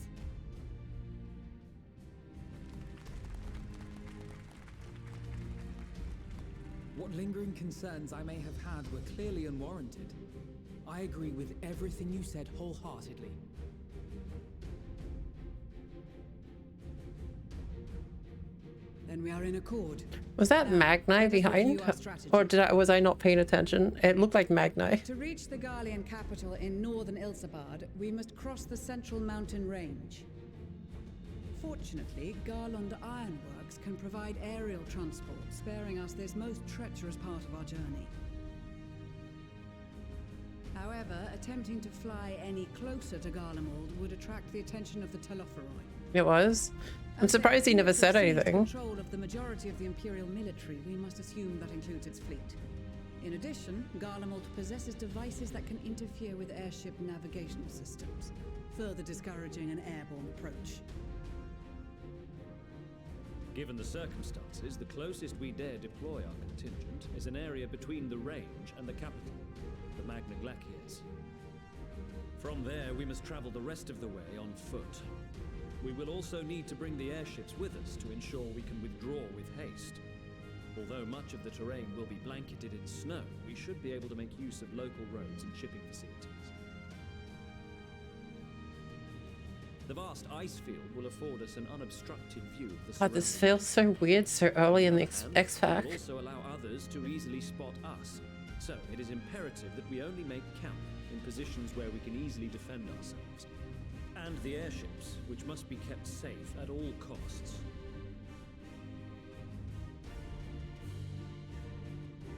What lingering concerns I may have had were clearly unwarranted. I agree with everything you said wholeheartedly. Then we are in accord. Was that Magni behind? Or was I not paying attention? It looked like Magni. To reach the Garlean capital in northern Ilsabard, we must cross the central mountain range. Fortunately, Garland Ironworks can provide aerial transport, sparing us this most treacherous part of our journey. However, attempting to fly any closer to Garlemald would attract the attention of the Telophoroi. It was. I'm surprised he never said anything. Control of the majority of the Imperial military, we must assume that includes its fleet. In addition, Garlemald possesses devices that can interfere with airship navigational systems, further discouraging an airborne approach. Given the circumstances, the closest we dare deploy our contingent is an area between the range and the capital, the Magna Glaciers. From there, we must travel the rest of the way on foot. We will also need to bring the airships with us to ensure we can withdraw with haste. Although much of the terrain will be blanketed in snow, we should be able to make use of local roads and shipping facilities. The vast ice field will afford us an unobstructed view of the God, this feels so weird so early in the X-Pack. will also allow others to easily spot us. So it is imperative that we only make camp in positions where we can easily defend ourselves. And the airships, which must be kept safe at all costs.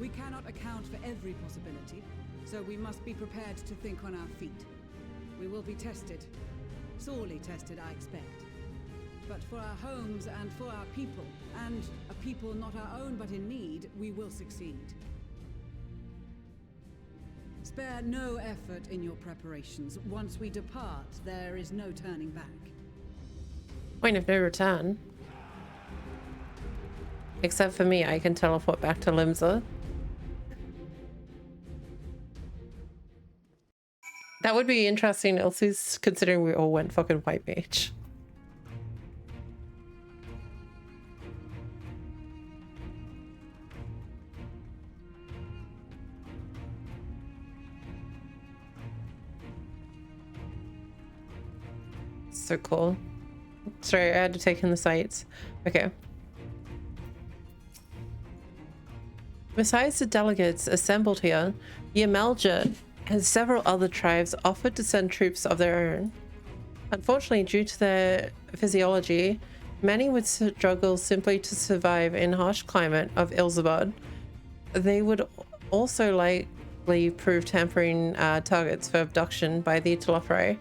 We cannot account for every possibility, so we must be prepared to think on our feet. We will be tested. Sorely tested, I expect. But for our homes and for our people, and a people not our own but in need, we will succeed. Spare no effort in your preparations. Once we depart, there is no turning back. Point of no return. Except for me, I can teleport back to Limsa. That would be interesting, also considering we all went fucking white mage. So cool. Sorry, I had to take in the sights. Okay. Besides the delegates assembled here, the Amalja and several other tribes offered to send troops of their own. Unfortunately, due to their physiology, many would struggle simply to survive in harsh climate of Ilzabad. They would also likely prove tempering targets for abduction by the Teleferi.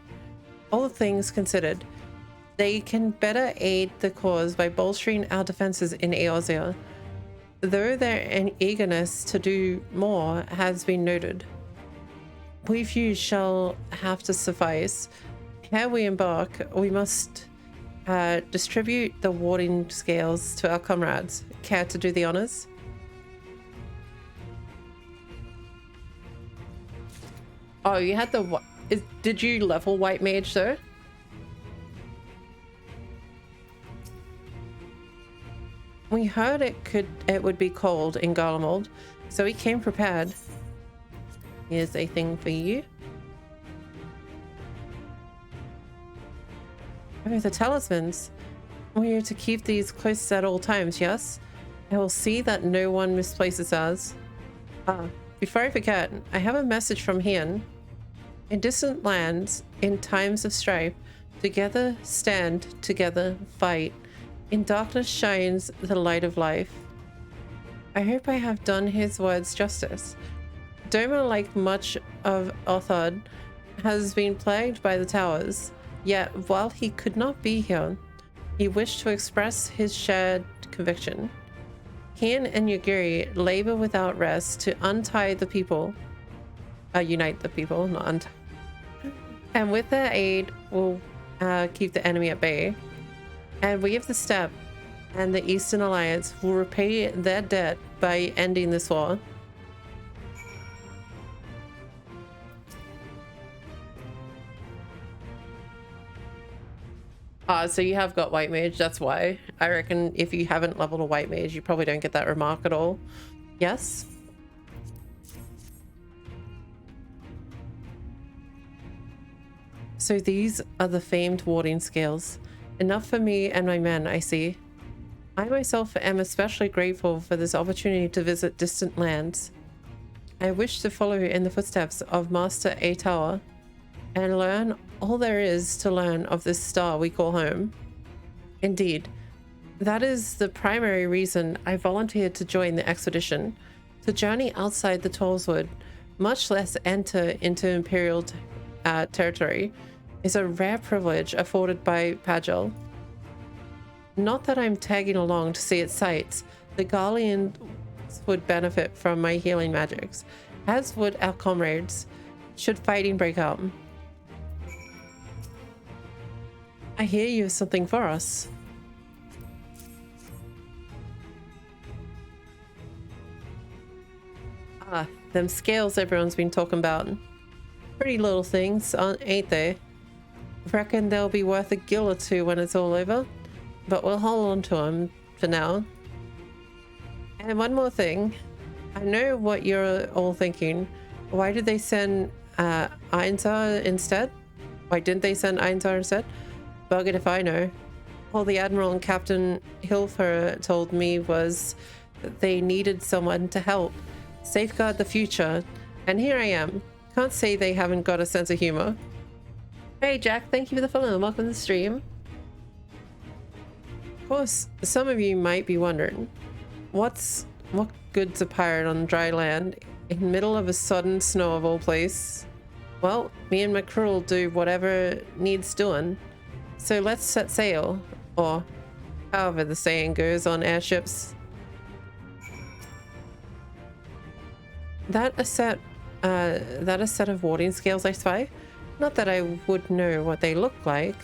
All things considered, they can better aid the cause by bolstering our defenses in Eorzea, though their eagerness to do more has been noted. We few shall have to suffice. Ere we embark, we must distribute the warding scales to our comrades. Care to do the honors? Oh, you had the... Did you level white mage though? We heard it would be cold in Garlemald, so we came prepared. Here's a thing for you. Oh, the talismans. We are to keep these close at all times, yes? I will see that no one misplaces ours. Before I forget, I have a message from Hien. In distant lands, in times of strife, together stand, together fight. In darkness shines the light of life. I hope I have done his words justice. Doma, like much of Othard, has been plagued by the towers, yet while he could not be here, he wished to express his shared conviction. Hien and Yagiri labor without rest to untie the people, unite the people, not untie. And with their aid, we'll keep the enemy at bay. And we of the Steppe and the Eastern Alliance will repay their debt by ending this war. So you have got white mage, that's why. I reckon if you haven't leveled a white mage, you probably don't get that remark at all. Yes? So these are the famed warding scales. Enough for me and my men, I see. I myself am especially grateful for this opportunity to visit distant lands. I wish to follow in the footsteps of Master Aetawa and learn all there is to learn of this star we call home. Indeed, that is the primary reason I volunteered to join the expedition. To journey outside the Tollswood, much less enter into Imperial territory, is a rare privilege afforded by Pagel. Not that I'm tagging along to see its sights. The Garleans would benefit from my healing magics, as would our comrades, should fighting break out. I hear you have something for us. Ah, them scales everyone's been talking about. Pretty little things, ain't they? Reckon they'll be worth a gil or two when it's all over, but we'll hold on to them for now. And one more thing. I know what you're all thinking. Why did they send Einzar instead? Why didn't they send Einzar instead? Bug it if I know. All the Admiral and Captain Hilfer told me was that they needed someone to help safeguard the future, and here I am. Can't say they haven't got a sense of humor. Hey Jack, thank you for the follow. Welcome to the stream. Of course, some of you might be wondering, what good's a pirate on dry land in the middle of a sudden snow of all place? Well, me and my crew will do whatever needs doing. So let's set sail, or however the saying goes on airships. That a set of warding scales, I spy? Not that I would know what they look like.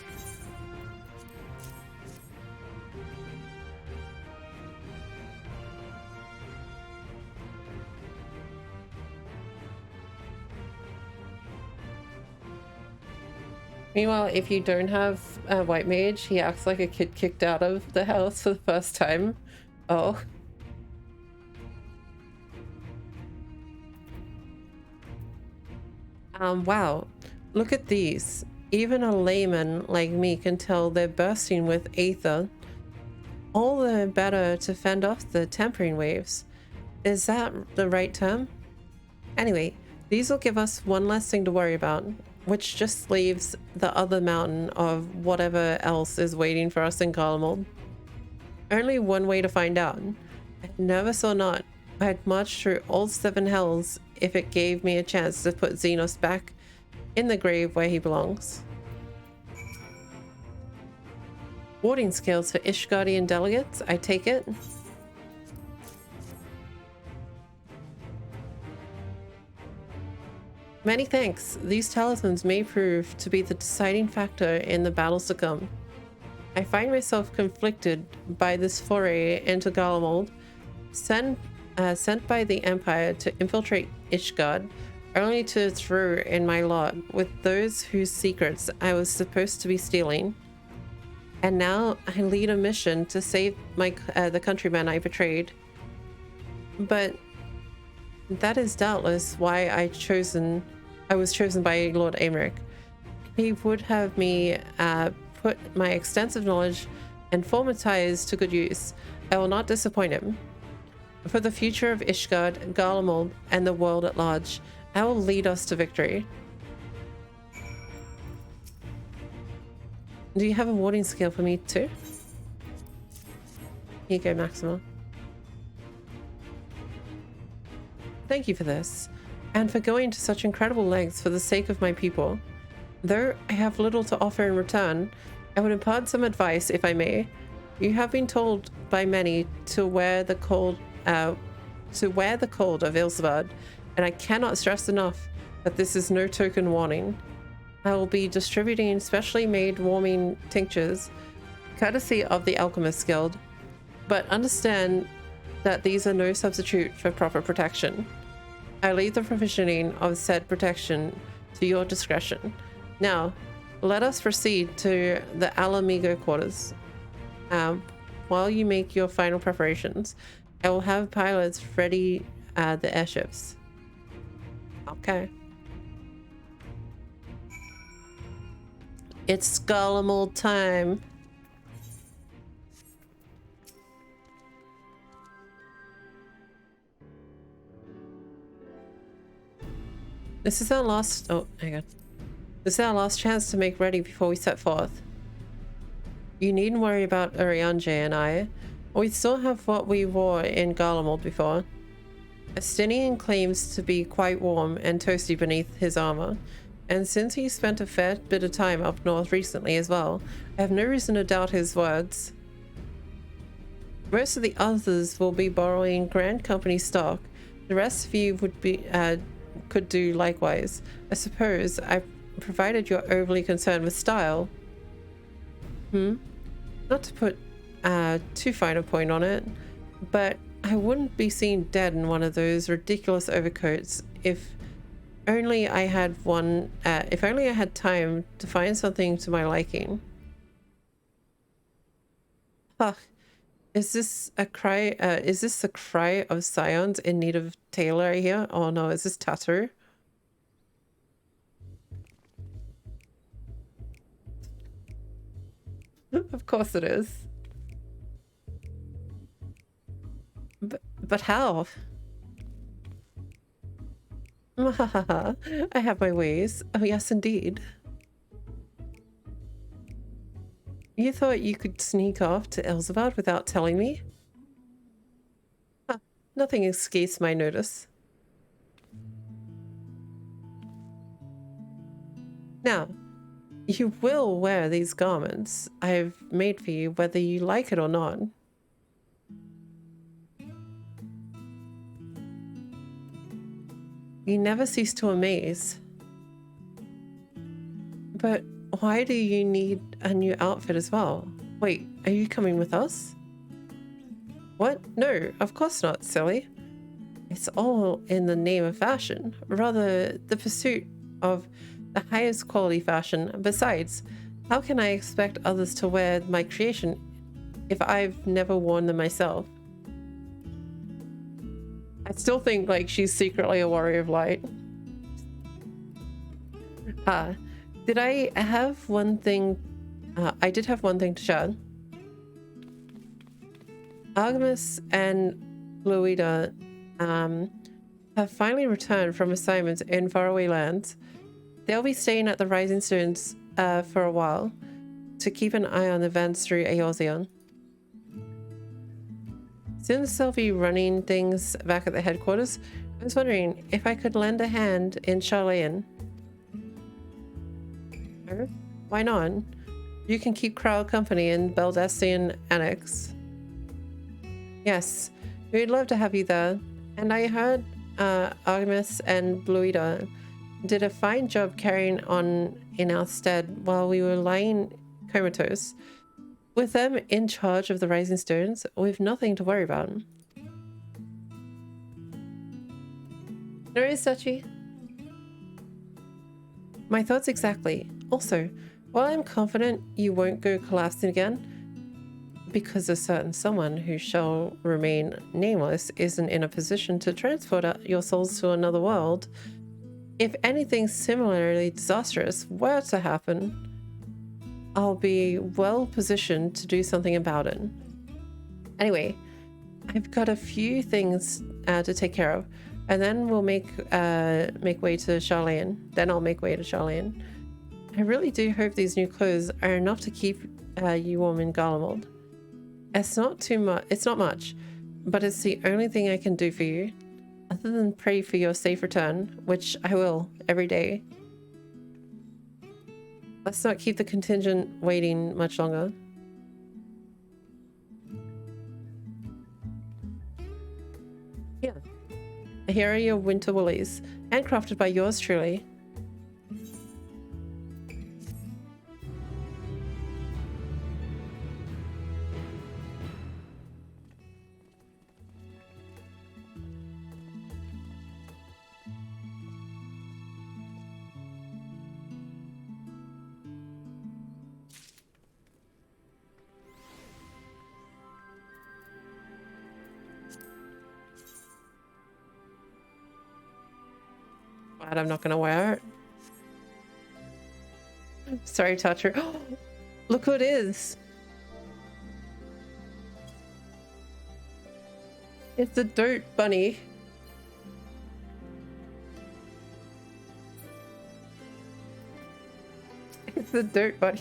Meanwhile, if you don't have a white mage, he acts like a kid kicked out of the house for the first time. Oh. Wow. Look at these. Even a layman like me can tell they're bursting with aether. All the better to fend off the tempering waves. Is that the right term? Anyway, these will give us one less thing to worry about, which just leaves the other mountain of whatever else is waiting for us in Garlemald. Only one way to find out. Nervous or not, I'd march through all 7 hells if it gave me a chance to put Xenos back in the grave where he belongs. Warding skills for Ishgardian delegates, I take it. Many thanks. These talismans may prove to be the deciding factor in the battles to come. I find myself conflicted by this foray into Garlemald, sent by the Empire to infiltrate Ishgard, only to throw in my lot with those whose secrets I was supposed to be stealing. And now I lead a mission to save the countrymen I betrayed. But that is doubtless why I was chosen by Lord Aymeric. He would have me put my extensive knowledge and former ties to good use. I will not disappoint him. For the future of Ishgard, Garlemald, and the world at large, I will lead us to victory. Do you have a warding skill for me too? Here you go, Maxima. Thank you for this, and for going to such incredible lengths for the sake of my people. Though I have little to offer in return, I would impart some advice if I may. You have been told by many to wear the cold of Ilsabard, and I cannot stress enough that this is no token warning. I will be distributing specially made warming tinctures, courtesy of the Alchemist Guild, but understand that these are no substitute for proper protection. I leave the provisioning of said protection to your discretion. Now, let us proceed to the Alamigo quarters. While you make your final preparations, I will have pilots ready the airships. Okay. It's Garlemald time. This is our last... Oh, hang on. This is our last chance to make ready before we set forth. You needn't worry about Urianger and I. We still have what we wore in Garlemald before. Estinian claims to be quite warm and toasty beneath his armor, and since he spent a fair bit of time up north recently as well, I have no reason to doubt his words. Most of the others will be borrowing Grand Company stock. The rest of you could do likewise. I suppose I provided you're overly concerned with style. Not to put too fine a point on it, but I wouldn't be seen dead in one of those ridiculous overcoats if only I had if only I had time to find something to my liking. Huh. Is this a cry? Is this the cry of scions in need of tailor here? Oh no, is this Tattoo? Of course it is. But how? I have my ways. Oh yes, indeed. You thought you could sneak off to Elzevard without telling me? Huh, nothing escapes my notice. Now, you will wear these garments I've made for you whether you like it or not. You never cease to amaze. But why do you need a new outfit as well? Wait, are you coming with us? What? No, of course not, silly. It's all in the name of fashion, rather the pursuit of the highest quality fashion. Besides, how can I expect others to wear my creation if I've never worn them myself? I still think like she's secretly a warrior of light. Did I have one thing? I did have one thing to share. Artemis and Fluida have finally returned from assignments in faraway lands. They'll be staying at the Rising Stones for a while to keep an eye on events through Eorzea. Since they'll be running things back at the headquarters, I was wondering if I could lend a hand in Charlayan. Why not? You can keep Crowd company in Beldestian Annex. Yes, we'd love to have you there. And I heard Artemis and Bluida did a fine job carrying on in our stead while we were lying comatose. With them in charge of the Rising Stones, we've nothing to worry about. No worries, Sachi. My thoughts exactly. Also, while I'm confident you won't go collapsing again, because a certain someone who shall remain nameless isn't in a position to transport your souls to another world, if anything similarly disastrous were to happen, I'll be well positioned to do something about it. Anyway, I've got a few things to take care of, and then we'll make way to Charlayan. Then I'll make way to Charlayan. I really do hope these new clothes are enough to keep you warm in Garlemald. It's not too much. It's not much, but it's the only thing I can do for you, other than pray for your safe return, which I will every day. Let's not keep the contingent waiting much longer. Yeah. Here are your winter woolies, handcrafted by yours truly. Glad I'm not gonna wear it. Sorry, Toucher. Look who it is. It's the dirt bunny. It's the dirt bunny.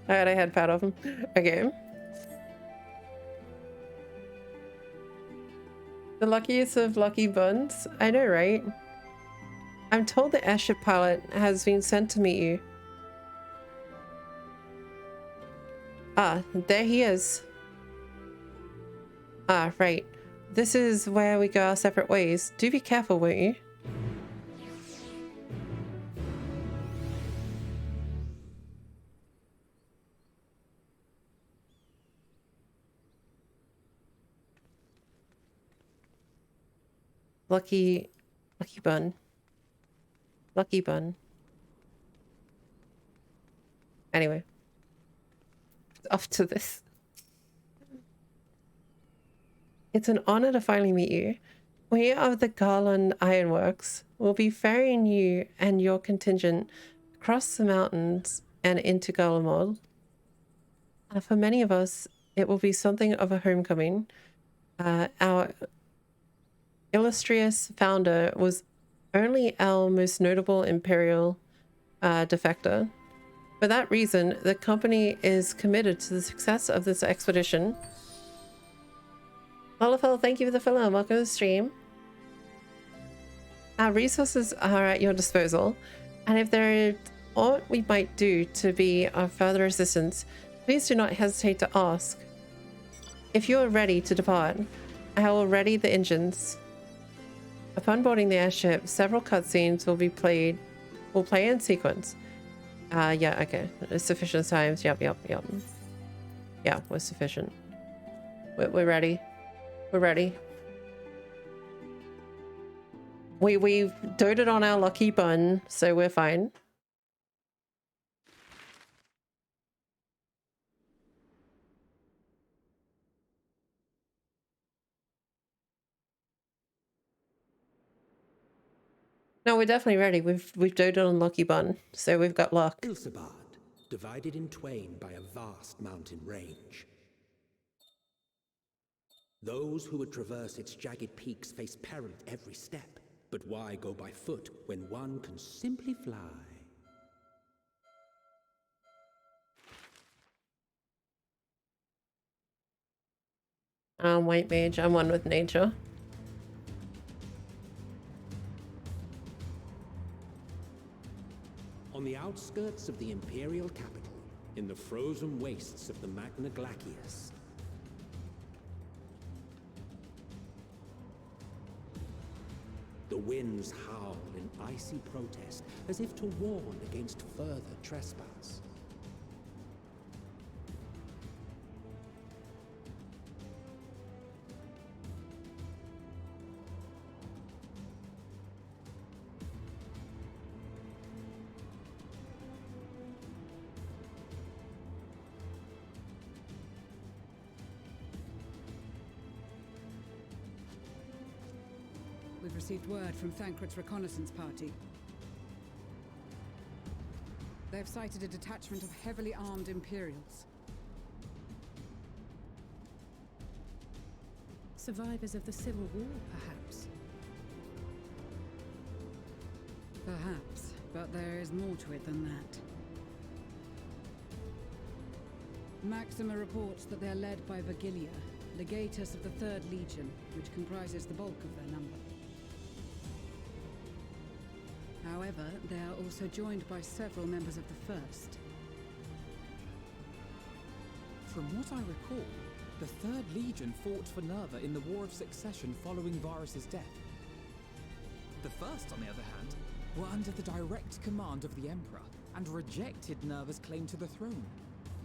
I had a head pat off him. Okay. The luckiest of lucky buns? I know, right? I'm told the airship pilot has been sent to meet you. Ah, there he is. Ah, right. This is where we go our separate ways. Do be careful, won't you? Lucky bun. Lucky bun. Anyway. Off to this. It's an honor to finally meet you. We of the Garland Ironworks will be ferrying you and your contingent across the mountains and into Garlemald. For many of us, it will be something of a homecoming. Our illustrious founder was only our most notable Imperial defector. For that reason, the company is committed to the success of this expedition. Lalafell, thank you for the follow and welcome to the stream. Our resources are at your disposal, and if there is aught we might do to be of further assistance, please do not hesitate to ask. If you are ready to depart, I will ready the engines. Upon boarding the airship, several cutscenes will play in sequence. Yeah, okay. Sufficient times. Yep. Yeah, we're sufficient. We're ready. We're ready. We've doted on our lucky bun, so we're fine. No, we're definitely ready. We've doted on lucky bun, so we've got luck. Ilsabad, divided in twain by a vast mountain range. Those who would traverse its jagged peaks face peril at every step. But why go by foot when one can simply fly? White mage, I'm one with nature. On the outskirts of the Imperial capital, in the frozen wastes of the Magna Glacius, the winds howl in icy protest, as if to warn against further trespass. We've received word from Thancred's reconnaissance party. They've sighted a detachment of heavily armed Imperials. Survivors of the Civil War, perhaps? Perhaps, but there is more to it than that. Maxima reports that they're led by Vergilia, legatus of the 3rd Legion, which comprises the bulk of their number. However, they are also joined by several members of the 1st. From what I recall, the 3rd Legion fought for Nerva in the War of Succession following Varus's death. The 1st, on the other hand, were under the direct command of the Emperor and rejected Nerva's claim to the throne.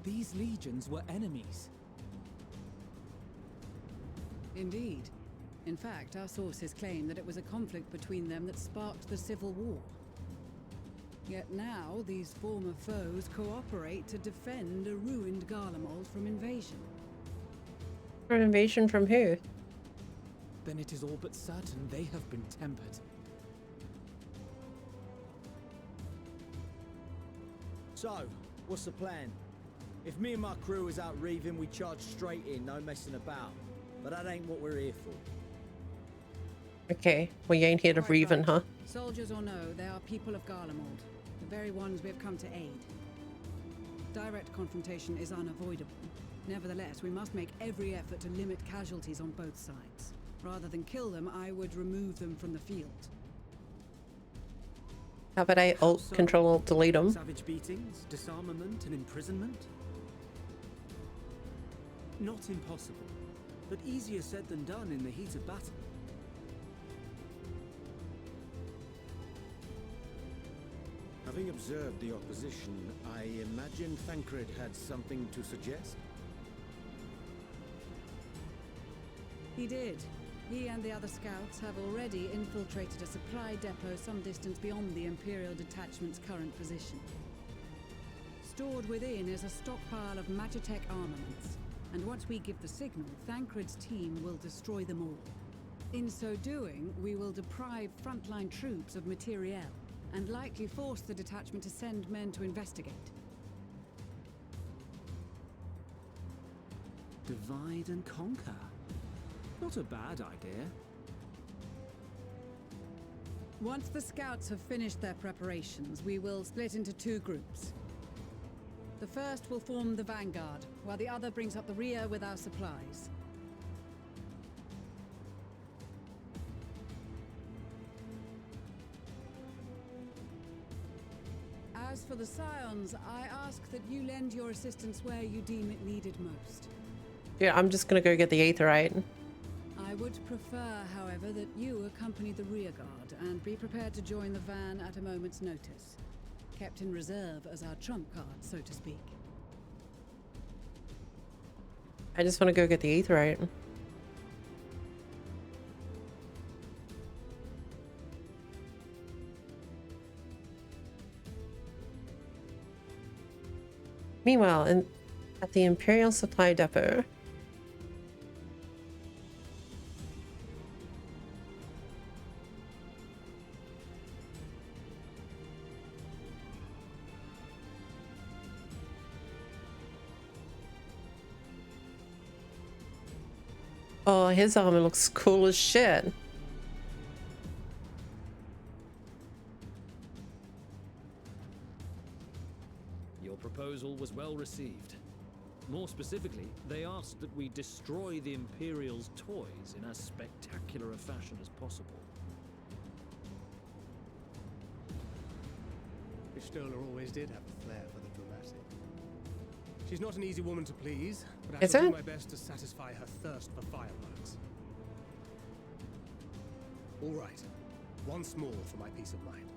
These legions were enemies. Indeed. In fact, our sources claim that it was a conflict between them that sparked the Civil War. Yet now, these former foes cooperate to defend a ruined Garlemald from invasion. For an invasion from who? Then it is all but certain they have been tempered. So, what's the plan? If me and my crew is out reaving, we charge straight in, no messing about. But that ain't what we're here for. Okay, we ain't here to reaving, huh? Soldiers or no, they are people of Garlemald, the very ones we have come to aid. Direct confrontation is unavoidable. Nevertheless, we must make every effort to limit casualties on both sides. Rather than kill them, I would remove them from the field. How about I alt control alt delete them? Savage beatings, disarmament, and imprisonment? Not impossible, but easier said than done in the heat of battle. Having observed the opposition, I imagine Thancred had something to suggest? He did. He and the other scouts have already infiltrated a supply depot some distance beyond the Imperial detachment's current position. Stored within is a stockpile of Magitech armaments, and once we give the signal, Thancred's team will destroy them all. In so doing, we will deprive frontline troops of materiel, and likely force the detachment to send men to investigate. Divide and conquer. Not a bad idea. Once the scouts have finished their preparations, we will split into 2 groups. The first will form the vanguard, while the other brings up the rear with our supplies. As for the Scions, I ask that you lend your assistance where you deem it needed most. Yeah, I'm just gonna go get the aetherite. I would prefer, however, that you accompany the rearguard and be prepared to join the van at a moment's notice. Kept in reserve as our trump card, so to speak. I just want to go get the aetherite. Meanwhile, at the Imperial Supply Depot. Oh, his armor looks cool as shit. Your proposal was well received. More specifically, they asked that we destroy the Imperial's toys in as spectacular a fashion as possible. Stoller always did have a flair for the dramatic. She's not an easy woman to please, but I Is shall do it? my best to satisfy her thirst for fireworks. All right, once more for my peace of mind.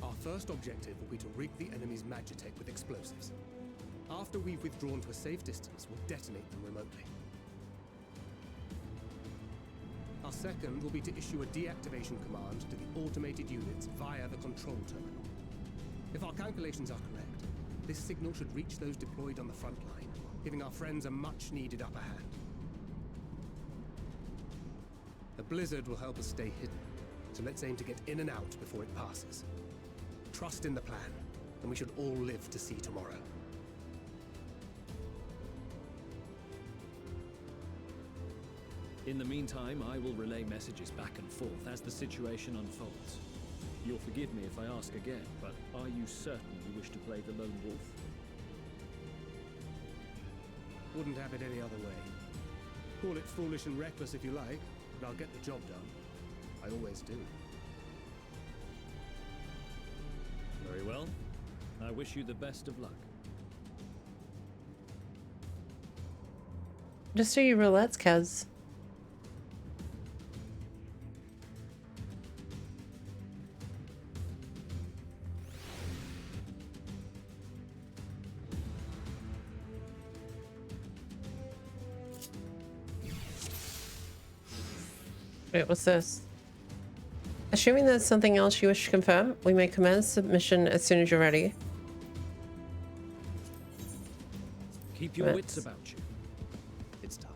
Our first objective will be to rig the enemy's magitech with explosives. After we've withdrawn to a safe distance, we'll detonate them remotely. Our second will be to issue a deactivation command to the automated units via the control terminal. If our calculations are correct, this signal should reach those deployed on the front line, giving our friends a much-needed upper hand. The blizzard will help us stay hidden, so let's aim to get in and out before it passes. Trust in the plan, and we should all live to see tomorrow. In the meantime, I will relay messages back and forth as the situation unfolds. You'll forgive me if I ask again, but are you certain you wish to play the lone wolf? Wouldn't have it any other way. Call it foolish and reckless if you like, but I'll get the job done. I always do. Very well. I wish you the best of luck. Just do your roulettes, Kaz. Wait, what's this? Assuming there's something else you wish to confirm, we may commence submission as soon as you're ready. Keep your wits about you. It's time.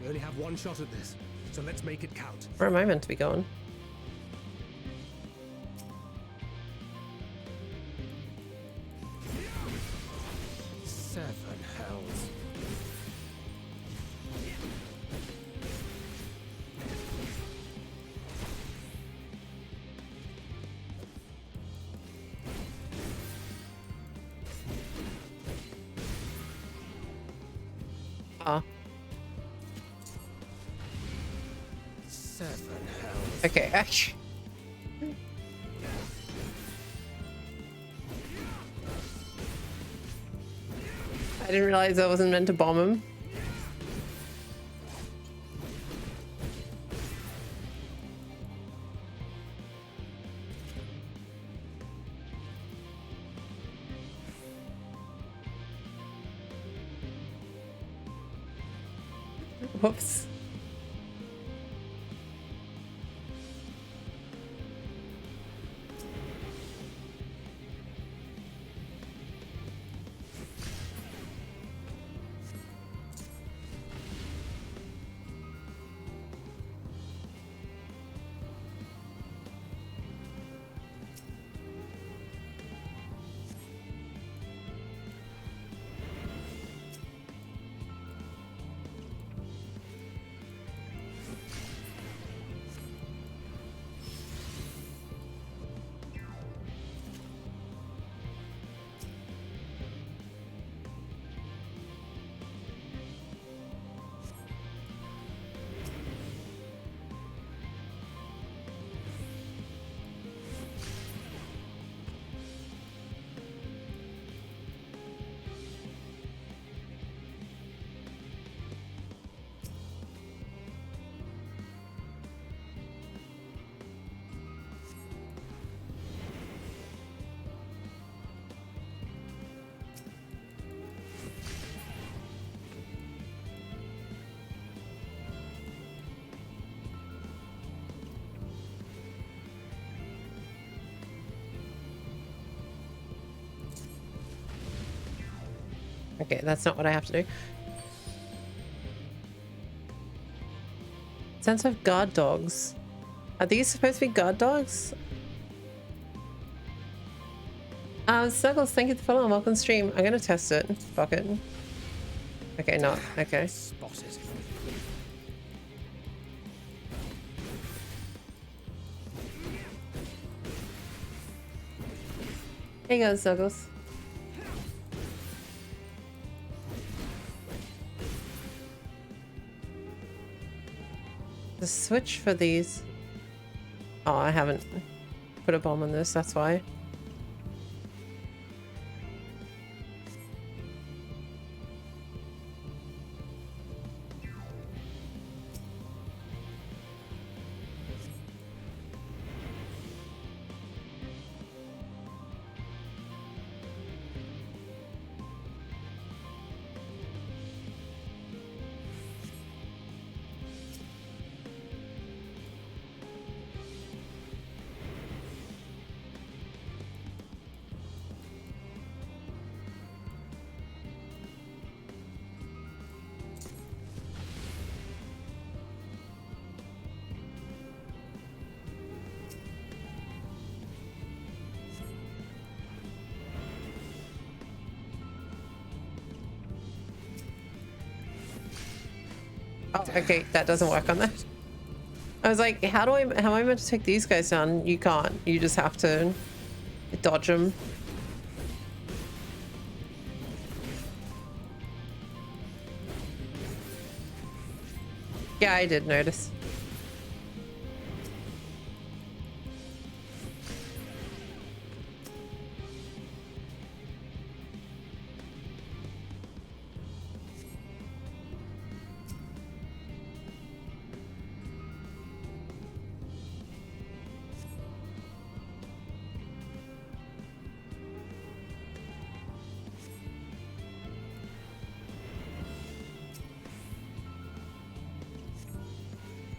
We only have one shot at this, so let's make it count. Where am I meant to be going? Seven hells. Ah. Seven hells. Okay, actually. I didn't realize I wasn't meant to bomb him. Whoops. Okay, that's not what I have to do. Sense of guard dogs. Are these supposed to be guard dogs? Snuggles, thank you for following. Welcome stream. I'm gonna test it. Fuck it. Okay, not. Okay. Spotted. Hey guys, Snuggles. The switch for these. Oh, I haven't put a bomb on this, that's why. Oh, okay, that doesn't work on that. I was like, how am I meant to take these guys down? You can't. You just have to dodge them. Yeah, I did notice.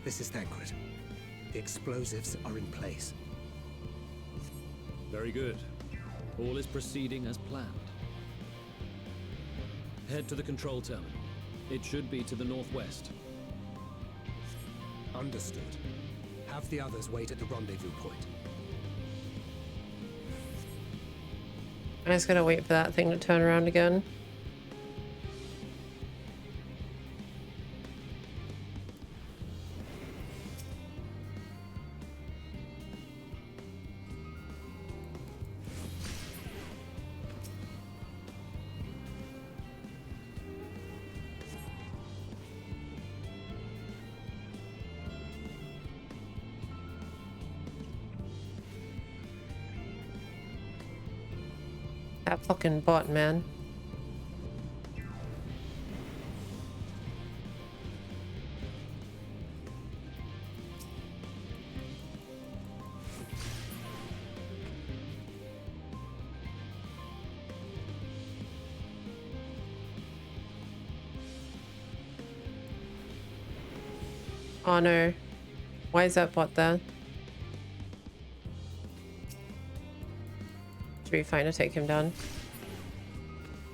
This is Thancred. The explosives are in place. Very good. All is proceeding as planned. Head to the control terminal. It should be to the northwest. Understood. Have the others wait at the rendezvous point. I'm just gonna wait for that thing to turn around again. That fucking bot, man. Oh no. Why is that bot there? Should be fine to take him down.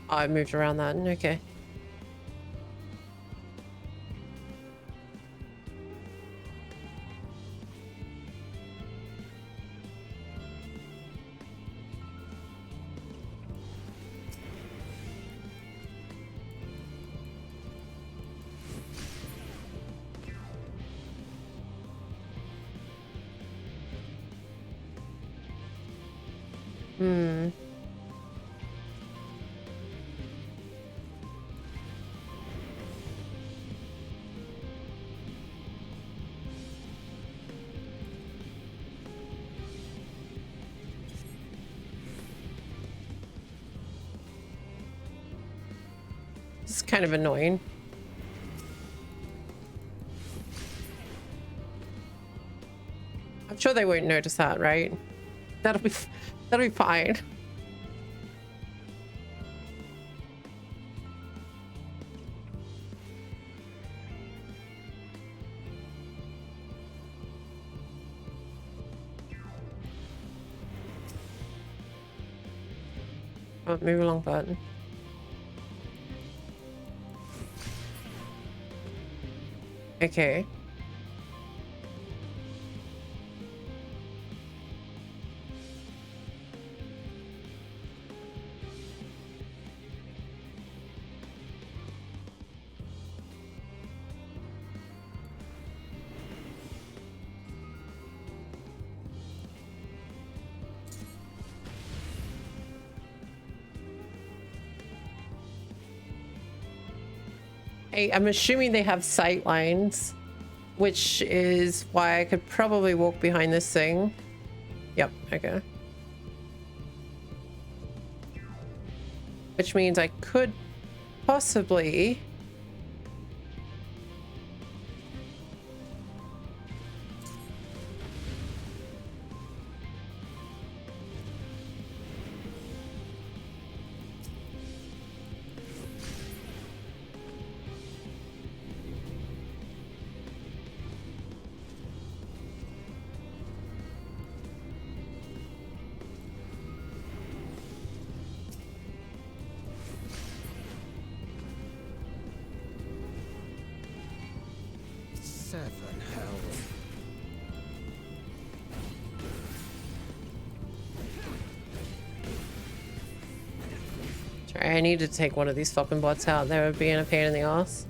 Oh, I moved around that. Okay. Hmm. This is kind of annoying. I'm sure they won't notice that, right? That'll be fine. Oh, move along, button. Okay. I'm assuming they have sight lines, which is why I could probably walk behind this thing. Yep, okay. Which means I could possibly... I need to take one of these fucking bots out. They were being a pain in the ass.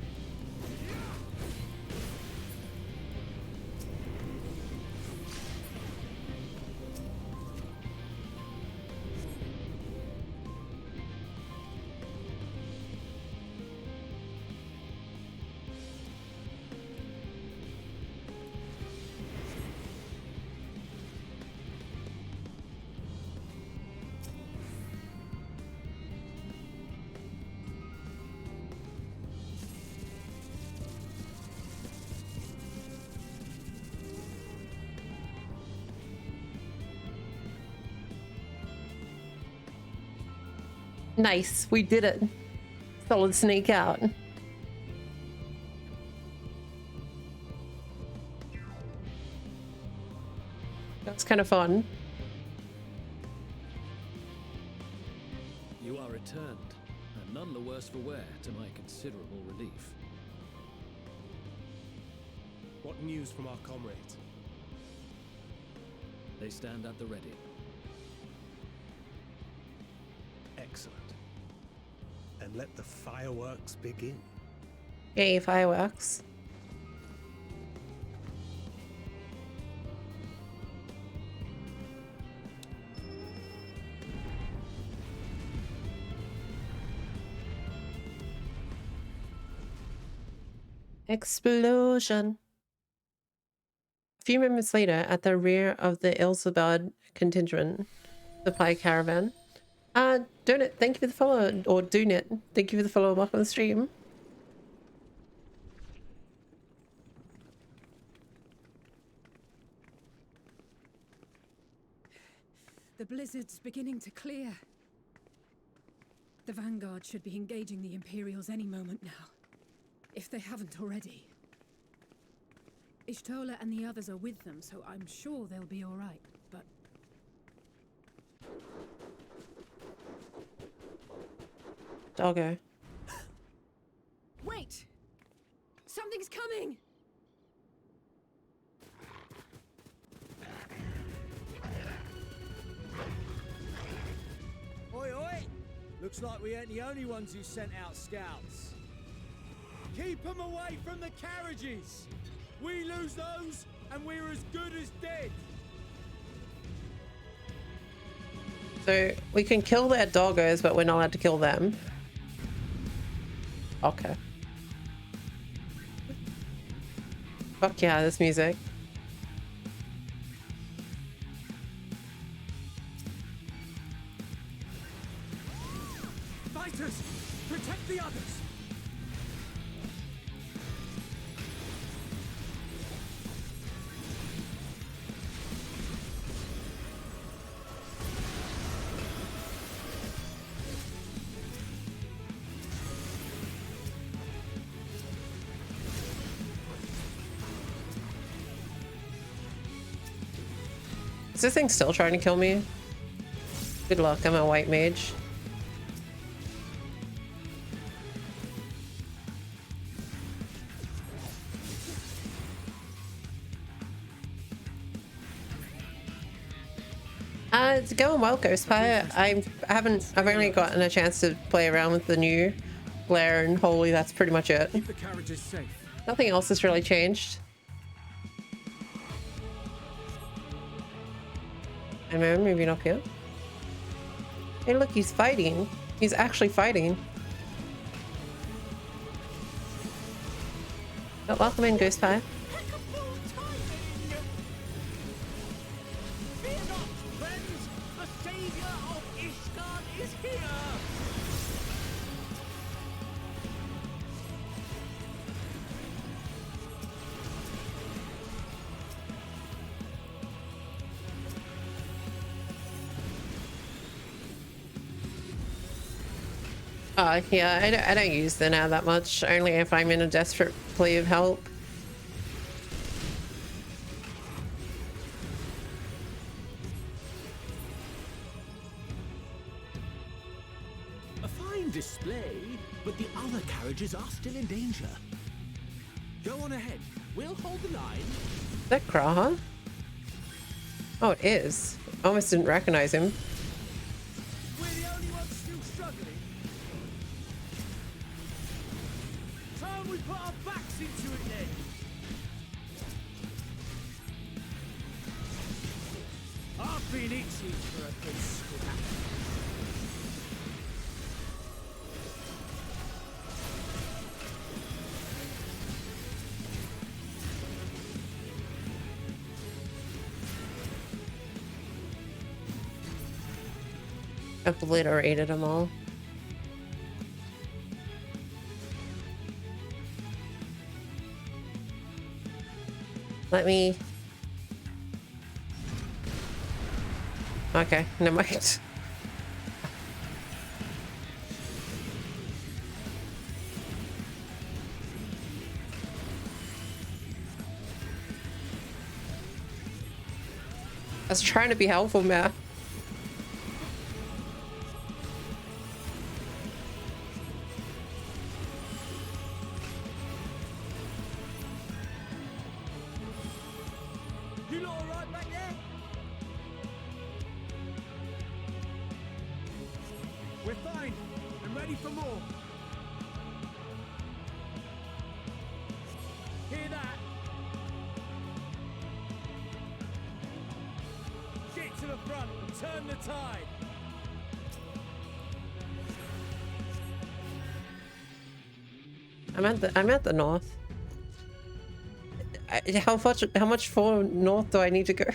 Nice, we did it. Solid sneak out. That's kind of fun. You are returned, and none the worse for wear, to my considerable relief. What news from our comrades? They stand at the ready. Excellent. And let the fireworks begin. Yay, fireworks. Explosion. A few moments later, at the rear of the Ilsabad contingent supply caravan. Donut, thank you for the follow, or Donut, thank you for the follow. Welcome to the stream. The blizzard's beginning to clear. The Vanguard should be engaging the Imperials any moment now, if they haven't already. Ishtola and the others are with them, so I'm sure they'll be all right, but... Doggo. Wait! Something's coming! Oi, oi! Looks like we ain't the only ones who sent out scouts. Keep them away from the carriages! We lose those, and we're as good as dead! So, we can kill their doggos, but we're not allowed to kill them. Okay. Fuck yeah, this music. Fighters! Protect the others! Is this thing still trying to kill me? Good luck, I'm a white mage. It's going well, Ghostfire. I've only gotten a chance to play around with the new Glare and Holy. That's pretty much it. Keep the carriages safe. Nothing else has really changed. And I'm moving up here. Hey, look, he's fighting. He's actually fighting. Oh, welcome in, Ghostfire. Yeah, I don't use the now that much, only if I'm in a desperate plea of help. A fine display, but the other carriages are still in danger. Go on ahead. We'll hold the line. Is that Kraha? Oh, it is. Almost didn't recognize him. We're the only ones still struggling. Time we put our backs into it then. I've been itching for a good scrap. Obliterated them all. Let me... Okay, never mind. I was trying to be helpful, man. You lot alright back there? We're fine and ready for more. Hear that? Get to the front and turn the tide. I'm at the north. How much far north do I need to go?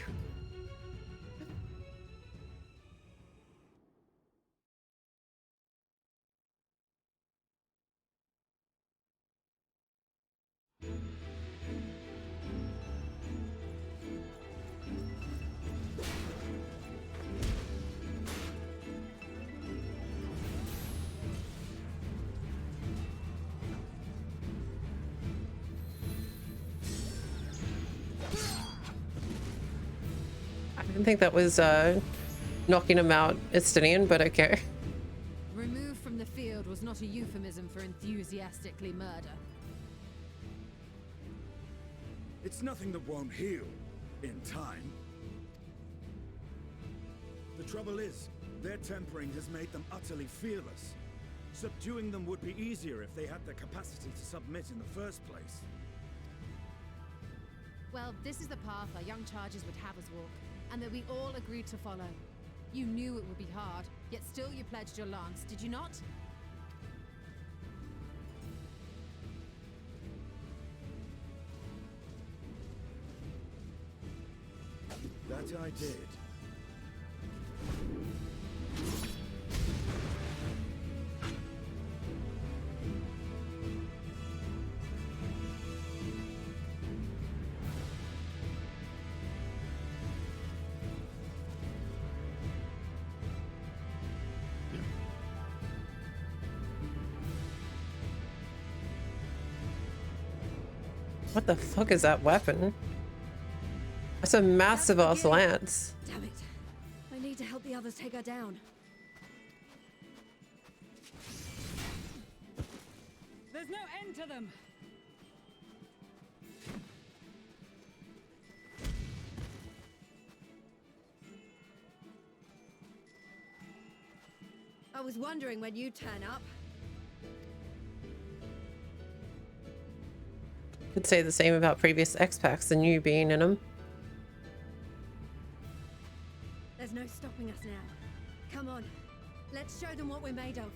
I didn't think that was knocking him out Estinian, but okay. Removed from the field was not a euphemism for enthusiastically murder. It's nothing that won't heal in time. The trouble is, their tempering has made them utterly fearless. Subduing them would be easier if they had the capacity to submit in the first place. Well, this is the path our young charges would have us walk, and that we all agreed to follow. You knew it would be hard, yet still you pledged your lance, did you not? That I did. What the fuck is that weapon? That's a massive ass lance. Damn it. I need to help the others take her down. There's no end to them! was wondering when you'd turn up. Could say the same about previous X-Packs and you being in them. There's no stopping us now. Come on, let's show them what we're made of.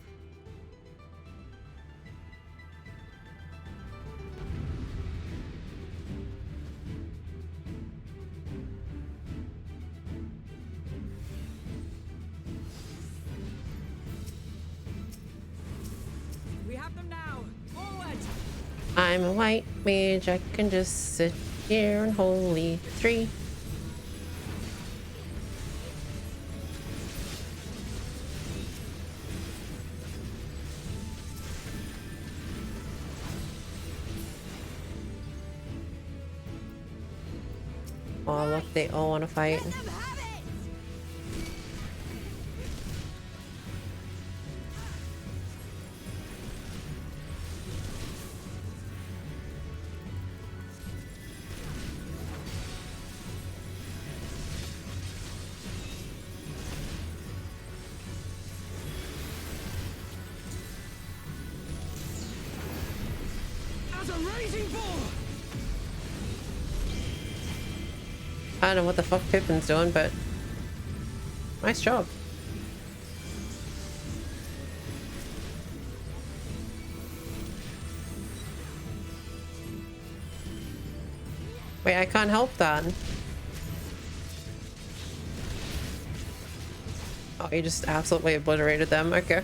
We have them now. Forward! I'm a white mage, I can just sit here and holy three. Oh look, they all want to fight. As a raging bull! I don't know what the fuck Pippin's doing, but nice job. Wait, I can't help that. Oh, you just absolutely obliterated them. Okay.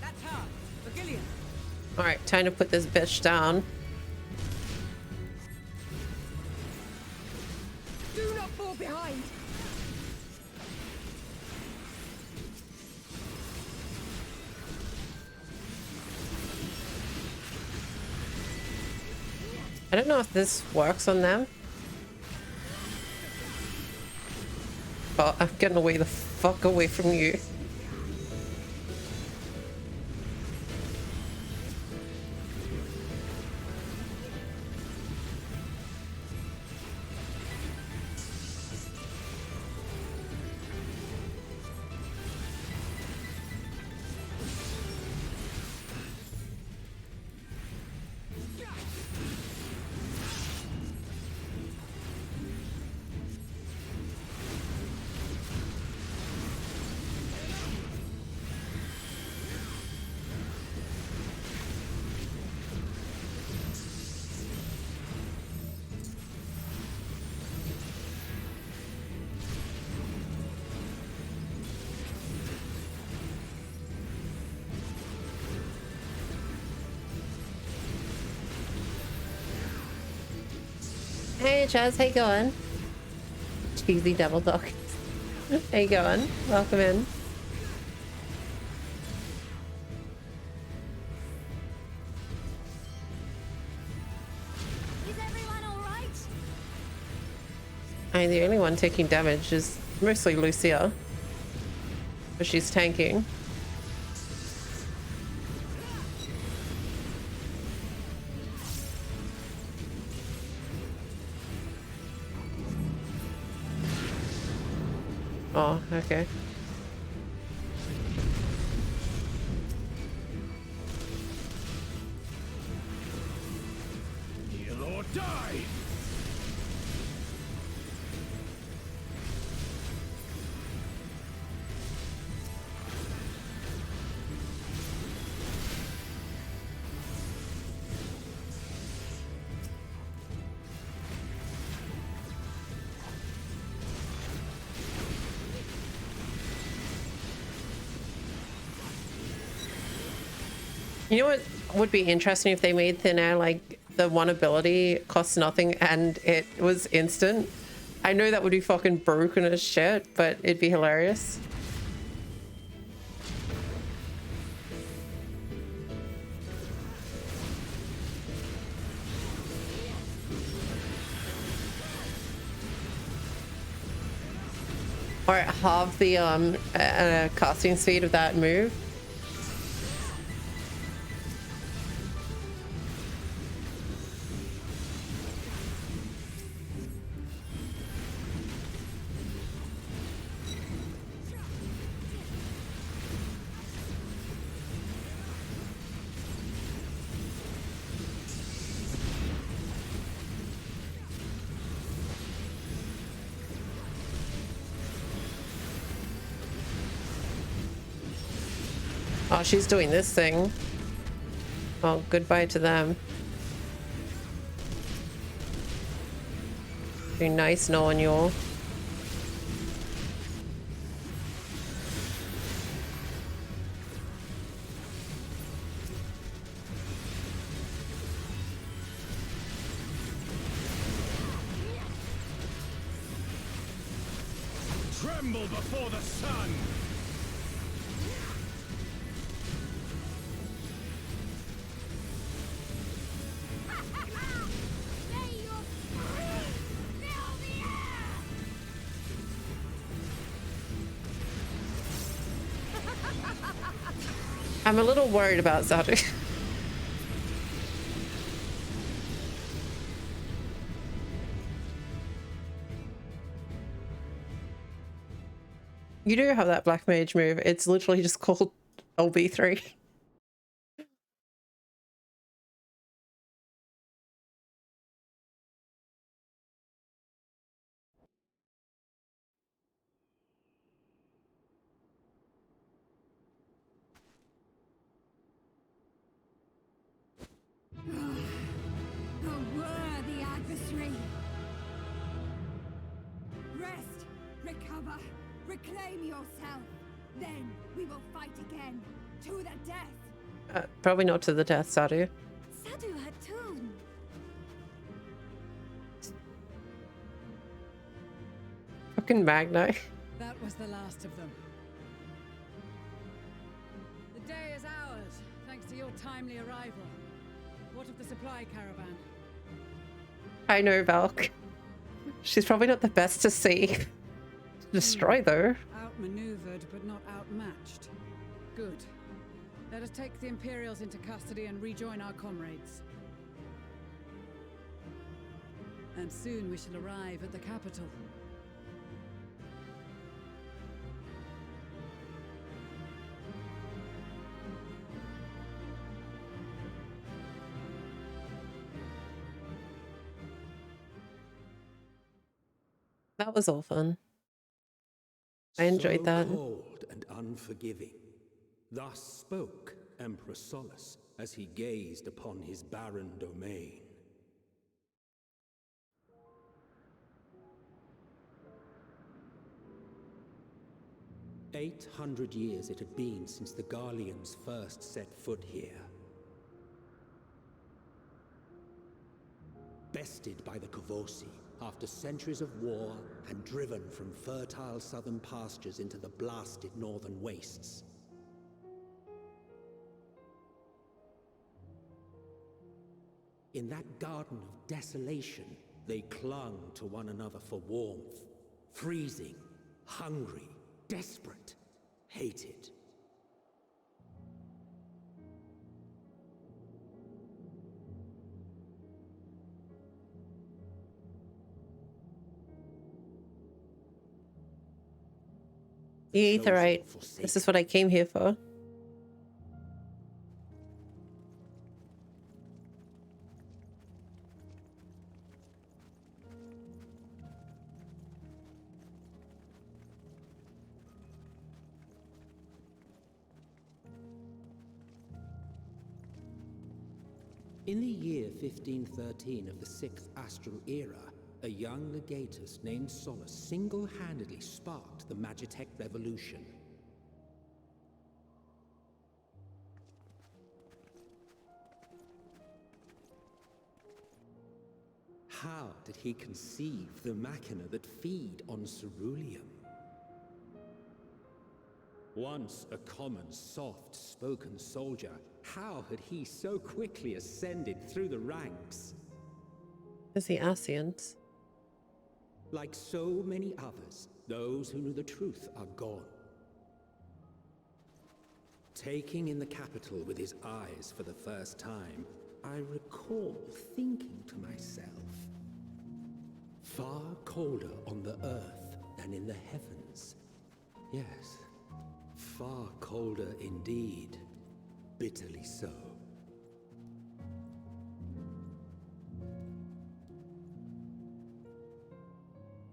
That's her. Virgilia. Alright, time to put this bitch down. Do not fall behind. I don't know if this works on them. But I'm getting away the fuck away from you. Hey Chaz, how you going? Cheesy devil dog. How you going? Welcome in. Is everyone alright? I mean, the only one taking damage is mostly Lucia. But she's tanking. Oh, okay. Heal or die! You know what would be interesting if they made thin air like the one ability costs nothing and it was instant? I know that would be fucking broken as shit, but it'd be hilarious. Or halve the casting speed of that move. Oh, she's doing this thing. Oh, goodbye to them. Be nice knowing you all. Tremble before the sun! I'm a little worried about Zadu. You do have that black mage move. It's literally just called LB3. A worthy adversary. Rest, recover, reclaim yourself. Then we will fight again, to the death. Probably not to the death, Zadu. Sadu Hatun. Fucking Magno. That was the last of them. The day is ours, thanks to your timely arrival. What of the supply caravan? I know, Valk. She's probably not the best to see. Destroy, though. Outmaneuvered, but not outmatched. Good. Let us take the Imperials into custody and rejoin our comrades. And soon we shall arrive at the capital. That was all fun. I enjoyed that. So cold and unforgiving. Thus spoke Emperor Solus as he gazed upon his barren domain. "800 years it had been since the Garleans first set foot here. Bested by the Kavosi, after centuries of war and driven from fertile southern pastures into the blasted northern wastes. In that garden of desolation, they clung to one another for warmth, freezing, hungry, desperate, hated. The Aetherite. This is what I came here for. In the year 1513 of the 6th Astral Era, a young legatus named Solus single-handedly sparked the Magitech Revolution. How did he conceive the machina that feed on ceruleum? Once a common, soft-spoken soldier, how had he so quickly ascended through the ranks? Is he Ascians? Like so many others, those who knew the truth are gone. Taking in the capital with his eyes for the first time, I recall thinking to myself, far colder on the earth than in the heavens. Yes, far colder indeed. Bitterly so.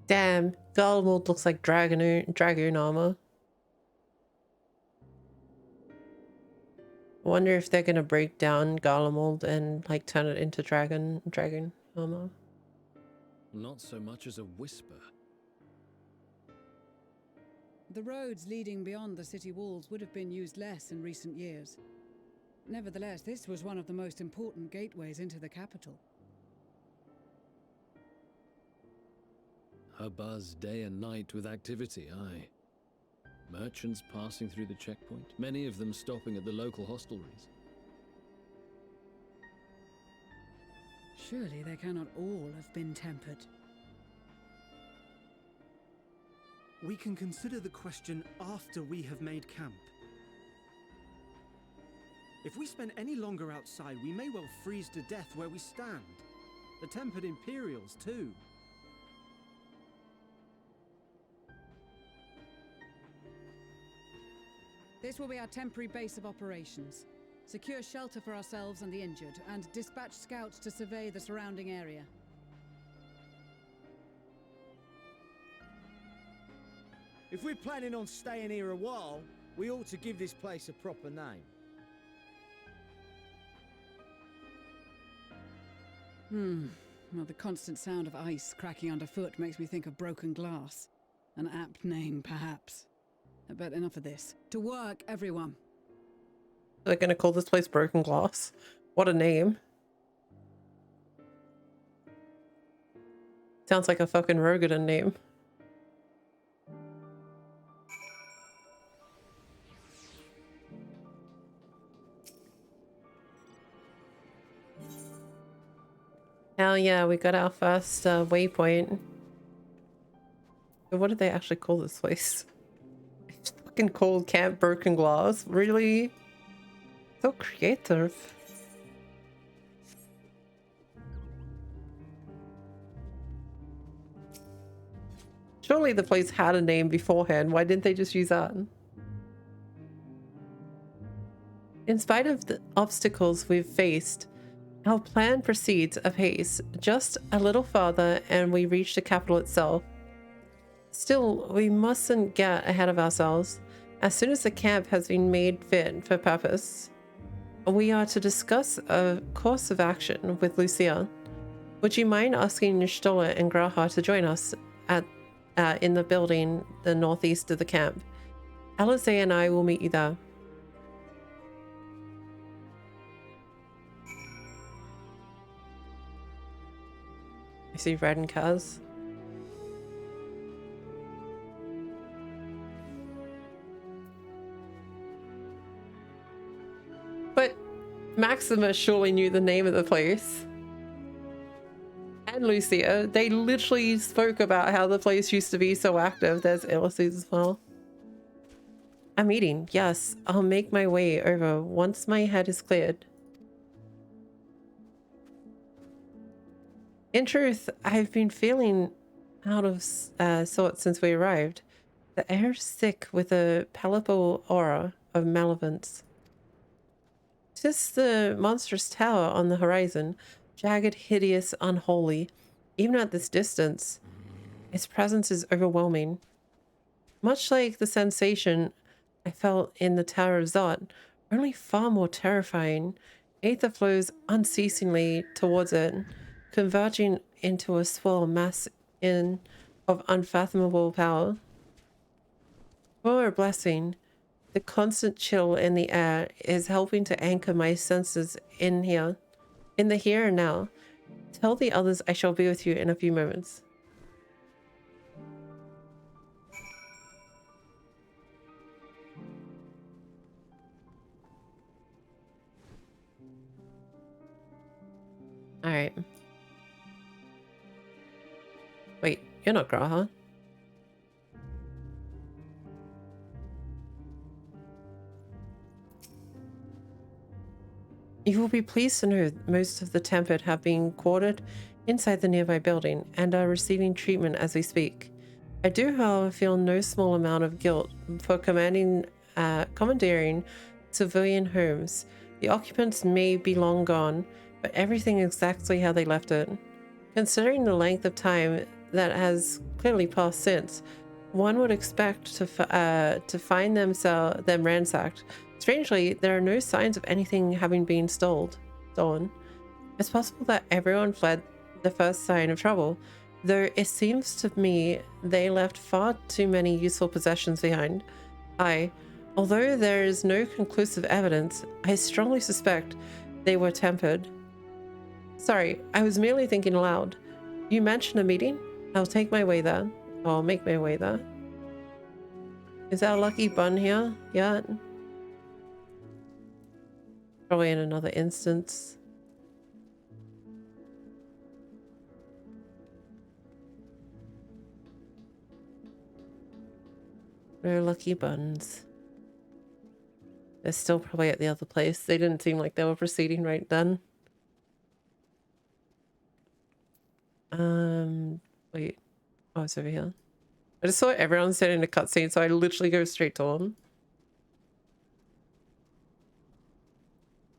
Damn, Garlemald looks like dragoon armor. wonder if they're gonna break down Garlemald and like turn it into dragon armor. Not so much as a whisper. The roads leading beyond the city walls would have been used less in recent years. Nevertheless, this was one of the most important gateways into the capital. A buzz day and night with activity, aye. Merchants passing through the checkpoint, many of them stopping at the local hostelries. Surely they cannot all have been tempered. We can consider the question after we have made camp. If we spend any longer outside, we may well freeze to death where we stand. The tempered Imperials, too. This will be our temporary base of operations. Secure shelter for ourselves and the injured, and dispatch scouts to survey the surrounding area. If we're planning on staying here a while, we ought to give this place a proper name. Well, the constant sound of ice cracking underfoot makes me think of broken glass. An apt name, perhaps. But enough of this. To work, everyone. They're gonna call this place Broken Glass. What a name. Sounds like a fucking Rogadin name. Hell yeah, we got our first waypoint. But what did they actually call this place? It's fucking called Camp Broken Glass. Really? So creative. Surely the place had a name beforehand. Why didn't they just use that? In spite of the obstacles we've faced, our plan proceeds apace. Just a little farther and we reach the capital itself. Still, we mustn't get ahead of ourselves. As soon as the camp has been made fit for purpose, we are to discuss a course of action with Lucia. Would you mind asking Stola and Graha to join us in the building the northeast of the camp? Alize and I will meet you there. I see Red and Kaz. But Maximus surely knew the name of the place. And Lucia. They literally spoke about how the place used to be so active. There's Illuses as well. A meeting. Yes, I'll make my way over once my head is cleared. In truth, I've been feeling out of sorts since we arrived. The air is thick with a palpable aura of malevolence. 'Tis the monstrous tower on the horizon, jagged, hideous, unholy. Even at this distance, its presence is overwhelming. Much like the sensation I felt in the Tower of Zot, only far more terrifying. Aether flows unceasingly towards it, converging into a swirl mass of unfathomable power. For a blessing, the constant chill in the air is helping to anchor my senses in the here and now. Tell the others I shall be with you in a few moments. All right. Wait, you're not Graha. You will be pleased to know most of the tempered have been quartered inside the nearby building and are receiving treatment as we speak. I do, however, feel no small amount of guilt for commandeering civilian homes. The occupants may be long gone, but everything exactly how they left it. Considering the length of time that has clearly passed since, one would expect to find them ransacked, Strangely, there are no signs of anything having been stolen. It's possible that everyone fled the first sign of trouble, though it seems to me they left far too many useful possessions behind. Although there is no conclusive evidence, I strongly suspect they were tempered. Sorry, I was merely thinking aloud. You mentioned a meeting? I'll take my way there. I'll make my way there. Is our lucky bun here yet? Probably in another instance. No lucky buns. They're still probably at the other place. They didn't seem like they were proceeding right then. Wait. Oh, it's over here. I just saw everyone sitting in a cutscene, so I literally go straight to them.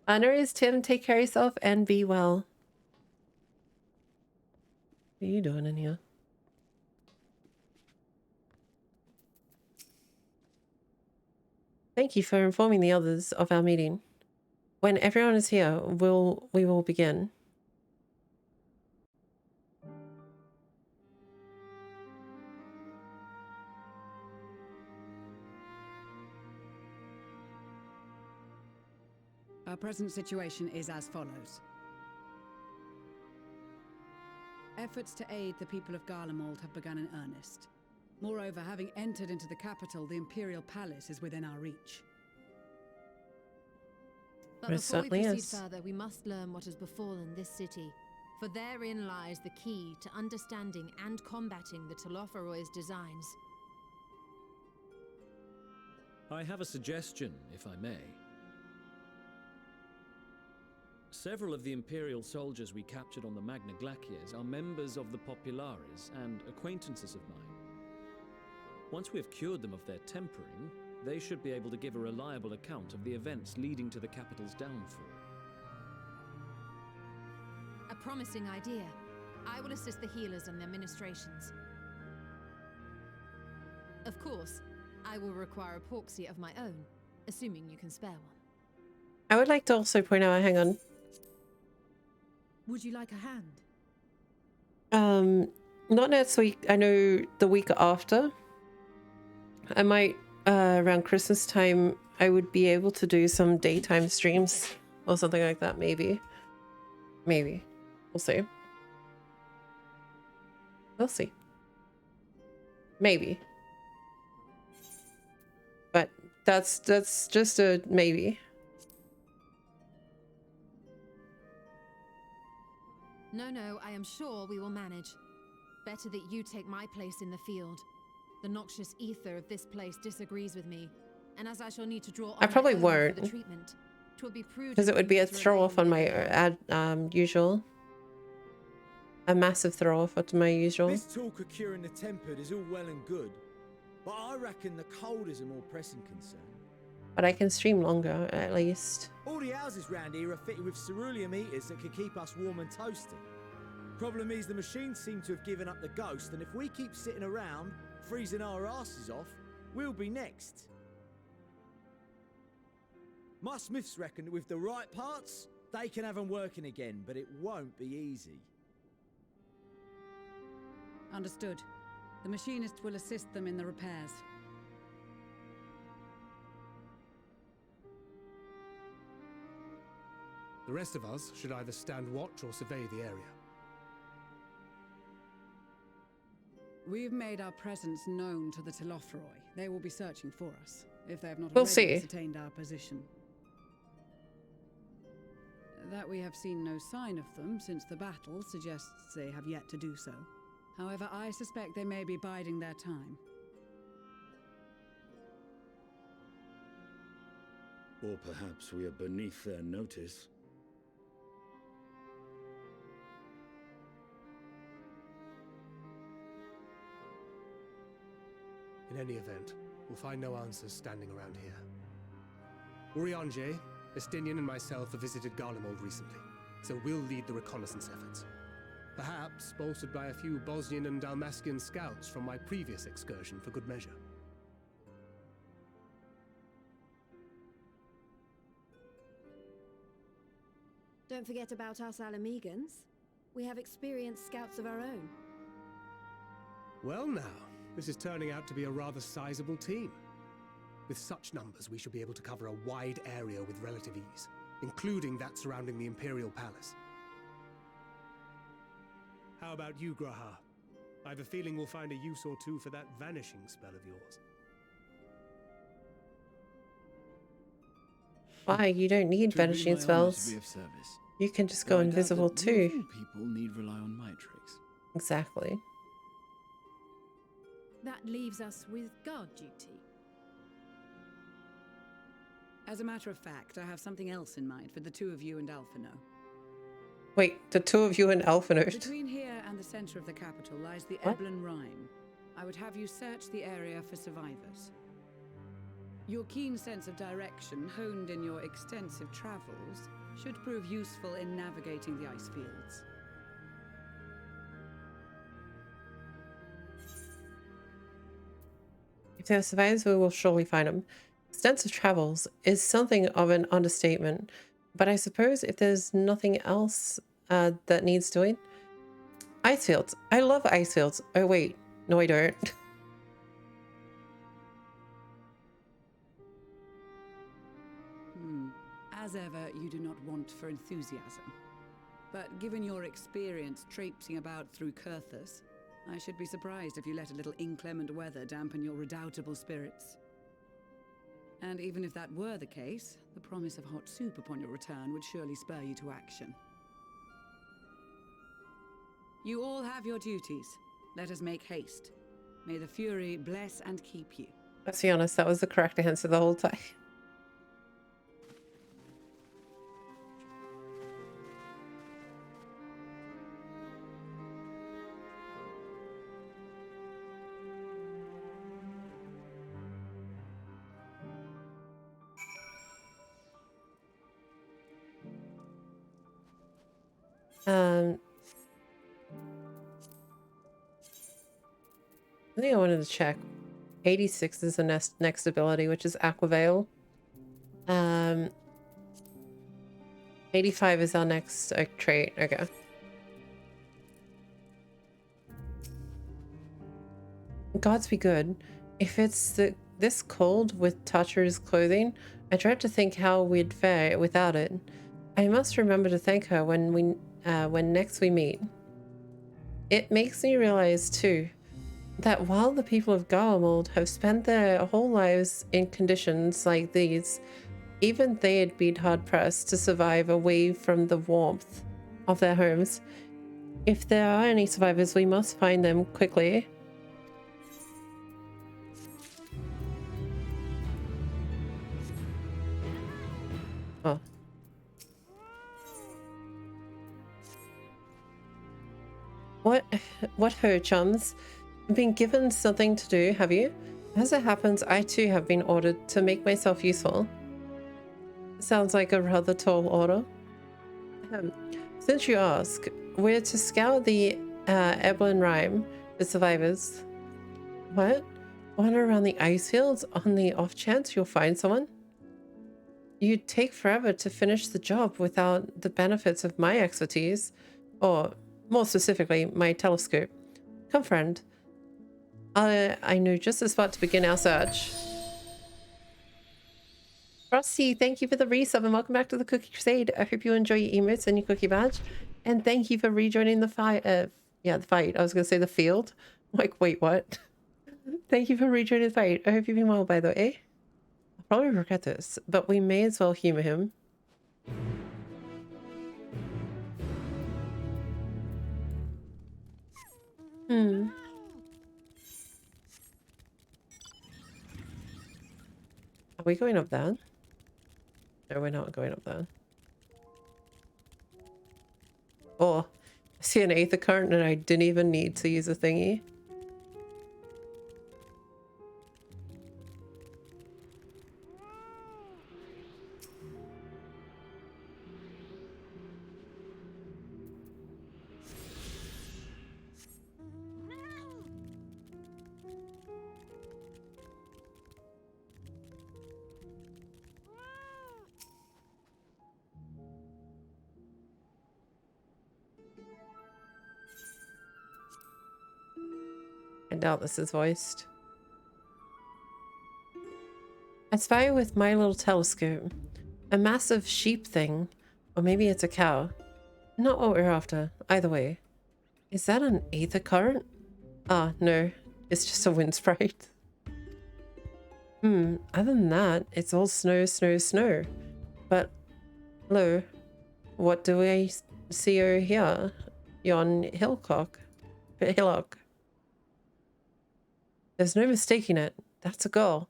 No worries, Tim. Take care of yourself and be well. What are you doing in here? Thank you for informing the others of our meeting. When everyone is here, we will begin. Our present situation is as follows. Efforts to aid the people of Garlemald have begun in earnest. Moreover, having entered into the capital, the Imperial Palace is within our reach. But before we proceed further, we must learn what has befallen this city, for therein lies the key to understanding and combating the Telophoroid's designs. I have a suggestion, if I may. Several of the Imperial soldiers we captured on the Magna Glaciers are members of the Populares and acquaintances of mine. Once we have cured them of their tempering, they should be able to give a reliable account of the events leading to the capital's downfall. A promising idea. I will assist the healers in their ministrations. Of course, I will require a proxy of my own, assuming you can spare one. I would like to also point out, hang on. Would you like a hand? Not next week. I know the week after. I might, around Christmas time, I would be able to do some daytime streams or something like that, maybe. Maybe. We'll see. We'll see. Maybe. But that's just a maybe. No, I am sure we will manage. Better that you take my place in the field. The noxious ether of this place disagrees with me, and as I shall need to draw on I probably my own won't, for the treatment, 'twill be prudent because it would for be me a to throw off on remain my usual. A massive throw off to my usual. This talk of curing the tempered is all well and good, but I reckon the cold is a more pressing concern. But I can stream longer, at least. All the houses round here are fitted with ceruleum heaters that can keep us warm and toasty. Problem is, the machines seem to have given up the ghost, and if we keep sitting around, freezing our asses off, we'll be next. My smiths reckon that with the right parts, they can have them working again, but it won't be easy. Understood. The machinist will assist them in the repairs. The rest of us should either stand watch or survey the area. We've made our presence known to the Telophoroi. They will be searching for us, if they have not We'll already see. ascertained our position. That we have seen no sign of them since the battle suggests they have yet to do so. However, I suspect they may be biding their time. Or perhaps we are beneath their notice. In any event, we'll find no answers standing around here. Urianger, Estinian and myself have visited Garlemald recently, so we'll lead the reconnaissance efforts. Perhaps bolstered by a few Bosnian and Dalmatian scouts from my previous excursion for good measure. Don't forget about us Alamegans. We have experienced scouts of our own. Well now, this is turning out to be a rather sizable team. With such numbers, we should be able to cover a wide area with relative ease, including that surrounding the Imperial Palace. How about you, Graha? I have a feeling we'll find a use or two for that vanishing spell of yours. Why? You don't need vanishing spells. To be of service. You can just Though go I doubt invisible that too. usual people need rely on my tricks. Exactly. That leaves us with guard duty. As a matter of fact, I have something else in mind for the two of you and Alphino. Wait, the two of you in Alphino. Between here and the center of the capital lies the What? Eblan Rime. I would have you search the area for survivors. Your keen sense of direction, honed in your extensive travels, should prove useful in navigating the ice fields. If there are survivors, we will surely find them. Extensive travels is something of an understatement, but I suppose if there's nothing else that needs doing. Ice fields. I love ice fields. Oh wait, no I don't. As ever, you do not want for enthusiasm. But given your experience traipsing about through Kurthus, I should be surprised if you let a little inclement weather dampen your redoubtable spirits. And even if that were the case, the promise of hot soup upon your return would surely spur you to action. You all have your duties. Let us make haste. May the Fury bless and keep you. Let's be honest, that was the correct answer the whole time. I think I wanted to check. 86 is the next ability, which is Aquaveil. 85 is our next trait. Okay. Gods be good. If it's this cold with Tatcher's clothing, I tried to think how we'd fare without it. I must remember to thank her when next we meet. It makes me realize too that while the people of Garlemald have spent their whole lives in conditions like these, even they had been hard-pressed to survive away from the warmth of their homes. If there are any survivors, we must find them quickly. Oh. What ho, chums? Been given something to do, have you? As it happens, I too have been ordered to make myself useful. Sounds like a rather tall order. Since you ask, we're to scour the Eblan Rime for survivors. What? Wander around the ice fields on the off chance you'll find someone? You'd take forever to finish the job without the benefits of my expertise, or more specifically, my telescope. Come, friend. I know just the spot to begin our search. Frosty, thank you for the resub and welcome back to the Cookie Crusade. I hope you enjoy your emotes and your cookie badge. And thank you for rejoining the fight. Yeah, the fight. I was going to say the field. I'm like, wait, what? Thank you for rejoining the fight. I hope you've been well, by the way. I'll probably regret this, but we may as well humor him. Are we going up there? No, we're not going up there. Oh, I see an aether current and I didn't even need to use a thingy. I doubt this is voiced. I spy with my little telescope. A massive sheep thing. Or maybe it's a cow. Not what we're after. Either way. Is that an aether current? Ah, no. It's just a wind sprite. Other than that, it's all snow, snow, snow. But, hello. What do I see over here? Yon hillock. There's no mistaking it. That's a girl.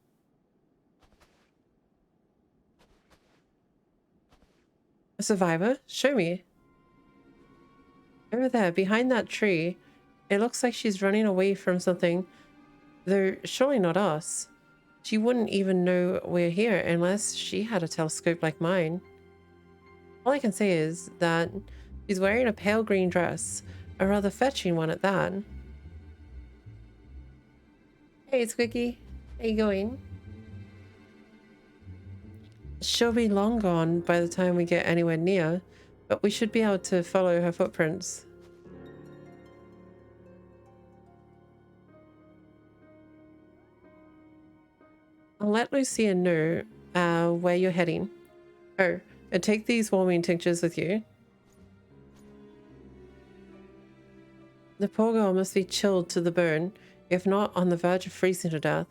A survivor? Show me. Over there, behind that tree. It looks like she's running away from something. Though, surely not us. She wouldn't even know we're here unless she had a telescope like mine. All I can say is that she's wearing a pale green dress. A rather fetching one at that. Hey, Squeaky. How you going? She'll be long gone by the time we get anywhere near, but we should be able to follow her footprints. I'll let Lucia know where you're heading. Oh, and take these warming tinctures with you. The poor girl must be chilled to the bone, if not on the verge of freezing to death.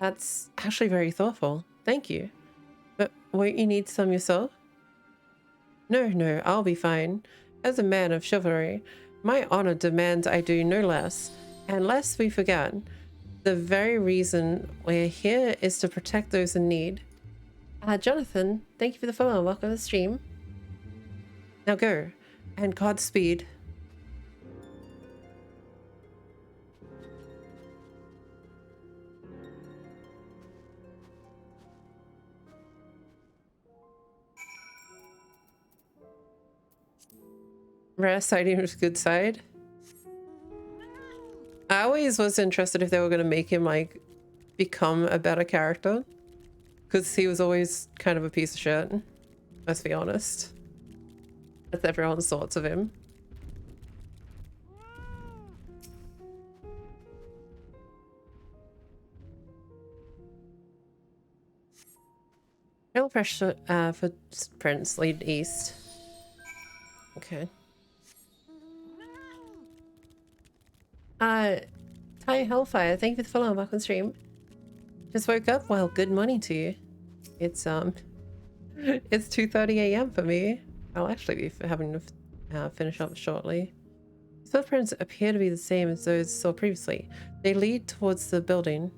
That's actually very thoughtful. Thank you. But won't you need some yourself? No, I'll be fine. As a man of chivalry, my honor demands I do no less. And lest we forget, the very reason we're here is to protect those in need. Jonathan, thank you for the follow and welcome to the stream. Now go, and Godspeed. Rare side equals good side. I always was interested if they were going to make him like become a better character, because he was always kind of a piece of shit. Let's be honest. That's everyone's thoughts of him. Real pressure footprints lead east. Okay. Ty Hellfire, thank you for the follow and welcome stream. Just woke up? Well, good morning to you. It's it's 2:30 a.m. for me. I'll actually be having to finish up shortly. Footprints appear to be the same as those saw previously. They lead towards the building.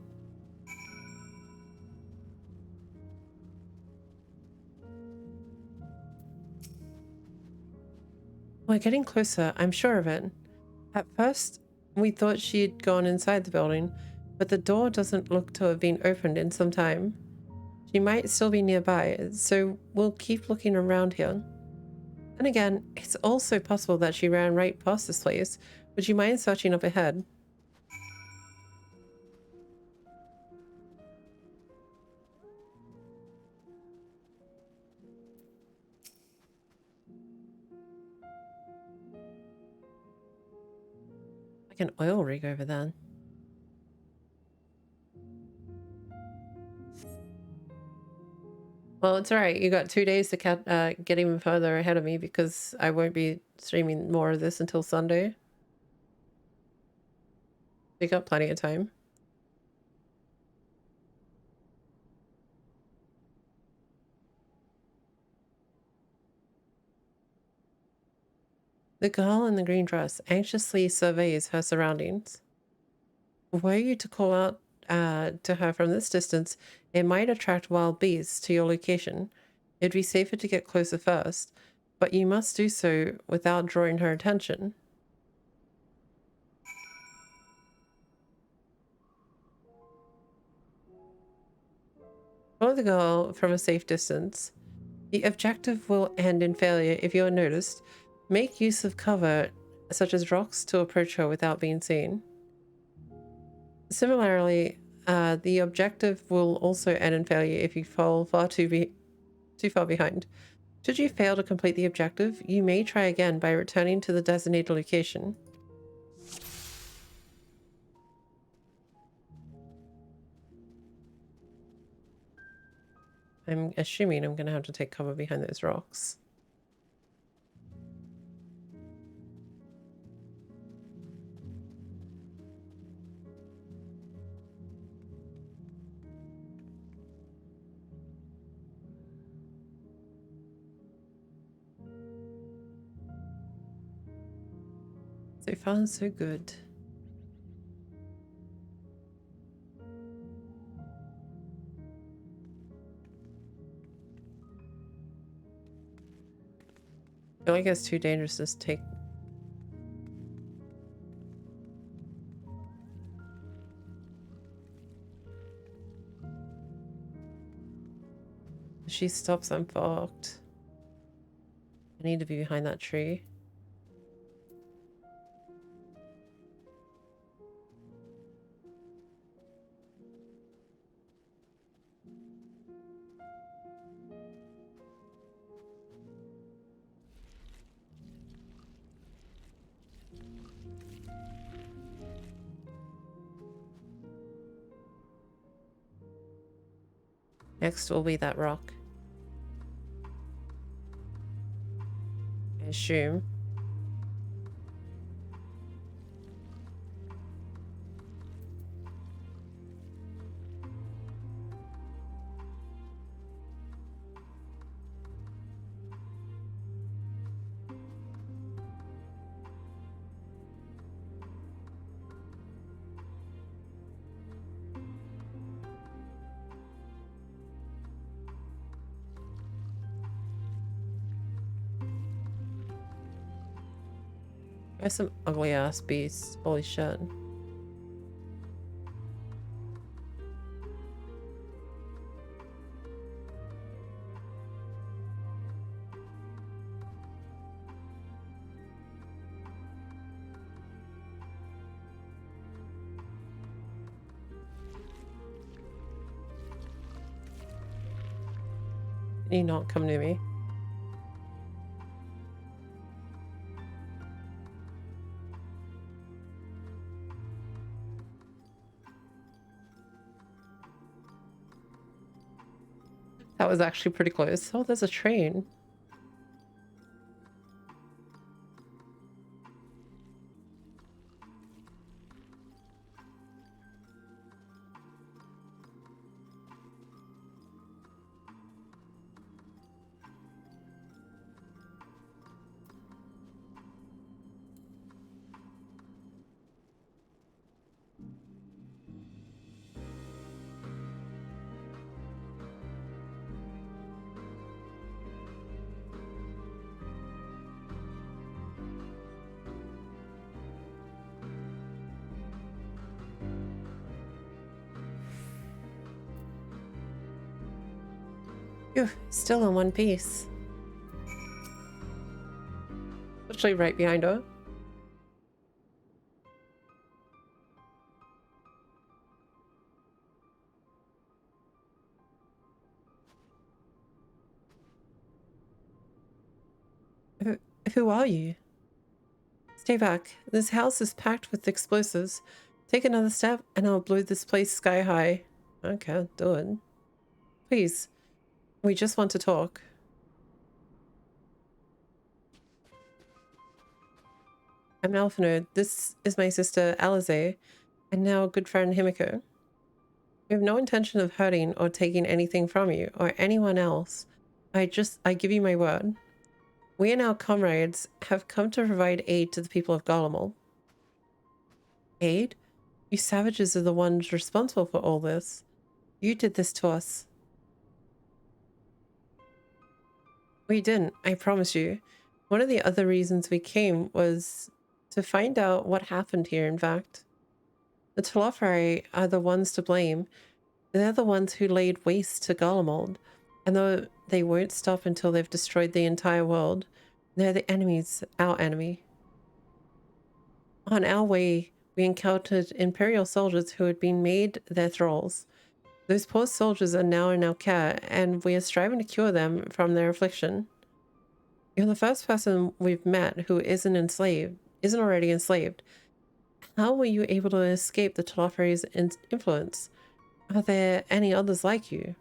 We're getting closer, I'm sure of it. At first, we thought she'd gone inside the building, but the door doesn't look to have been opened in some time. She might still be nearby, so we'll keep looking around here. Then again, it's also possible that she ran right past this place. Would you mind searching up ahead? Like an oil rig over there. Well, it's alright. You got 2 days to get even further ahead of me because I won't be streaming more of this until Sunday. You got plenty of time. The girl in the green dress anxiously surveys her surroundings. Were you to call out to her from this distance, it might attract wild beasts to your location. It'd be safer to get closer first, but you must do so without drawing her attention. Follow the girl from a safe distance. The objective will end in failure if you're noticed. Make use of cover, such as rocks, to approach her without being seen. Similarly, the objective will also end in failure if you fall too far behind. Should you fail to complete the objective, you may try again by returning to the designated location. I'm assuming I'm going to have to take cover behind those rocks. So far, so good. I feel like it's too dangerous to take. If she stops, I'm fucked. I need to be behind that tree. Next will be that rock. I assume. There's some ugly ass beasts. Holy shit. Can you not come near me? That was actually pretty close. Oh, there's a train. Phew, still in one piece. Literally right behind her. Who are you? Stay back. This house is packed with explosives. Take another step and I'll blow this place sky high. Okay, do it. Please. We just want to talk. I'm Alphino. This is my sister Alize, and now good friend Himiko. We have no intention of hurting or taking anything from you or anyone else. I give you my word. We and our comrades have come to provide aid to the people of Garlemald. Aid? You savages are the ones responsible for all this. You did this to us. We didn't, I promise you. One of the other reasons we came was to find out what happened here, in fact. The Telophari are the ones to blame. They're the ones who laid waste to Garlemald, and though they won't stop until they've destroyed the entire world, they're the enemies, our enemy. On our way, we encountered Imperial soldiers who had been made their thralls. Those poor soldiers are now in our care, and we are striving to cure them from their affliction. You're the first person we've met who isn't already enslaved. How were you able to escape the Telophari's influence? Are there any others like you?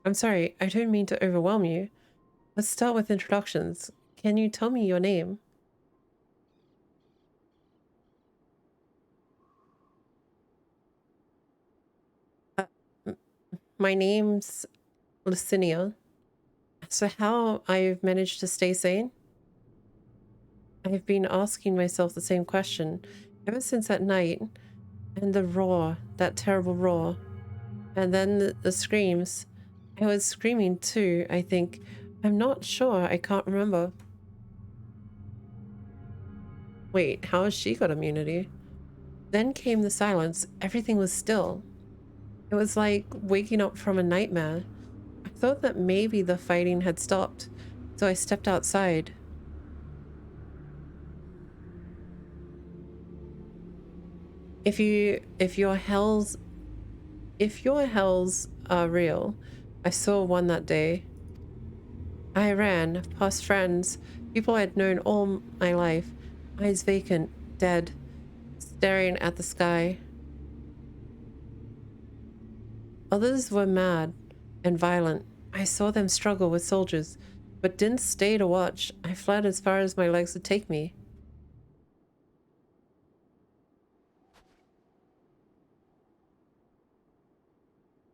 I'm sorry, I don't mean to overwhelm you. Let's start with introductions. Can you tell me your name? Uh, m- my name's Lucinia. So how I've managed to stay sane? I've been asking myself the same question ever since that night, and the roar, that terrible roar, and then the screams. I was screaming too, I think. I'm not sure, I can't remember. Wait, how has she got immunity? Then came the silence. Everything was still. It was like waking up from a nightmare. I thought that maybe the fighting had stopped, so I stepped outside. If your hells are real, I saw one that day. I ran past friends, people I'd known all my life, eyes vacant, dead, staring at the sky. Others were mad and violent. I saw them struggle with soldiers, but didn't stay to watch. I fled as far as my legs would take me.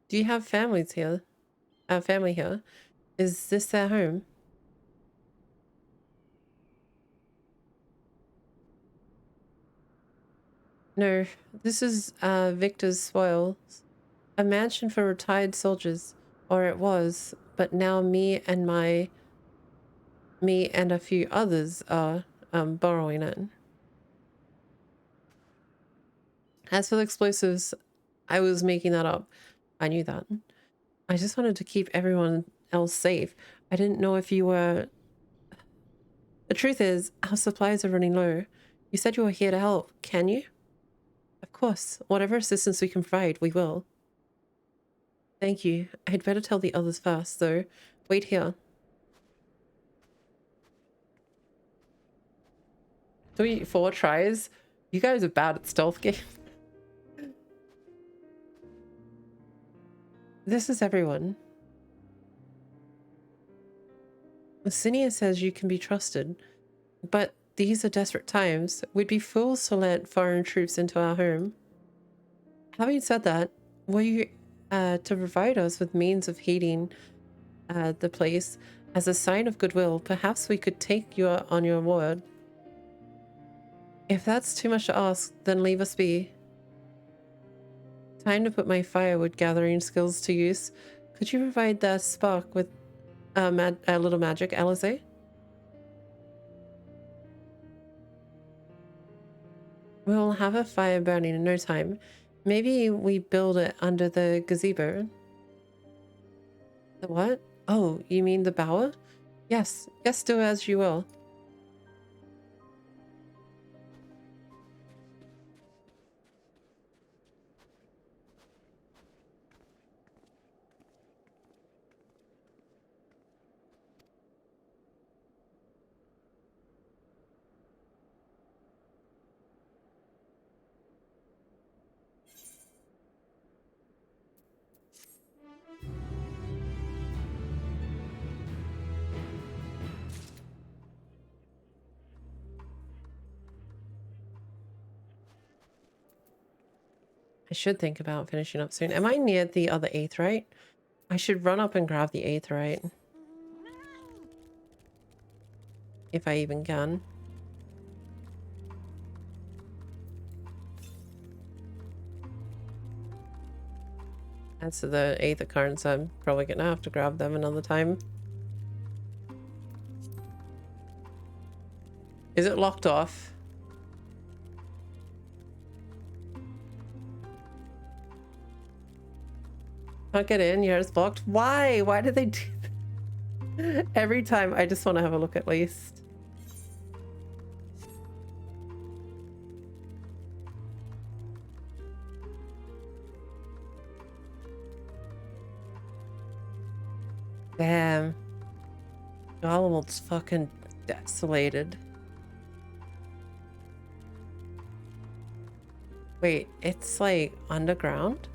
Do you have families here? Family here? Is this their home? No, this is Victor's spoils. A mansion for retired soldiers, or it was, but now me and a few others are borrowing it. As for the explosives, I was making that up. I knew that. I just wanted to keep everyone else safe. I didn't know if you were... The truth is, our supplies are running low. You said you were here to help. Can you? Of course. Whatever assistance we can provide, we will. Thank you. I'd better tell the others first, though. Wait here. 4 tries? You guys are bad at stealth games. This is everyone. Lucinia says you can be trusted, but these are desperate times. We'd be fools to let foreign troops into our home. Having said that, were you to provide us with means of heating the place as a sign of goodwill, perhaps we could take you on your word. If that's too much to ask, then leave us be. Time to put my firewood gathering skills to use. Could you provide that spark with a little magic, Alize? We'll have a fire burning in no time. Maybe we build it under the gazebo. The what? Oh, you mean the bower? Yes, do as you will. I should think about finishing up soon. Am I near the other aetheryte? I should run up and grab the aetheryte. If I even can. As to the aether currents, I'm probably gonna have to grab them another time. Is it locked off? Can't get in, yeah, it's blocked. Why? Why did they do that? Every time I just want to have a look at least. Damn. Golem's fucking desolated. Wait, it's like underground?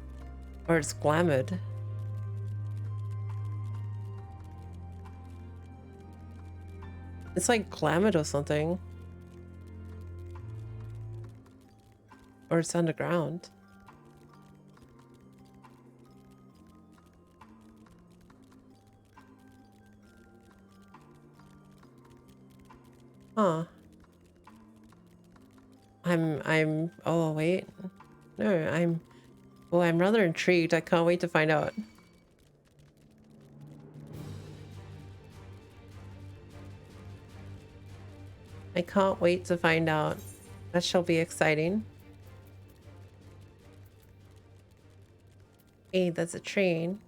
Or it's glamored? It's like Glamour or something. Or it's underground. Huh. Oh wait. No, I'm rather intrigued. I can't wait to find out. I can't wait to find out. That shall be exciting. Hey, that's a train.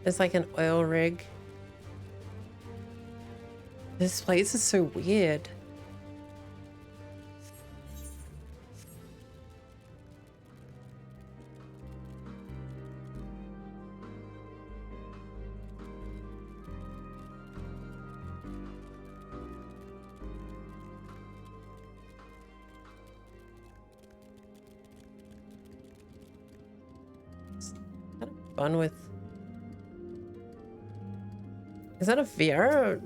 It's like an oil rig. This place is so weird. It's kind of fun with... Is that a VR?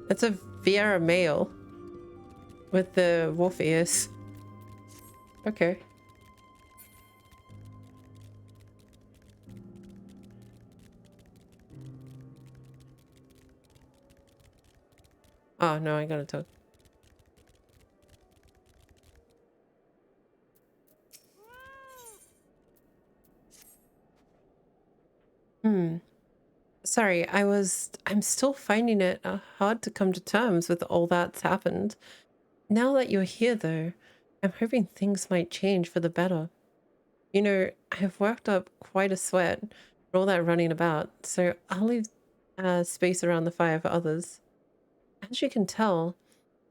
It's a VR male with the wolf ears. Okay. Oh no, I gotta talk. Sorry, I'm still finding it hard to come to terms with all that's happened. Now that you're here though, I'm hoping things might change for the better. You know, I've worked up quite a sweat for all that running about, so I'll leave space around the fire for others. As you can tell,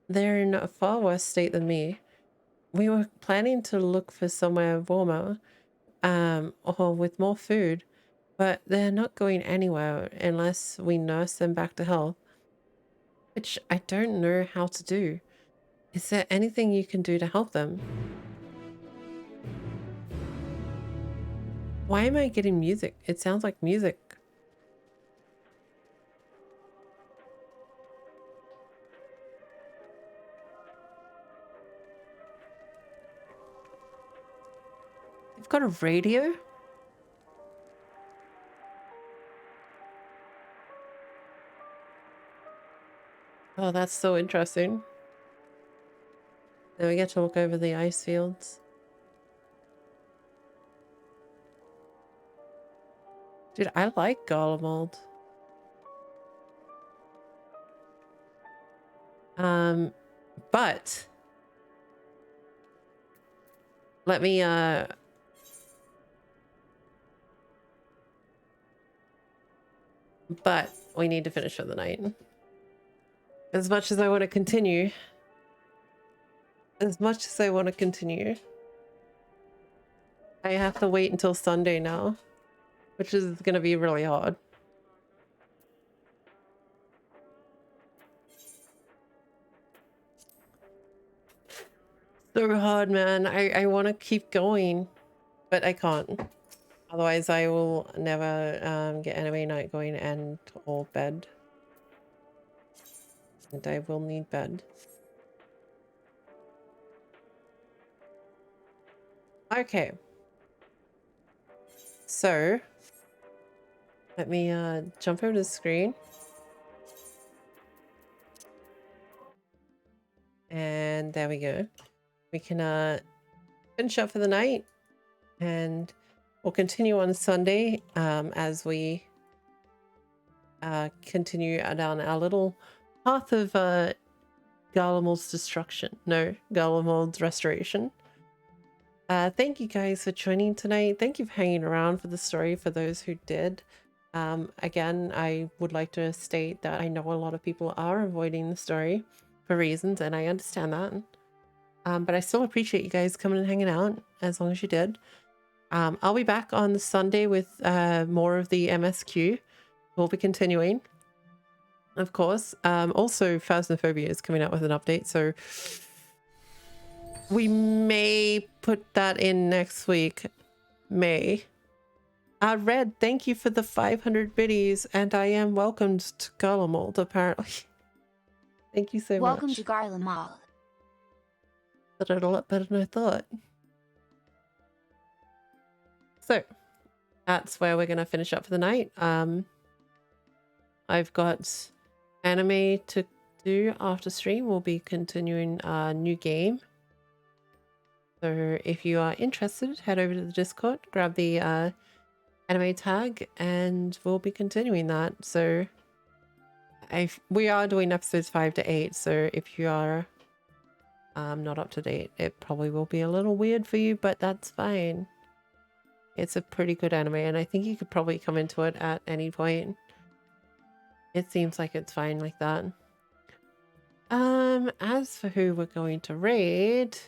they're in a far worse state than me. We were planning to look for somewhere warmer, or with more food, but they're not going anywhere unless we nurse them back to health, which I don't know how to do. Is there anything you can do to help them? Why am I getting music? It sounds like music. You've got a radio? Oh, that's so interesting. Then we get to look over the ice fields. Dude, I like Garlemald. But let me but we need to finish for the night. As much as I want to continue, I have to wait until Sunday now, which is gonna be really hard. So hard, man. I want to keep going, but I can't. Otherwise, I will never get anime night going and or bed. And I will need bed. Okay. So, let me jump over to the screen. And there we go. We can finish up for the night. And we'll continue on Sunday as we continue down our little path of Garlemald's destruction. No, Garlemald's restoration. Thank you guys for joining tonight. Thank you for hanging around for the story for those who did. Again, I would like to state that I know a lot of people are avoiding the story for reasons, and I understand that. But I still appreciate you guys coming and hanging out as long as you did. I'll be back on Sunday with more of the MSQ. We'll be continuing, of course. Also, Phasmophobia is coming out with an update, so we may put that in next week. May. Red, thank you for the 500 biddies, and I am welcomed to Garlemald, apparently. Thank you so much. Welcome to Garlemald. But it'll look better than I thought. So, that's where we're going to finish up for the night. I've got anime to do after stream. We'll be continuing a new game. So if you are interested, head over to the Discord, grab the anime tag, and we'll be continuing that. So we are doing episodes 5 to 8. So if you are not up to date, it probably will be a little weird for you, but that's fine. It's a pretty good anime, and I think you could probably come into it at any point. It seems like it's fine like that. As for who we're going to raid,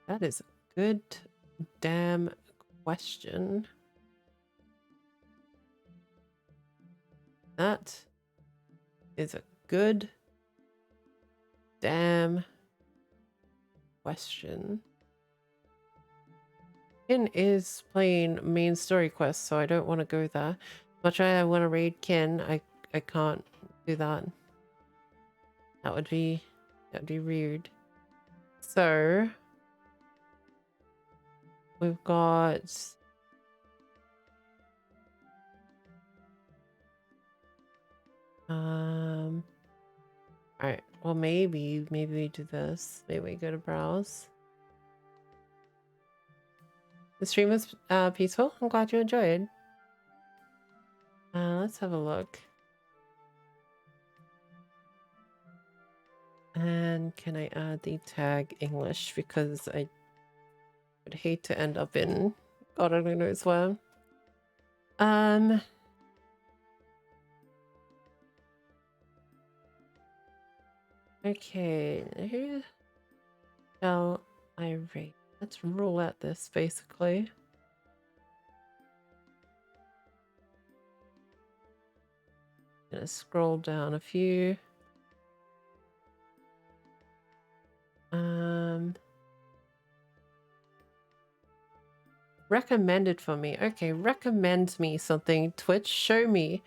that is a good damn question. That is a good damn question. Kin is playing main story quest, so I don't want to go there. Much I want to raid Kin, I can't do that. That would be rude. So we've got alright, well maybe we do this. Maybe we go to browse. The stream was peaceful. I'm glad you enjoyed. Let's have a look. And can I add the tag English, because I would hate to end up in God only knows where. Okay, who shall I rate? Let's roll at this basically. Gonna scroll down a few. Recommended for me. Okay, recommend me something. Twitch, show me.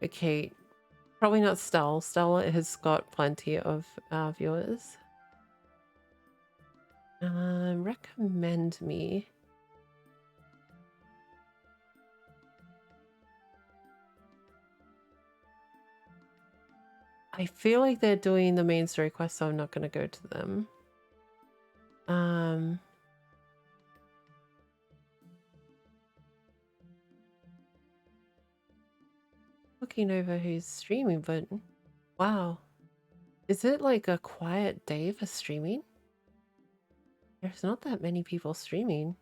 Okay, probably not Stella. Stella has got plenty of viewers. Recommend me. I feel like they're doing the main story quest, so I'm not going to go to them. Looking over who's streaming, but wow. Is it like a quiet day for streaming? There's not that many people streaming.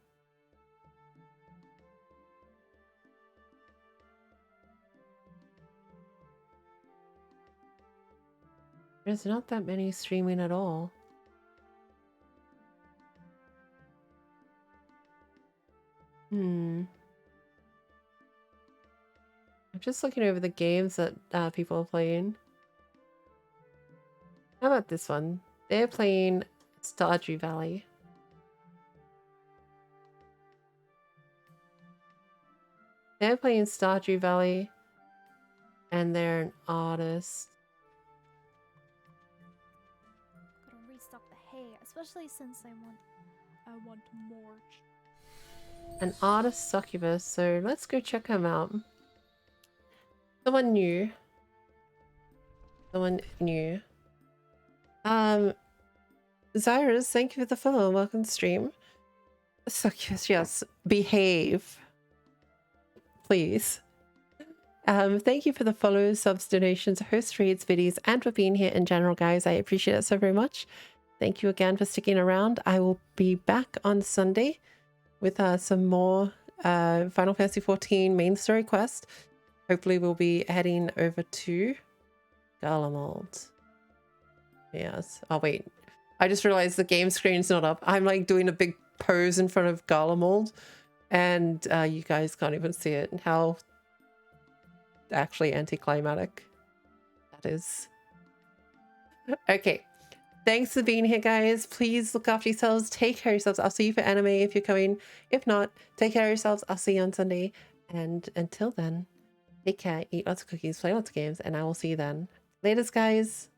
There's not that many streaming at all. I'm just looking over the games that people are playing. How about this one? They're playing Stardew Valley. They're playing Stardew Valley, and they're an artist. Gotta restock the hay, especially since I want more. An artist succubus, so let's go check him out. Someone new. Someone new. Zyrus, thank you for the follow. Welcome to stream. Succubus, yes. Behave. Please. Thank you for the follows, subs, donations, host reads, videos, and for being here in general, guys. I appreciate it so very much. Thank you again for sticking around. I will be back on Sunday with some more Final Fantasy XIV main story quest. Hopefully we'll be heading over to Garlemald. Yes. Oh, wait. I just realized the game screen's not up. I'm like doing a big pose in front of Garlemald, and you guys can't even see it. And how actually anticlimactic that is. Okay. Thanks for being here, guys. Please look after yourselves. Take care of yourselves. I'll see you for anime if you're coming. If not, take care of yourselves. I'll see you on Sunday. And until then, take care, eat lots of cookies, play lots of games, and I will see you then. Laters, guys.